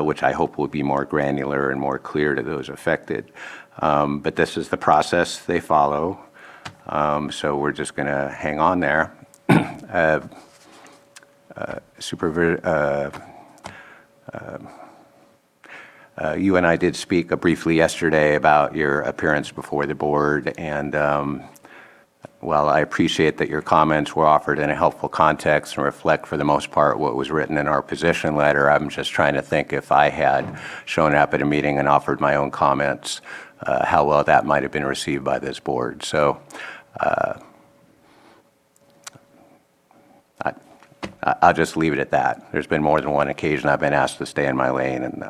which I hope will be more granular and more clear to those affected. But this is the process they follow, so we're just going to hang on there. You and I did speak briefly yesterday about your appearance before the board, and while I appreciate that your comments were offered in a helpful context and reflect for the most part what was written in our position letter, I'm just trying to think if I had shown up at a meeting and offered my own comments, how well that might have been received by this board. So I'll just leave it at that. There's been more than one occasion I've been asked to stay in my lane, and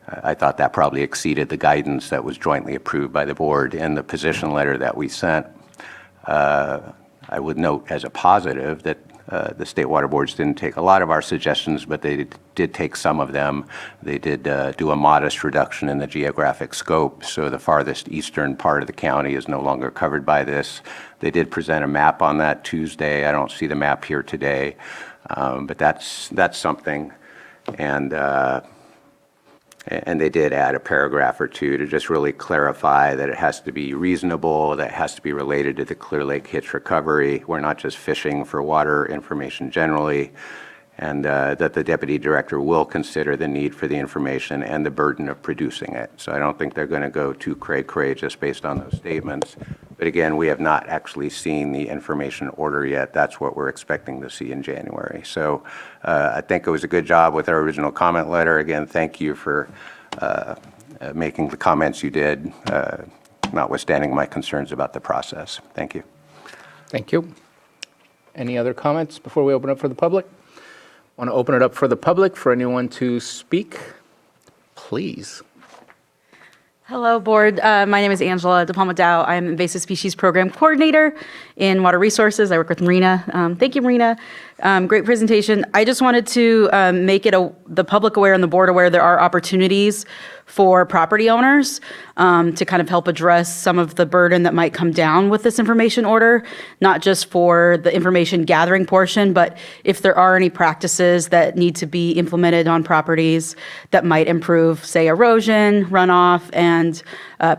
I thought that probably exceeded the guidance that was jointly approved by the board in the position letter that we sent. I would note as a positive that the state water boards didn't take a lot of our suggestions, but they did take some of them. They did do a modest reduction in the geographic scope, so the farthest eastern part of the county is no longer covered by this. They did present a map on that Tuesday. I don't see the map here today, but that's something. And they did add a paragraph or two to just really clarify that it has to be reasonable, that it has to be related to the Clear Lake hitch recovery. We're not just fishing for water information generally, and that the deputy director will consider the need for the information and the burden of producing it. So I don't think they're going to go too cray-cray just based on those statements. But again, we have not actually seen the information order yet. That's what we're expecting to see in January. So I think it was a good job with our original comment letter. Again, thank you for making the comments you did, notwithstanding my concerns about the process. Thank you. Thank you. Any other comments before we open up for the public? Want to open it up for the public, for anyone to speak? Please. Hello, board. My name is Angela DePalma Dow. I'm Invasive Species Program Coordinator in Water Resources. I work with Marina. Thank you, Marina. Great presentation. I just wanted to make it the public aware and the board aware there are opportunities for property owners to kind of help address some of the burden that might come down with this information order, not just for the information gathering portion, but if there are any practices that need to be implemented on properties that might improve, say, erosion, runoff, and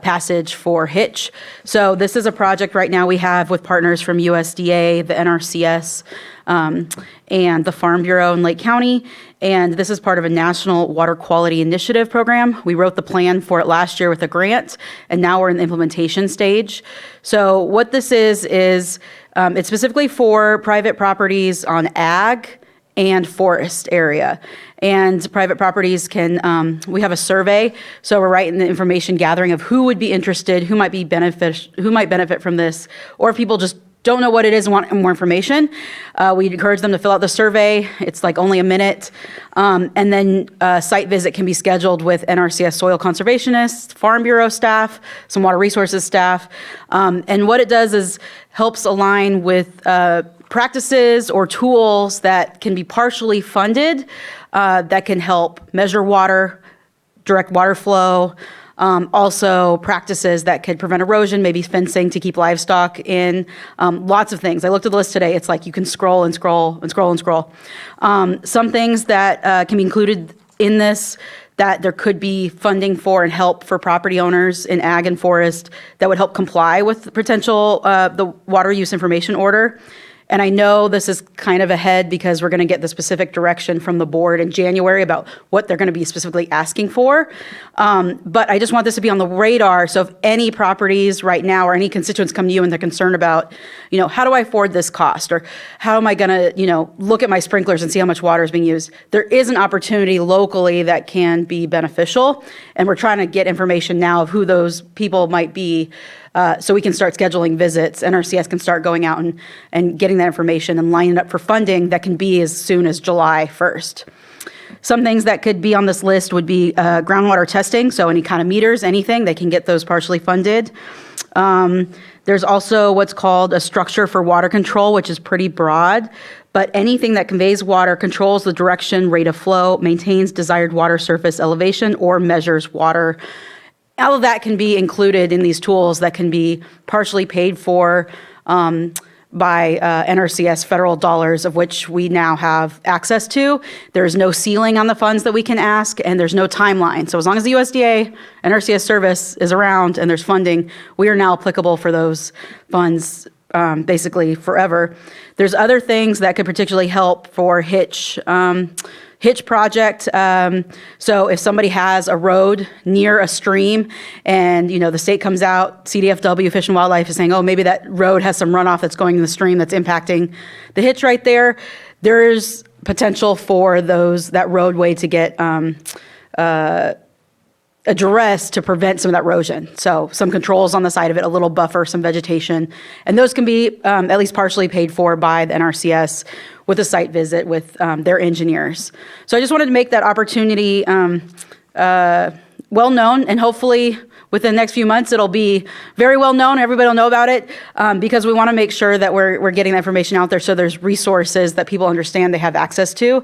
passage for hitch. So this is a project right now we have with partners from USDA, the NRCS, and the Farm Bureau in Lake County. And this is part of a national water quality initiative program. We wrote the plan for it last year with a grant, and now we're in the implementation stage. So what this is it's specifically for private properties on ag and forest area. And private properties can, we have a survey, so we're right in the information gathering of who would be interested, who might benefit from this, or if people just don't know what it is and want more information, we encourage them to fill out the survey. It's like only a minute. And then a site visit can be scheduled with NRCS soil conservationists, Farm Bureau staff, some water resources staff. And what it does is helps align with practices or tools that can be partially funded that can help measure water, direct water flow, also practices that could prevent erosion, maybe fencing to keep livestock in, lots of things. I looked at the list today. It's like you can scroll and scroll and scroll and scroll. Some things that can be included in this that there could be funding for and help for property owners in ag and forest that would help comply with the potential the water use information order. And I know this is kind of ahead because we're going to get the specific direction from the board in January about what they're going to be specifically asking for. But I just want this to be on the radar. So if any properties right now or any constituents come to you and they're concerned about, how do I afford this cost? Or how am I going to, look at my sprinklers and see how much water is being used? There is an opportunity locally that can be beneficial. And we're trying to get information now of who those people might be. So we can start scheduling visits. NRCS can start going out and getting that information and lining it up for funding that can be as soon as July 1st. Some things that could be on this list would be groundwater testing. So any kind of meters, anything, they can get those partially funded. There's also what's called a structure for water control, which is pretty broad. But anything that conveys water, controls the direction, rate of flow, maintains desired water surface elevation, or measures water. All of that can be included in these tools that can be partially paid for by NRCS federal dollars, of which we now have access to. There's no ceiling on the funds that we can ask, and there's no timeline. So as long as the USDA NRCS service is around and there's funding, we are now applicable for those funds basically forever. There's other things that could particularly help for hitch project. So if somebody has a road near a stream and, the state comes out, CDFW, Fish and Wildlife is saying, oh, maybe that road has some runoff that's going in the stream that's impacting the hitch right there. There's potential for that roadway to get address to prevent some of that erosion. So some controls on the side of it, a little buffer, some vegetation. And those can be at least partially paid for by the NRCS with a site visit with their engineers. So I just wanted to make that opportunity well known, and hopefully within the next few months it'll be very well known. Everybody will know about it because we want to make sure that we're getting that information out there so there's resources that people understand they have access to.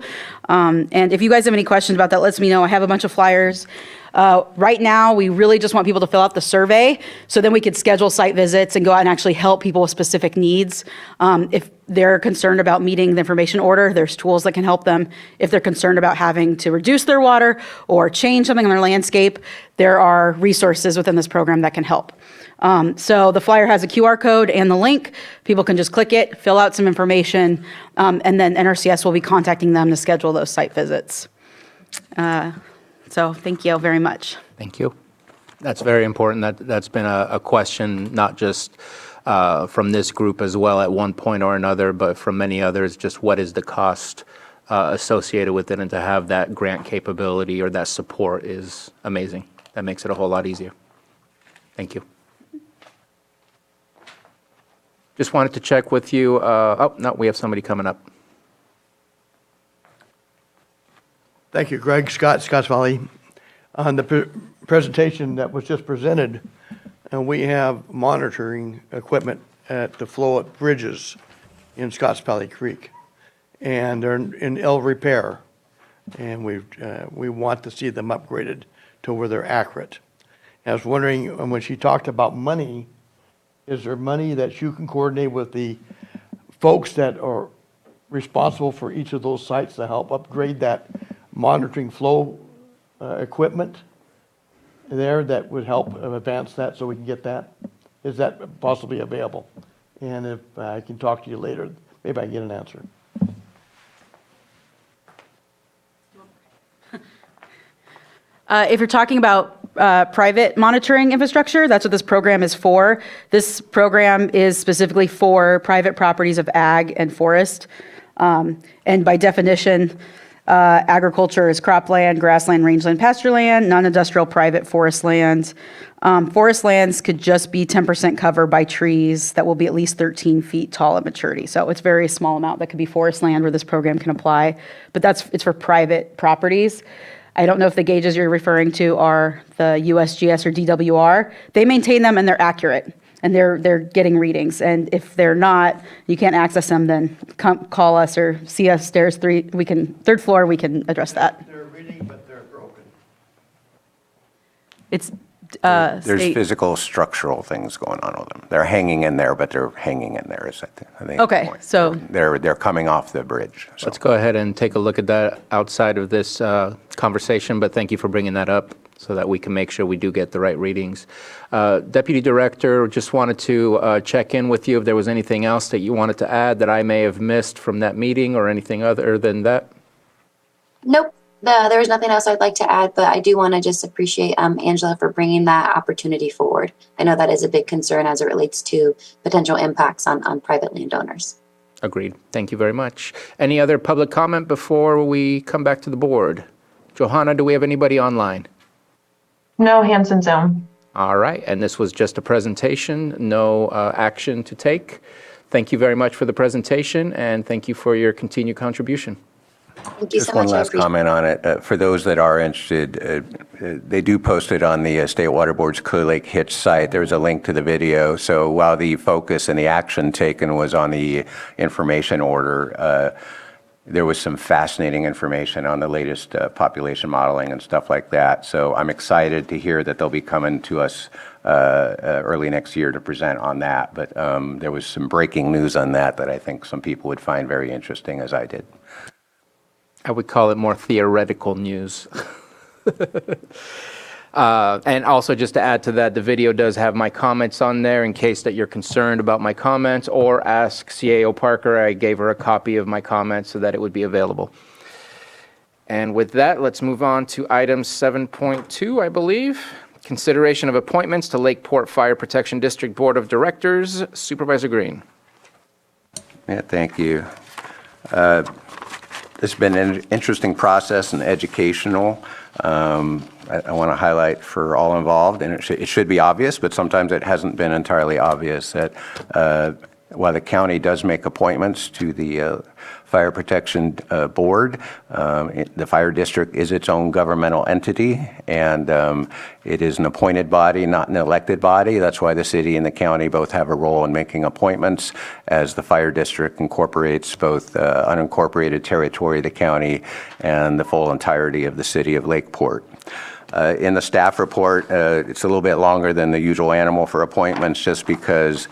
And if you guys have any questions about that, let me know. I have a bunch of flyers. Right now, we really just want people to fill out the survey so then we could schedule site visits and go out and actually help people with specific needs. If they're concerned about meeting the information order, there's tools that can help them. If they're concerned about having to reduce their water or change something on their landscape, there are resources within this program that can help. So the flyer has a QR code and the link. People can just click it, fill out some information, and then NRCS will be contacting them to schedule those site visits. So thank you very much. Thank you. That's very important. That's been a question, not just from this group as well at one point or another, but from many others, just what is the cost associated with it, and to have that grant capability or that support is amazing. That makes it a whole lot easier. Thank you. Just wanted to check with you. Oh, no, we have somebody coming up. Thank you, Greg Scott, Scotts Valley. On the presentation that was just presented, we have monitoring equipment at the flow at bridges in Scotts Valley Creek, and they're in ill repair, and we want to see them upgraded to where they're accurate. I was wondering, when she talked about money, is there money that you can coordinate with the folks that are responsible for each of those sites to help upgrade that monitoring flow equipment there that would help advance that so we can get that? Is that possibly available? And if I can talk to you later, maybe I can get an answer. If you're talking about private monitoring infrastructure, that's what this program is for. This program is specifically for private properties of ag and forest. And by definition, agriculture is cropland, grassland, rangeland, pasture land, non-industrial private forest land. Forest lands could just be 10% covered by trees that will be at least 13 feet tall at maturity. So it's a very small amount that could be forest land where this program can apply, but it's for private properties. I don't know if the gauges you're referring to are the USGS or DWR. They maintain them and they're accurate and they're getting readings. And if they're not, you can't access them, then come call us or see us stairs third floor, we can address that. They're reading, but they're broken. It's There's state- physical structural things going on with them. They're hanging in there, but they're hanging in there, is I think Okay, the point. so They're coming off the bridge. So. Let's go ahead and take a look at that outside of this conversation, but thank you for bringing that up so that we can make sure we do get the right readings. Deputy Director, just wanted to check in with you if there was anything else that you wanted to add that I may have missed from that meeting or anything other than that. Nope. There was nothing else I'd like to add, but I do want to just appreciate Angela for bringing that opportunity forward. I know that is a big concern as it relates to potential impacts on private landowners. Agreed. Thank you very much. Any other public comment before we come back to the board? Johanna, do we have anybody online? No hands in Zoom. All right, and this was just a presentation, no action to take. Thank you very much for the presentation, and thank you for your continued contribution. Thank you Just so one much. I last appreciate comment on it. For those that are interested, they do post it on the State Water Board's Clear Lake Hitch site. There's a link to the video. So while the focus and the action taken was on the information order, there was some fascinating information on the latest population modeling and stuff like that. So I'm excited to hear that they'll be coming to us early next year to present on that. But there was some breaking news on that I think some people would find very interesting, as I did. I would call it more theoretical news. And also just to add to that, the video does have my comments on there in case that you're concerned about my comments, or ask CAO Parker. I gave her a copy of my comments so that it would be available. And with that, let's move on to item 7.2, I believe. Consideration of appointments to Lakeport Fire Protection District Board of Directors. Supervisor Green. Yeah, thank you. This has been an interesting process and educational. I want to highlight for all involved, and it should be obvious, but sometimes it hasn't been entirely obvious, that while the county does make appointments to the Fire Protection Board, the fire district is its own governmental entity, and it is an appointed body, not an elected body. That's why the city and the county both have a role in making appointments, as the fire district incorporates both unincorporated territory of the county and the full entirety of the city of Lakeport. In the staff report, it's a little bit longer than the usual animal for appointments, just because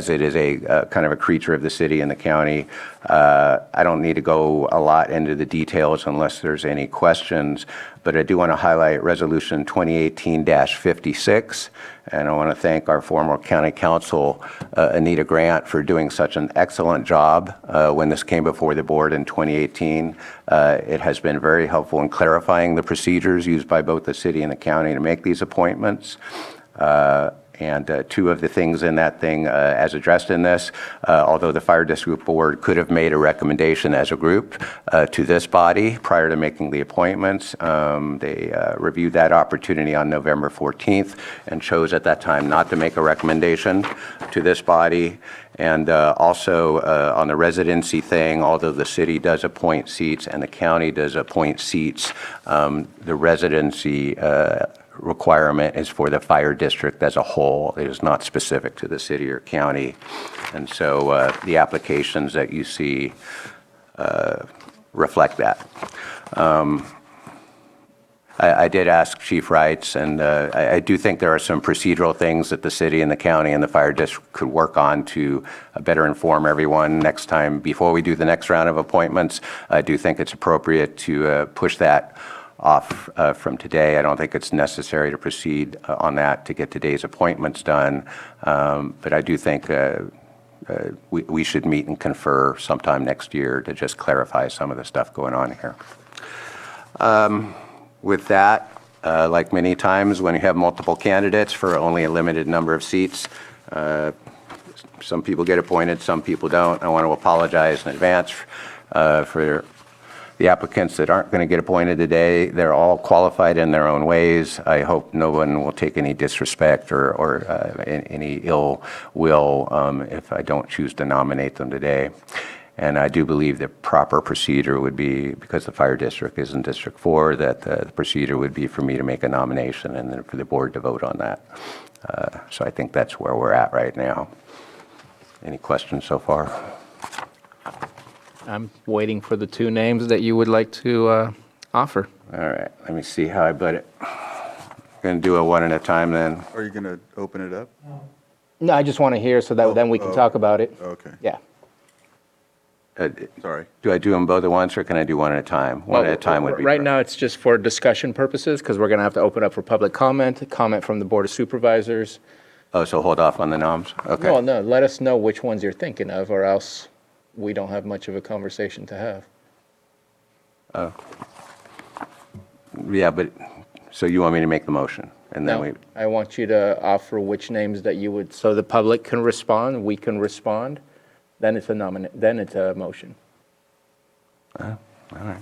it is a kind of a creature of the city and the county. I don't need to go a lot into the details unless there's any questions, but I do want to highlight Resolution 2018-56, and I want to thank our former county council, Anita Grant, for doing such an excellent job when this came before the board in 2018. It has been very helpful in clarifying the procedures used by both the city and the county to make these appointments. And two of the things in that thing, as addressed in this, although the Fire District Board could have made a recommendation as a group to this body prior to making the appointments, they reviewed that opportunity on November 14th and chose at that time not to make a recommendation to this body. And also on the residency thing, although the city does appoint seats and the county does appoint seats, the residency requirement is for the fire district as a whole. It is not specific to the city or county. And so the applications that you see reflect that. I did ask Chief Wrights, and I do think there are some procedural things that the city and the county and the fire district could work on to better inform everyone next time before we do the next round of appointments. I do think it's appropriate to push that off from today. I don't think it's necessary to proceed on that to get today's appointments done, but I do think we should meet and confer sometime next year to just clarify some of the stuff going on here. With that, like many times when you have multiple candidates for only a limited number of seats, some people get appointed, some people don't. I want to apologize in advance for the applicants that aren't going to get appointed today. They're all qualified in their own ways. I hope no one will take any disrespect or any ill will if I don't choose to nominate them today. And I do believe the proper procedure would be, because the fire district is in District 4, that the procedure would be for me to make a nomination and then for the board to vote on that. So I think that's where we're at right now. Any questions so far? I'm waiting for the two names that you would like to offer. All right, let me see how I put it. Going to do it one at a time then. Are you going to open it up? No, I just want to hear so that then we can talk about it. Okay. Yeah. Sorry. Do I do them both at once, or can I do one at a time? One at a time would be Right now, it's just for discussion purposes, because we're going to have to open up for public comment from the Board of Supervisors. Oh, so hold off on the noms? Okay. Well, no, let us know which ones you're thinking of, or else we don't have much of a conversation to have. Yeah, but, so you want me to make the motion? And then No, we, I want you to offer which names that you would, so the public can respond, we can respond, then it's a motion. all right.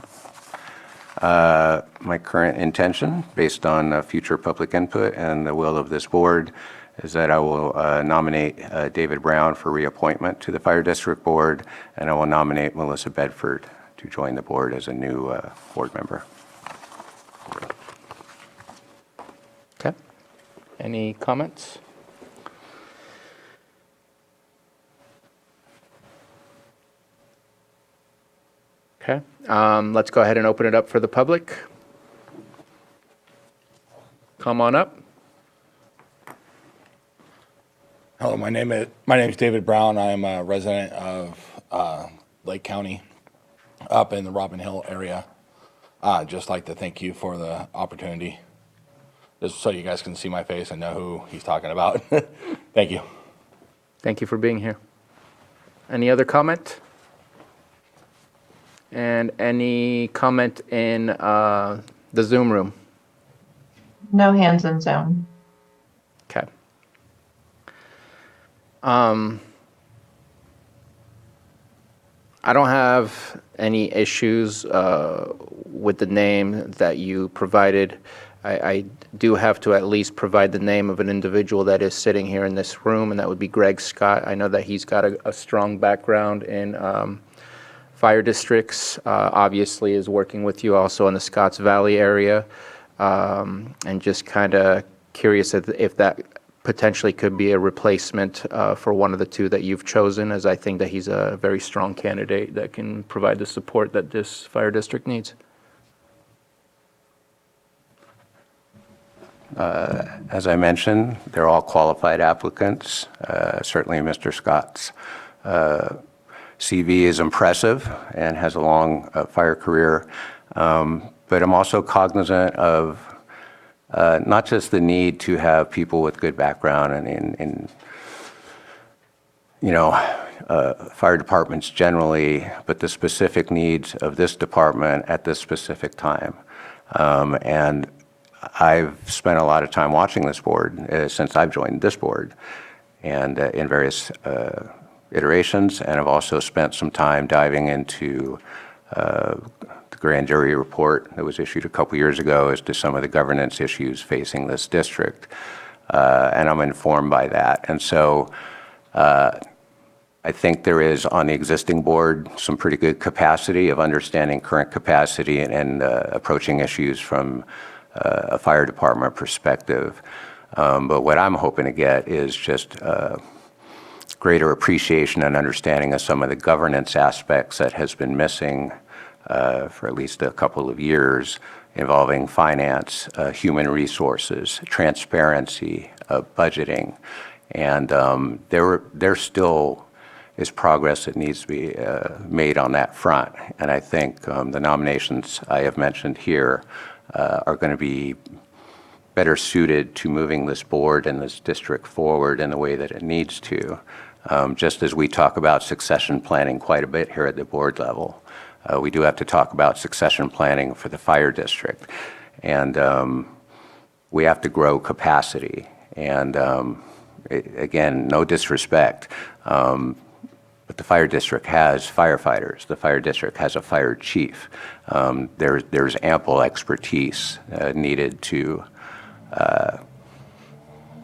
My current intention, based on future public input and the will of this board, is that I will nominate David Brown for reappointment to the Fire District Board, and I will nominate Melissa Bedford to join the board as a new board member. Okay. Any comments? Okay. Let's go ahead and open it up for the public. Come on up. Hello, my name is David Brown. I'm a resident of Lake County, up in the Robin Hill area. I'd just like to thank you for the opportunity, just so you guys can see my face and know who he's talking about. Thank you. Thank you for being here. Any other comment? And any comment in the Zoom room? No hands in Zoom. Okay. I don't have any issues with the name that you provided, I do have to at least provide the name of an individual that is sitting here in this room, and that would be Greg Scott. I know that he's got a strong background in fire districts, obviously is working with you also in the Scotts Valley area, and just kind of curious if that potentially could be a replacement for one of the two that you've chosen, as I think that he's a very strong candidate that can provide the support that this fire district needs. As I mentioned, they're all qualified applicants. Certainly Mr. Scott's CV is impressive and has a long fire career, but I'm also cognizant of not just the need to have people with good background in fire departments generally, but the specific needs of this department at this specific time. And I've spent a lot of time watching this board since I've joined this board, and in various iterations, and I've also spent some time diving into the grand jury report that was issued a couple years ago as to some of the governance issues facing this district, and I'm informed by that. And so I think there is on the existing board some pretty good capacity of understanding current capacity and approaching issues from a fire department perspective. But what I'm hoping to get is just greater appreciation and understanding of some of the governance aspects that has been missing for at least a couple of years, involving finance, human resources, transparency, budgeting. And there still is progress that needs to be made on that front. And I think the nominations I have mentioned here are going to be better suited to moving this board and this district forward in the way that it needs to. Just as we talk about succession planning quite a bit here at the board level, we do have to talk about succession planning for the fire district. And we have to grow capacity. And again, no disrespect, but the fire district has firefighters. The fire district has a fire chief. There's ample expertise needed to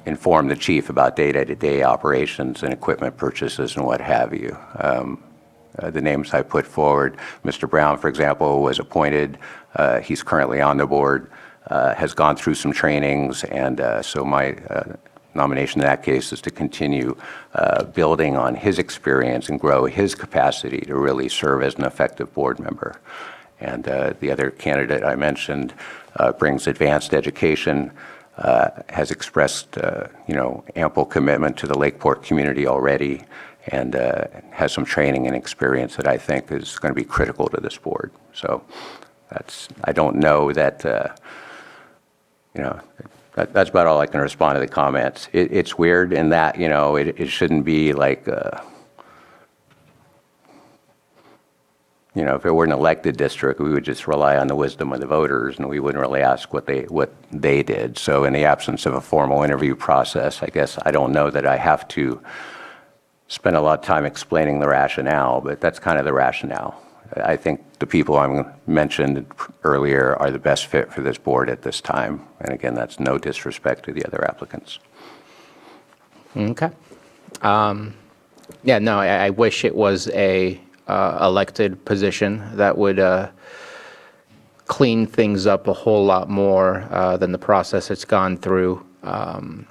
inform the chief about day-to-day operations and equipment purchases and what have you. The names I put forward, Mr. Brown, for example, was appointed. He's currently on the board, has gone through some trainings, and so my nomination in that case is to continue building on his experience and grow his capacity to really serve as an effective board member. And the other candidate I mentioned brings advanced education, has expressed ample commitment to the Lakeport community already, and has some training and experience that I think is going to be critical to this board. So I don't know that, that's about all I can respond to the comments. It's weird in that, it shouldn't be like, if it were an elected district, we would just rely on the wisdom of the voters, and we wouldn't really ask what they did. So in the absence of a formal interview process, I guess I don't know that I have to spend a lot of time explaining the rationale, but that's kind of the rationale. I think the people I mentioned earlier are the best fit for this board at this time. And again, that's no disrespect to the other applicants. Okay. I wish it was a elected position that would clean things up a whole lot more than the process it's gone through. And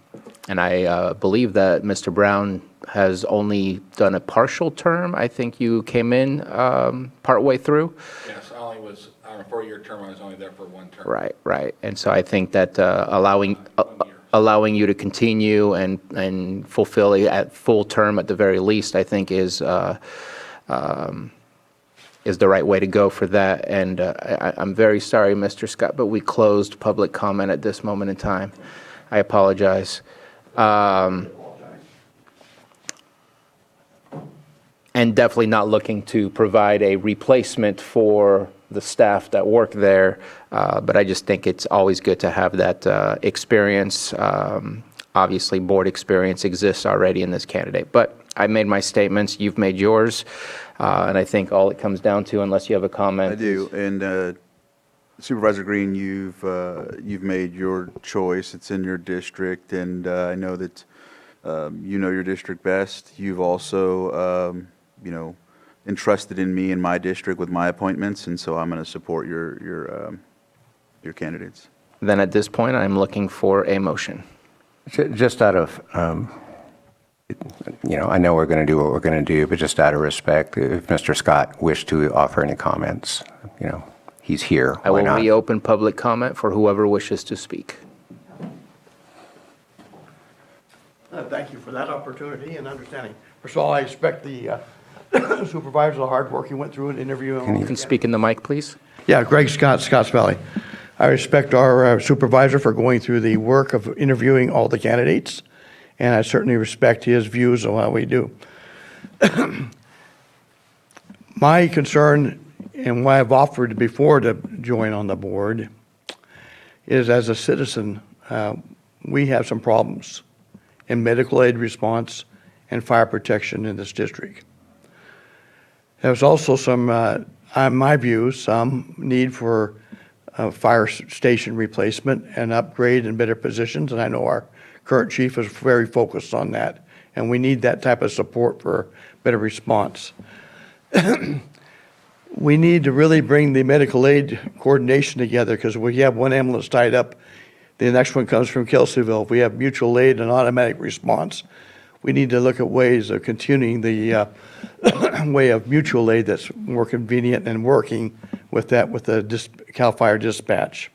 I believe that Mr. Brown has only done a partial term. I think you came in partway through. Yes, I only was on a 4-year term. I was only there for 1 term. Right. And so I think that allowing you to continue and fulfill it at full term at the very least, I think is the right way to go for that. And I'm very sorry, Mr. Scott, but we closed public comment at this moment in time. I apologize. And definitely not looking to provide a replacement for the staff that work there, but I just think it's always good to have that experience. Obviously, board experience exists already in this candidate, but I made my statements. You've made yours. And I think all it comes down to, unless you have a comment. I do, and Supervisor Green, you've made your choice. It's in your district, and I know that you know your district best. You've also, entrusted in me in my district with my appointments, and so I'm going to support your candidates. Then at this point, I'm looking for a motion. Just out of, I know we're going to do what we're going to do, but just out of respect, if Mr. Scott wished to offer any comments, he's here. I Why will not? reopen public comment for whoever wishes to speak. Thank you for that opportunity and understanding. First of all, I expect the supervisor, the hard work he went through in interviewing. You can speak in the mic, please. Yeah, Greg Scott, Scotts Valley. I respect our supervisor for going through the work of interviewing all the candidates, and I certainly respect his views on how we do. My concern, and why I've offered before to join on the board, is as a citizen, we have some problems in medical aid response and fire protection in this district. There's also some, on my view, some need for fire station replacement and upgrade in better positions, and I know our current chief is very focused on that, and we need that type of support for better response. We need to really bring the medical aid coordination together, because we have one ambulance tied up, the next one comes from Kelseyville. If we have mutual aid and automatic response, we need to look at ways of continuing the way of mutual aid that's more convenient and working with that, with the CAL FIRE dispatch.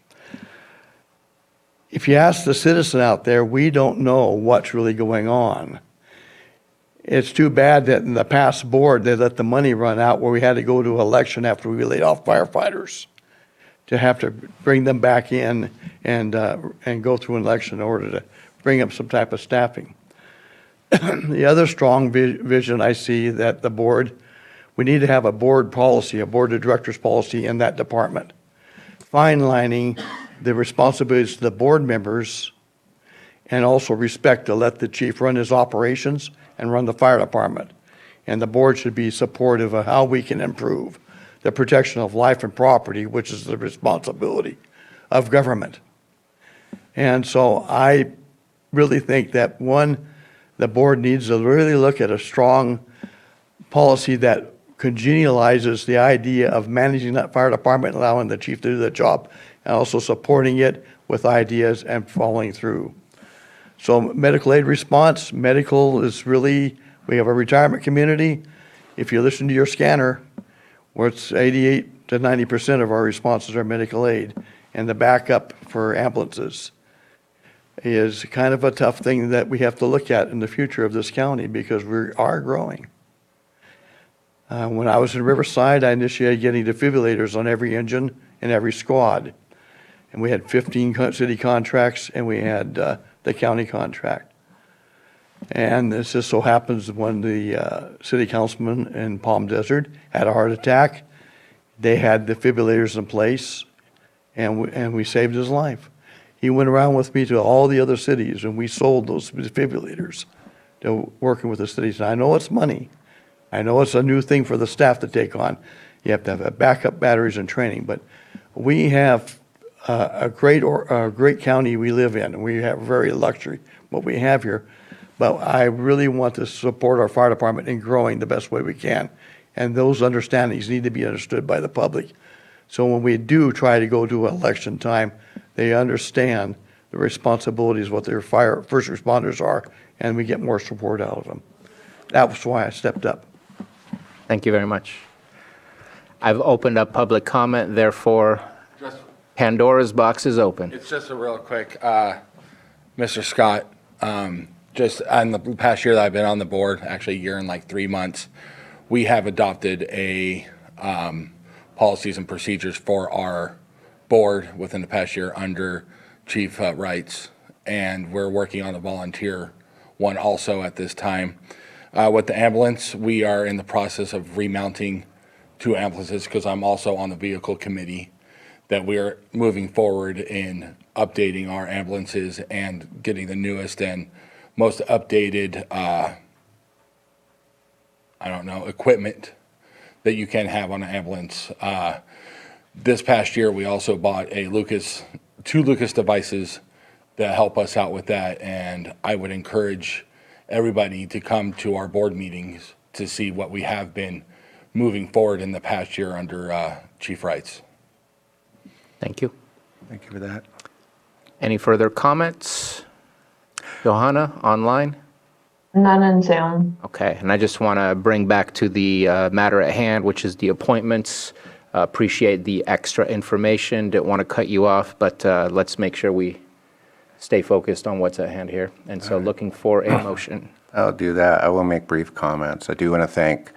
If you ask the citizen out there, we don't know what's really going on. It's too bad that in the past board, they let the money run out where we had to go to election after we laid off firefighters to have to bring them back in and go through an election in order to bring up some type of staffing. The other strong vision I see that the board, we need to have a board policy, a board of directors policy in that department, fine lining the responsibilities to the board members, and also respect to let the chief run his operations and run the fire department. And the board should be supportive of how we can improve the protection of life and property, which is the responsibility of government. And so I really think that, one, the board needs to really look at a strong policy that congenializes the idea of managing that fire department, allowing the chief to do the job, and also supporting it with ideas and following through. So medical aid response, medical is really, we have a retirement community. If you listen to your scanner, where it's 88 to 90% of our responses are medical aid, and the backup for ambulances is kind of a tough thing that we have to look at in the future of this county, because we are growing. When I was in Riverside, I initiated getting defibrillators on every engine and every squad. And we had 15 city contracts, and we had the county contract. And this just so happens when the city councilman in Palm Desert had a heart attack, they had defibrillators in place, and we saved his life. He went around with me to all the other cities, and we sold those defibrillators to working with the cities. And I know it's money. I know it's a new thing for the staff to take on. You have to have backup batteries and training, but we have a great county we live in, and we have very luxury what we have here. But I really want to support our fire department in growing the best way we can. And those understandings need to be understood by the public. So when we do try to go to election time, they understand the responsibilities, what their first responders are, and we get more support out of them. That was why I stepped up. Thank you very much. I've opened up public comment, therefore Pandora's box is open. It's just a real quick, Mr. Scott, just in the past year that I've been on the board, actually a year and like 3 months, we have adopted a policies and procedures for our board within the past year under Chief Wrights, and we're working on a volunteer one also at this time. With the ambulance, we are in the process of remounting 2 ambulances, because I'm also on the vehicle committee, that we're moving forward in updating our ambulances and getting the newest and most updated, equipment that you can have on an ambulance. This past year, we also bought two Lucas devices that help us out with that, and I would encourage everybody to come to our board meetings to see what we have been moving forward in the past year under Chief Wrights. Thank you. Thank you for that. Any further comments? Johanna, online? None in Zoom. Okay, and I just want to bring back to the matter at hand, which is the appointments. Appreciate the extra information. Didn't want to cut you off, but let's make sure we stay focused on what's at hand here. And so looking for a motion. I'll do that. I will make brief comments. I do want to thank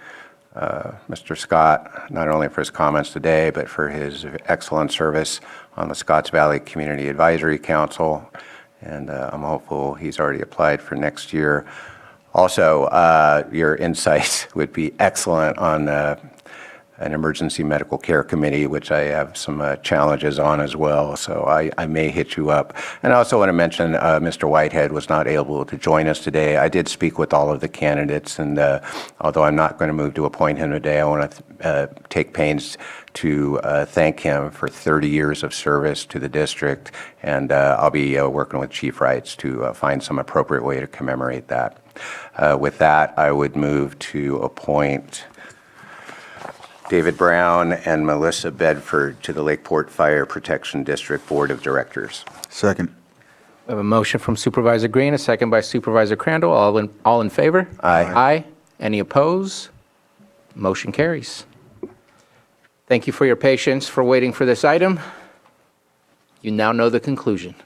Mr. Scott, not only for his comments today, but for his excellent service on the Scotts Valley Community Advisory Council. And I'm hopeful he's already applied for next year. Also, your insights would be excellent on an emergency medical care committee, which I have some challenges on as well. So I may hit you up. And I also want to mention Mr. Whitehead was not able to join us today. I did speak with all of the candidates, and although I'm not going to move to appoint him today, I want to take pains to thank him for 30 years of service to the district. And I'll be working with Chief Wrights to find some appropriate way to commemorate that. With that, I would move to appoint David Brown and Melissa Bedford to the Lakeport Fire Protection District Board of Directors. Second. We have a motion from Supervisor Green, a second by Supervisor Crandall. All in favor? Aye. Aye. Any opposed? Motion carries. Thank you for your patience for waiting for this item. You now know the conclusion.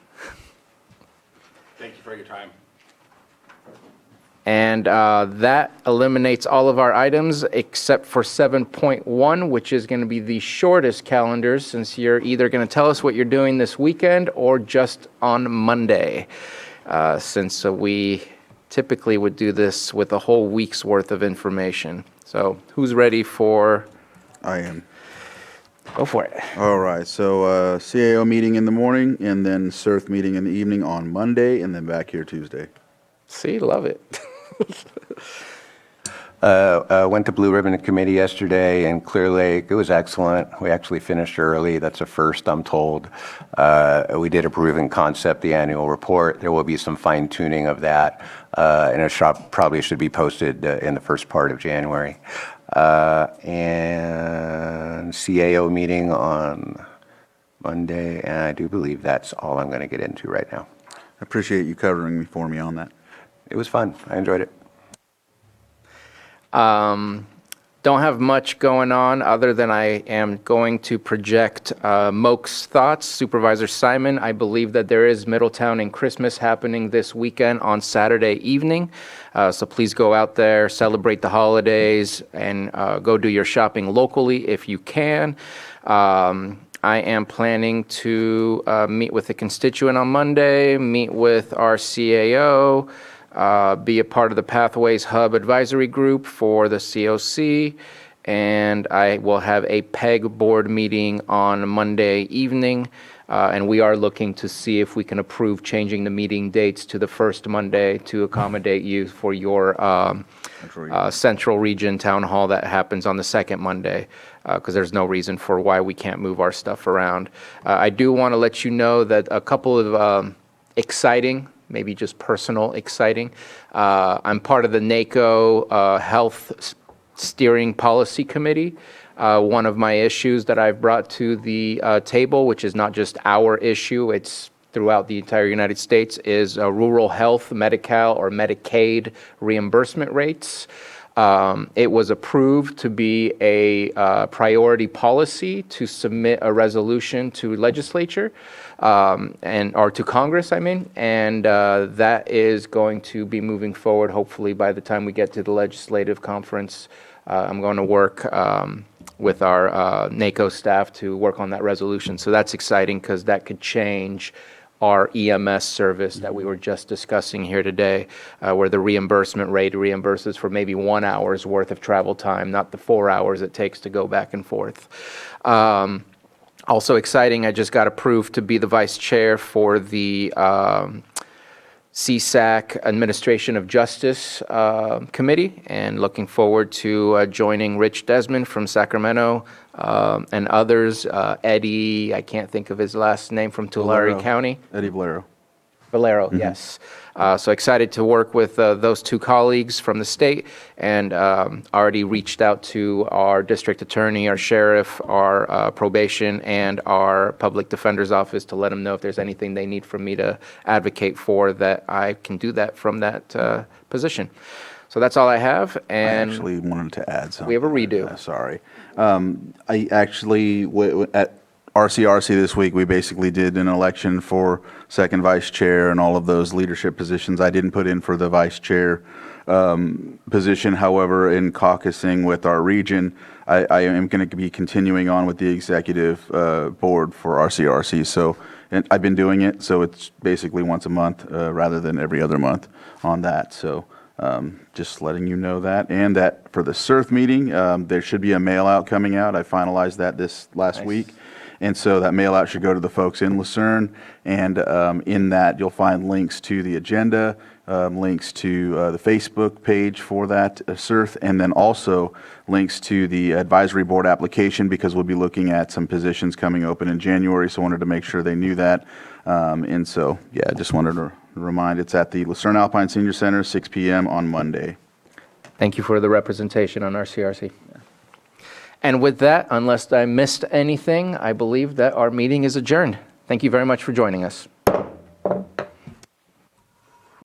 Thank you for your time. And that eliminates all of our items except for 7.1, which is going to be the shortest calendar, since you're either going to tell us what you're doing this weekend or just on Monday, since we typically would do this with a whole week's worth of information. So who's ready for? I am. Go for it. All right, so CAO meeting in the morning, and then CERF meeting in the evening on Monday, and then back here Tuesday. See, love it. Went to Blue Ribbon Committee yesterday in Clear Lake. It was excellent. We actually finished early. That's a first, I'm told. We did approve in concept the annual report. There will be some fine tuning of that, and it probably should be posted in the first part of January. And CAO meeting on Monday, and I do believe that's all I'm going to get into right now. I appreciate you covering for me on that. It was fun. I enjoyed it. Don't have much going on other than I am going to project Moak's thoughts. Supervisor Simon, I believe that there is Middletown and Christmas happening this weekend on Saturday evening. So please go out there, celebrate the holidays, and go do your shopping locally if you can. I am planning to meet with a constituent on Monday, meet with our CAO, be a part of the Pathways Hub Advisory Group for the COC, and I will have a PEG board meeting on Monday evening, and we are looking to see if we can approve changing the meeting dates to the first Monday to accommodate you for your Central Region Town Hall that happens on the second Monday, because there's no reason for why we can't move our stuff around. I do want to let you know that a couple of exciting, maybe just personal exciting. I'm part of the NACO Health Steering Policy Committee. One of my issues that I've brought to the table, which is not just our issue, it's throughout the entire United States, is rural health, Medi-Cal, or Medicaid reimbursement rates. It was approved to be a priority policy to submit a resolution to legislature, or to Congress, and that is going to be moving forward hopefully by the time we get to the legislative conference. I'm going to work with our NACO staff to work on that resolution. So that's exciting because that could change our EMS service that we were just discussing here today, where the reimbursement rate reimburses for maybe 1 hour's worth of travel time, not the 4 hours it takes to go back and forth. Also exciting, I just got approved to be the vice chair for the CSAC Administration of Justice Committee, and looking forward to joining Rich Desmond from Sacramento and others. Eddie, I can't think of his last name, from Tulare Valero. County. Eddie Valero. Valero, yes. So excited to work with those two colleagues from the state, and already reached out to our district attorney, our sheriff, our probation, and our public defender's office to let them know if there's anything they need from me to advocate for, that I can do that from that position. So that's all I have, and I actually wanted to add something. we have a redo. Sorry. I actually, at RCRC this week, we basically did an election for second vice chair and all of those leadership positions. I didn't put in for the vice chair position. However, in caucusing with our region, I am going to be continuing on with the executive board for RCRC. So, and I've been doing it, so it's basically once a month rather than every other month on that. So just letting you know that. And that for the CERF meeting, there should be a mail out coming out. I finalized that this last week. And so that mail out should go to the folks in Lucerne. And in that, you'll find links to the agenda, links to the Facebook page for that CERF, and then also links to the advisory board application, because we'll be looking at some positions coming open in January. So I wanted to make sure they knew that. And so, yeah, I just wanted to remind, it's at the Lucerne Alpine Senior Center, 6 p.m. on Monday. Thank you for the representation on RCRC. And with that, unless I missed anything, I believe that our meeting is adjourned. Thank you very much for joining us.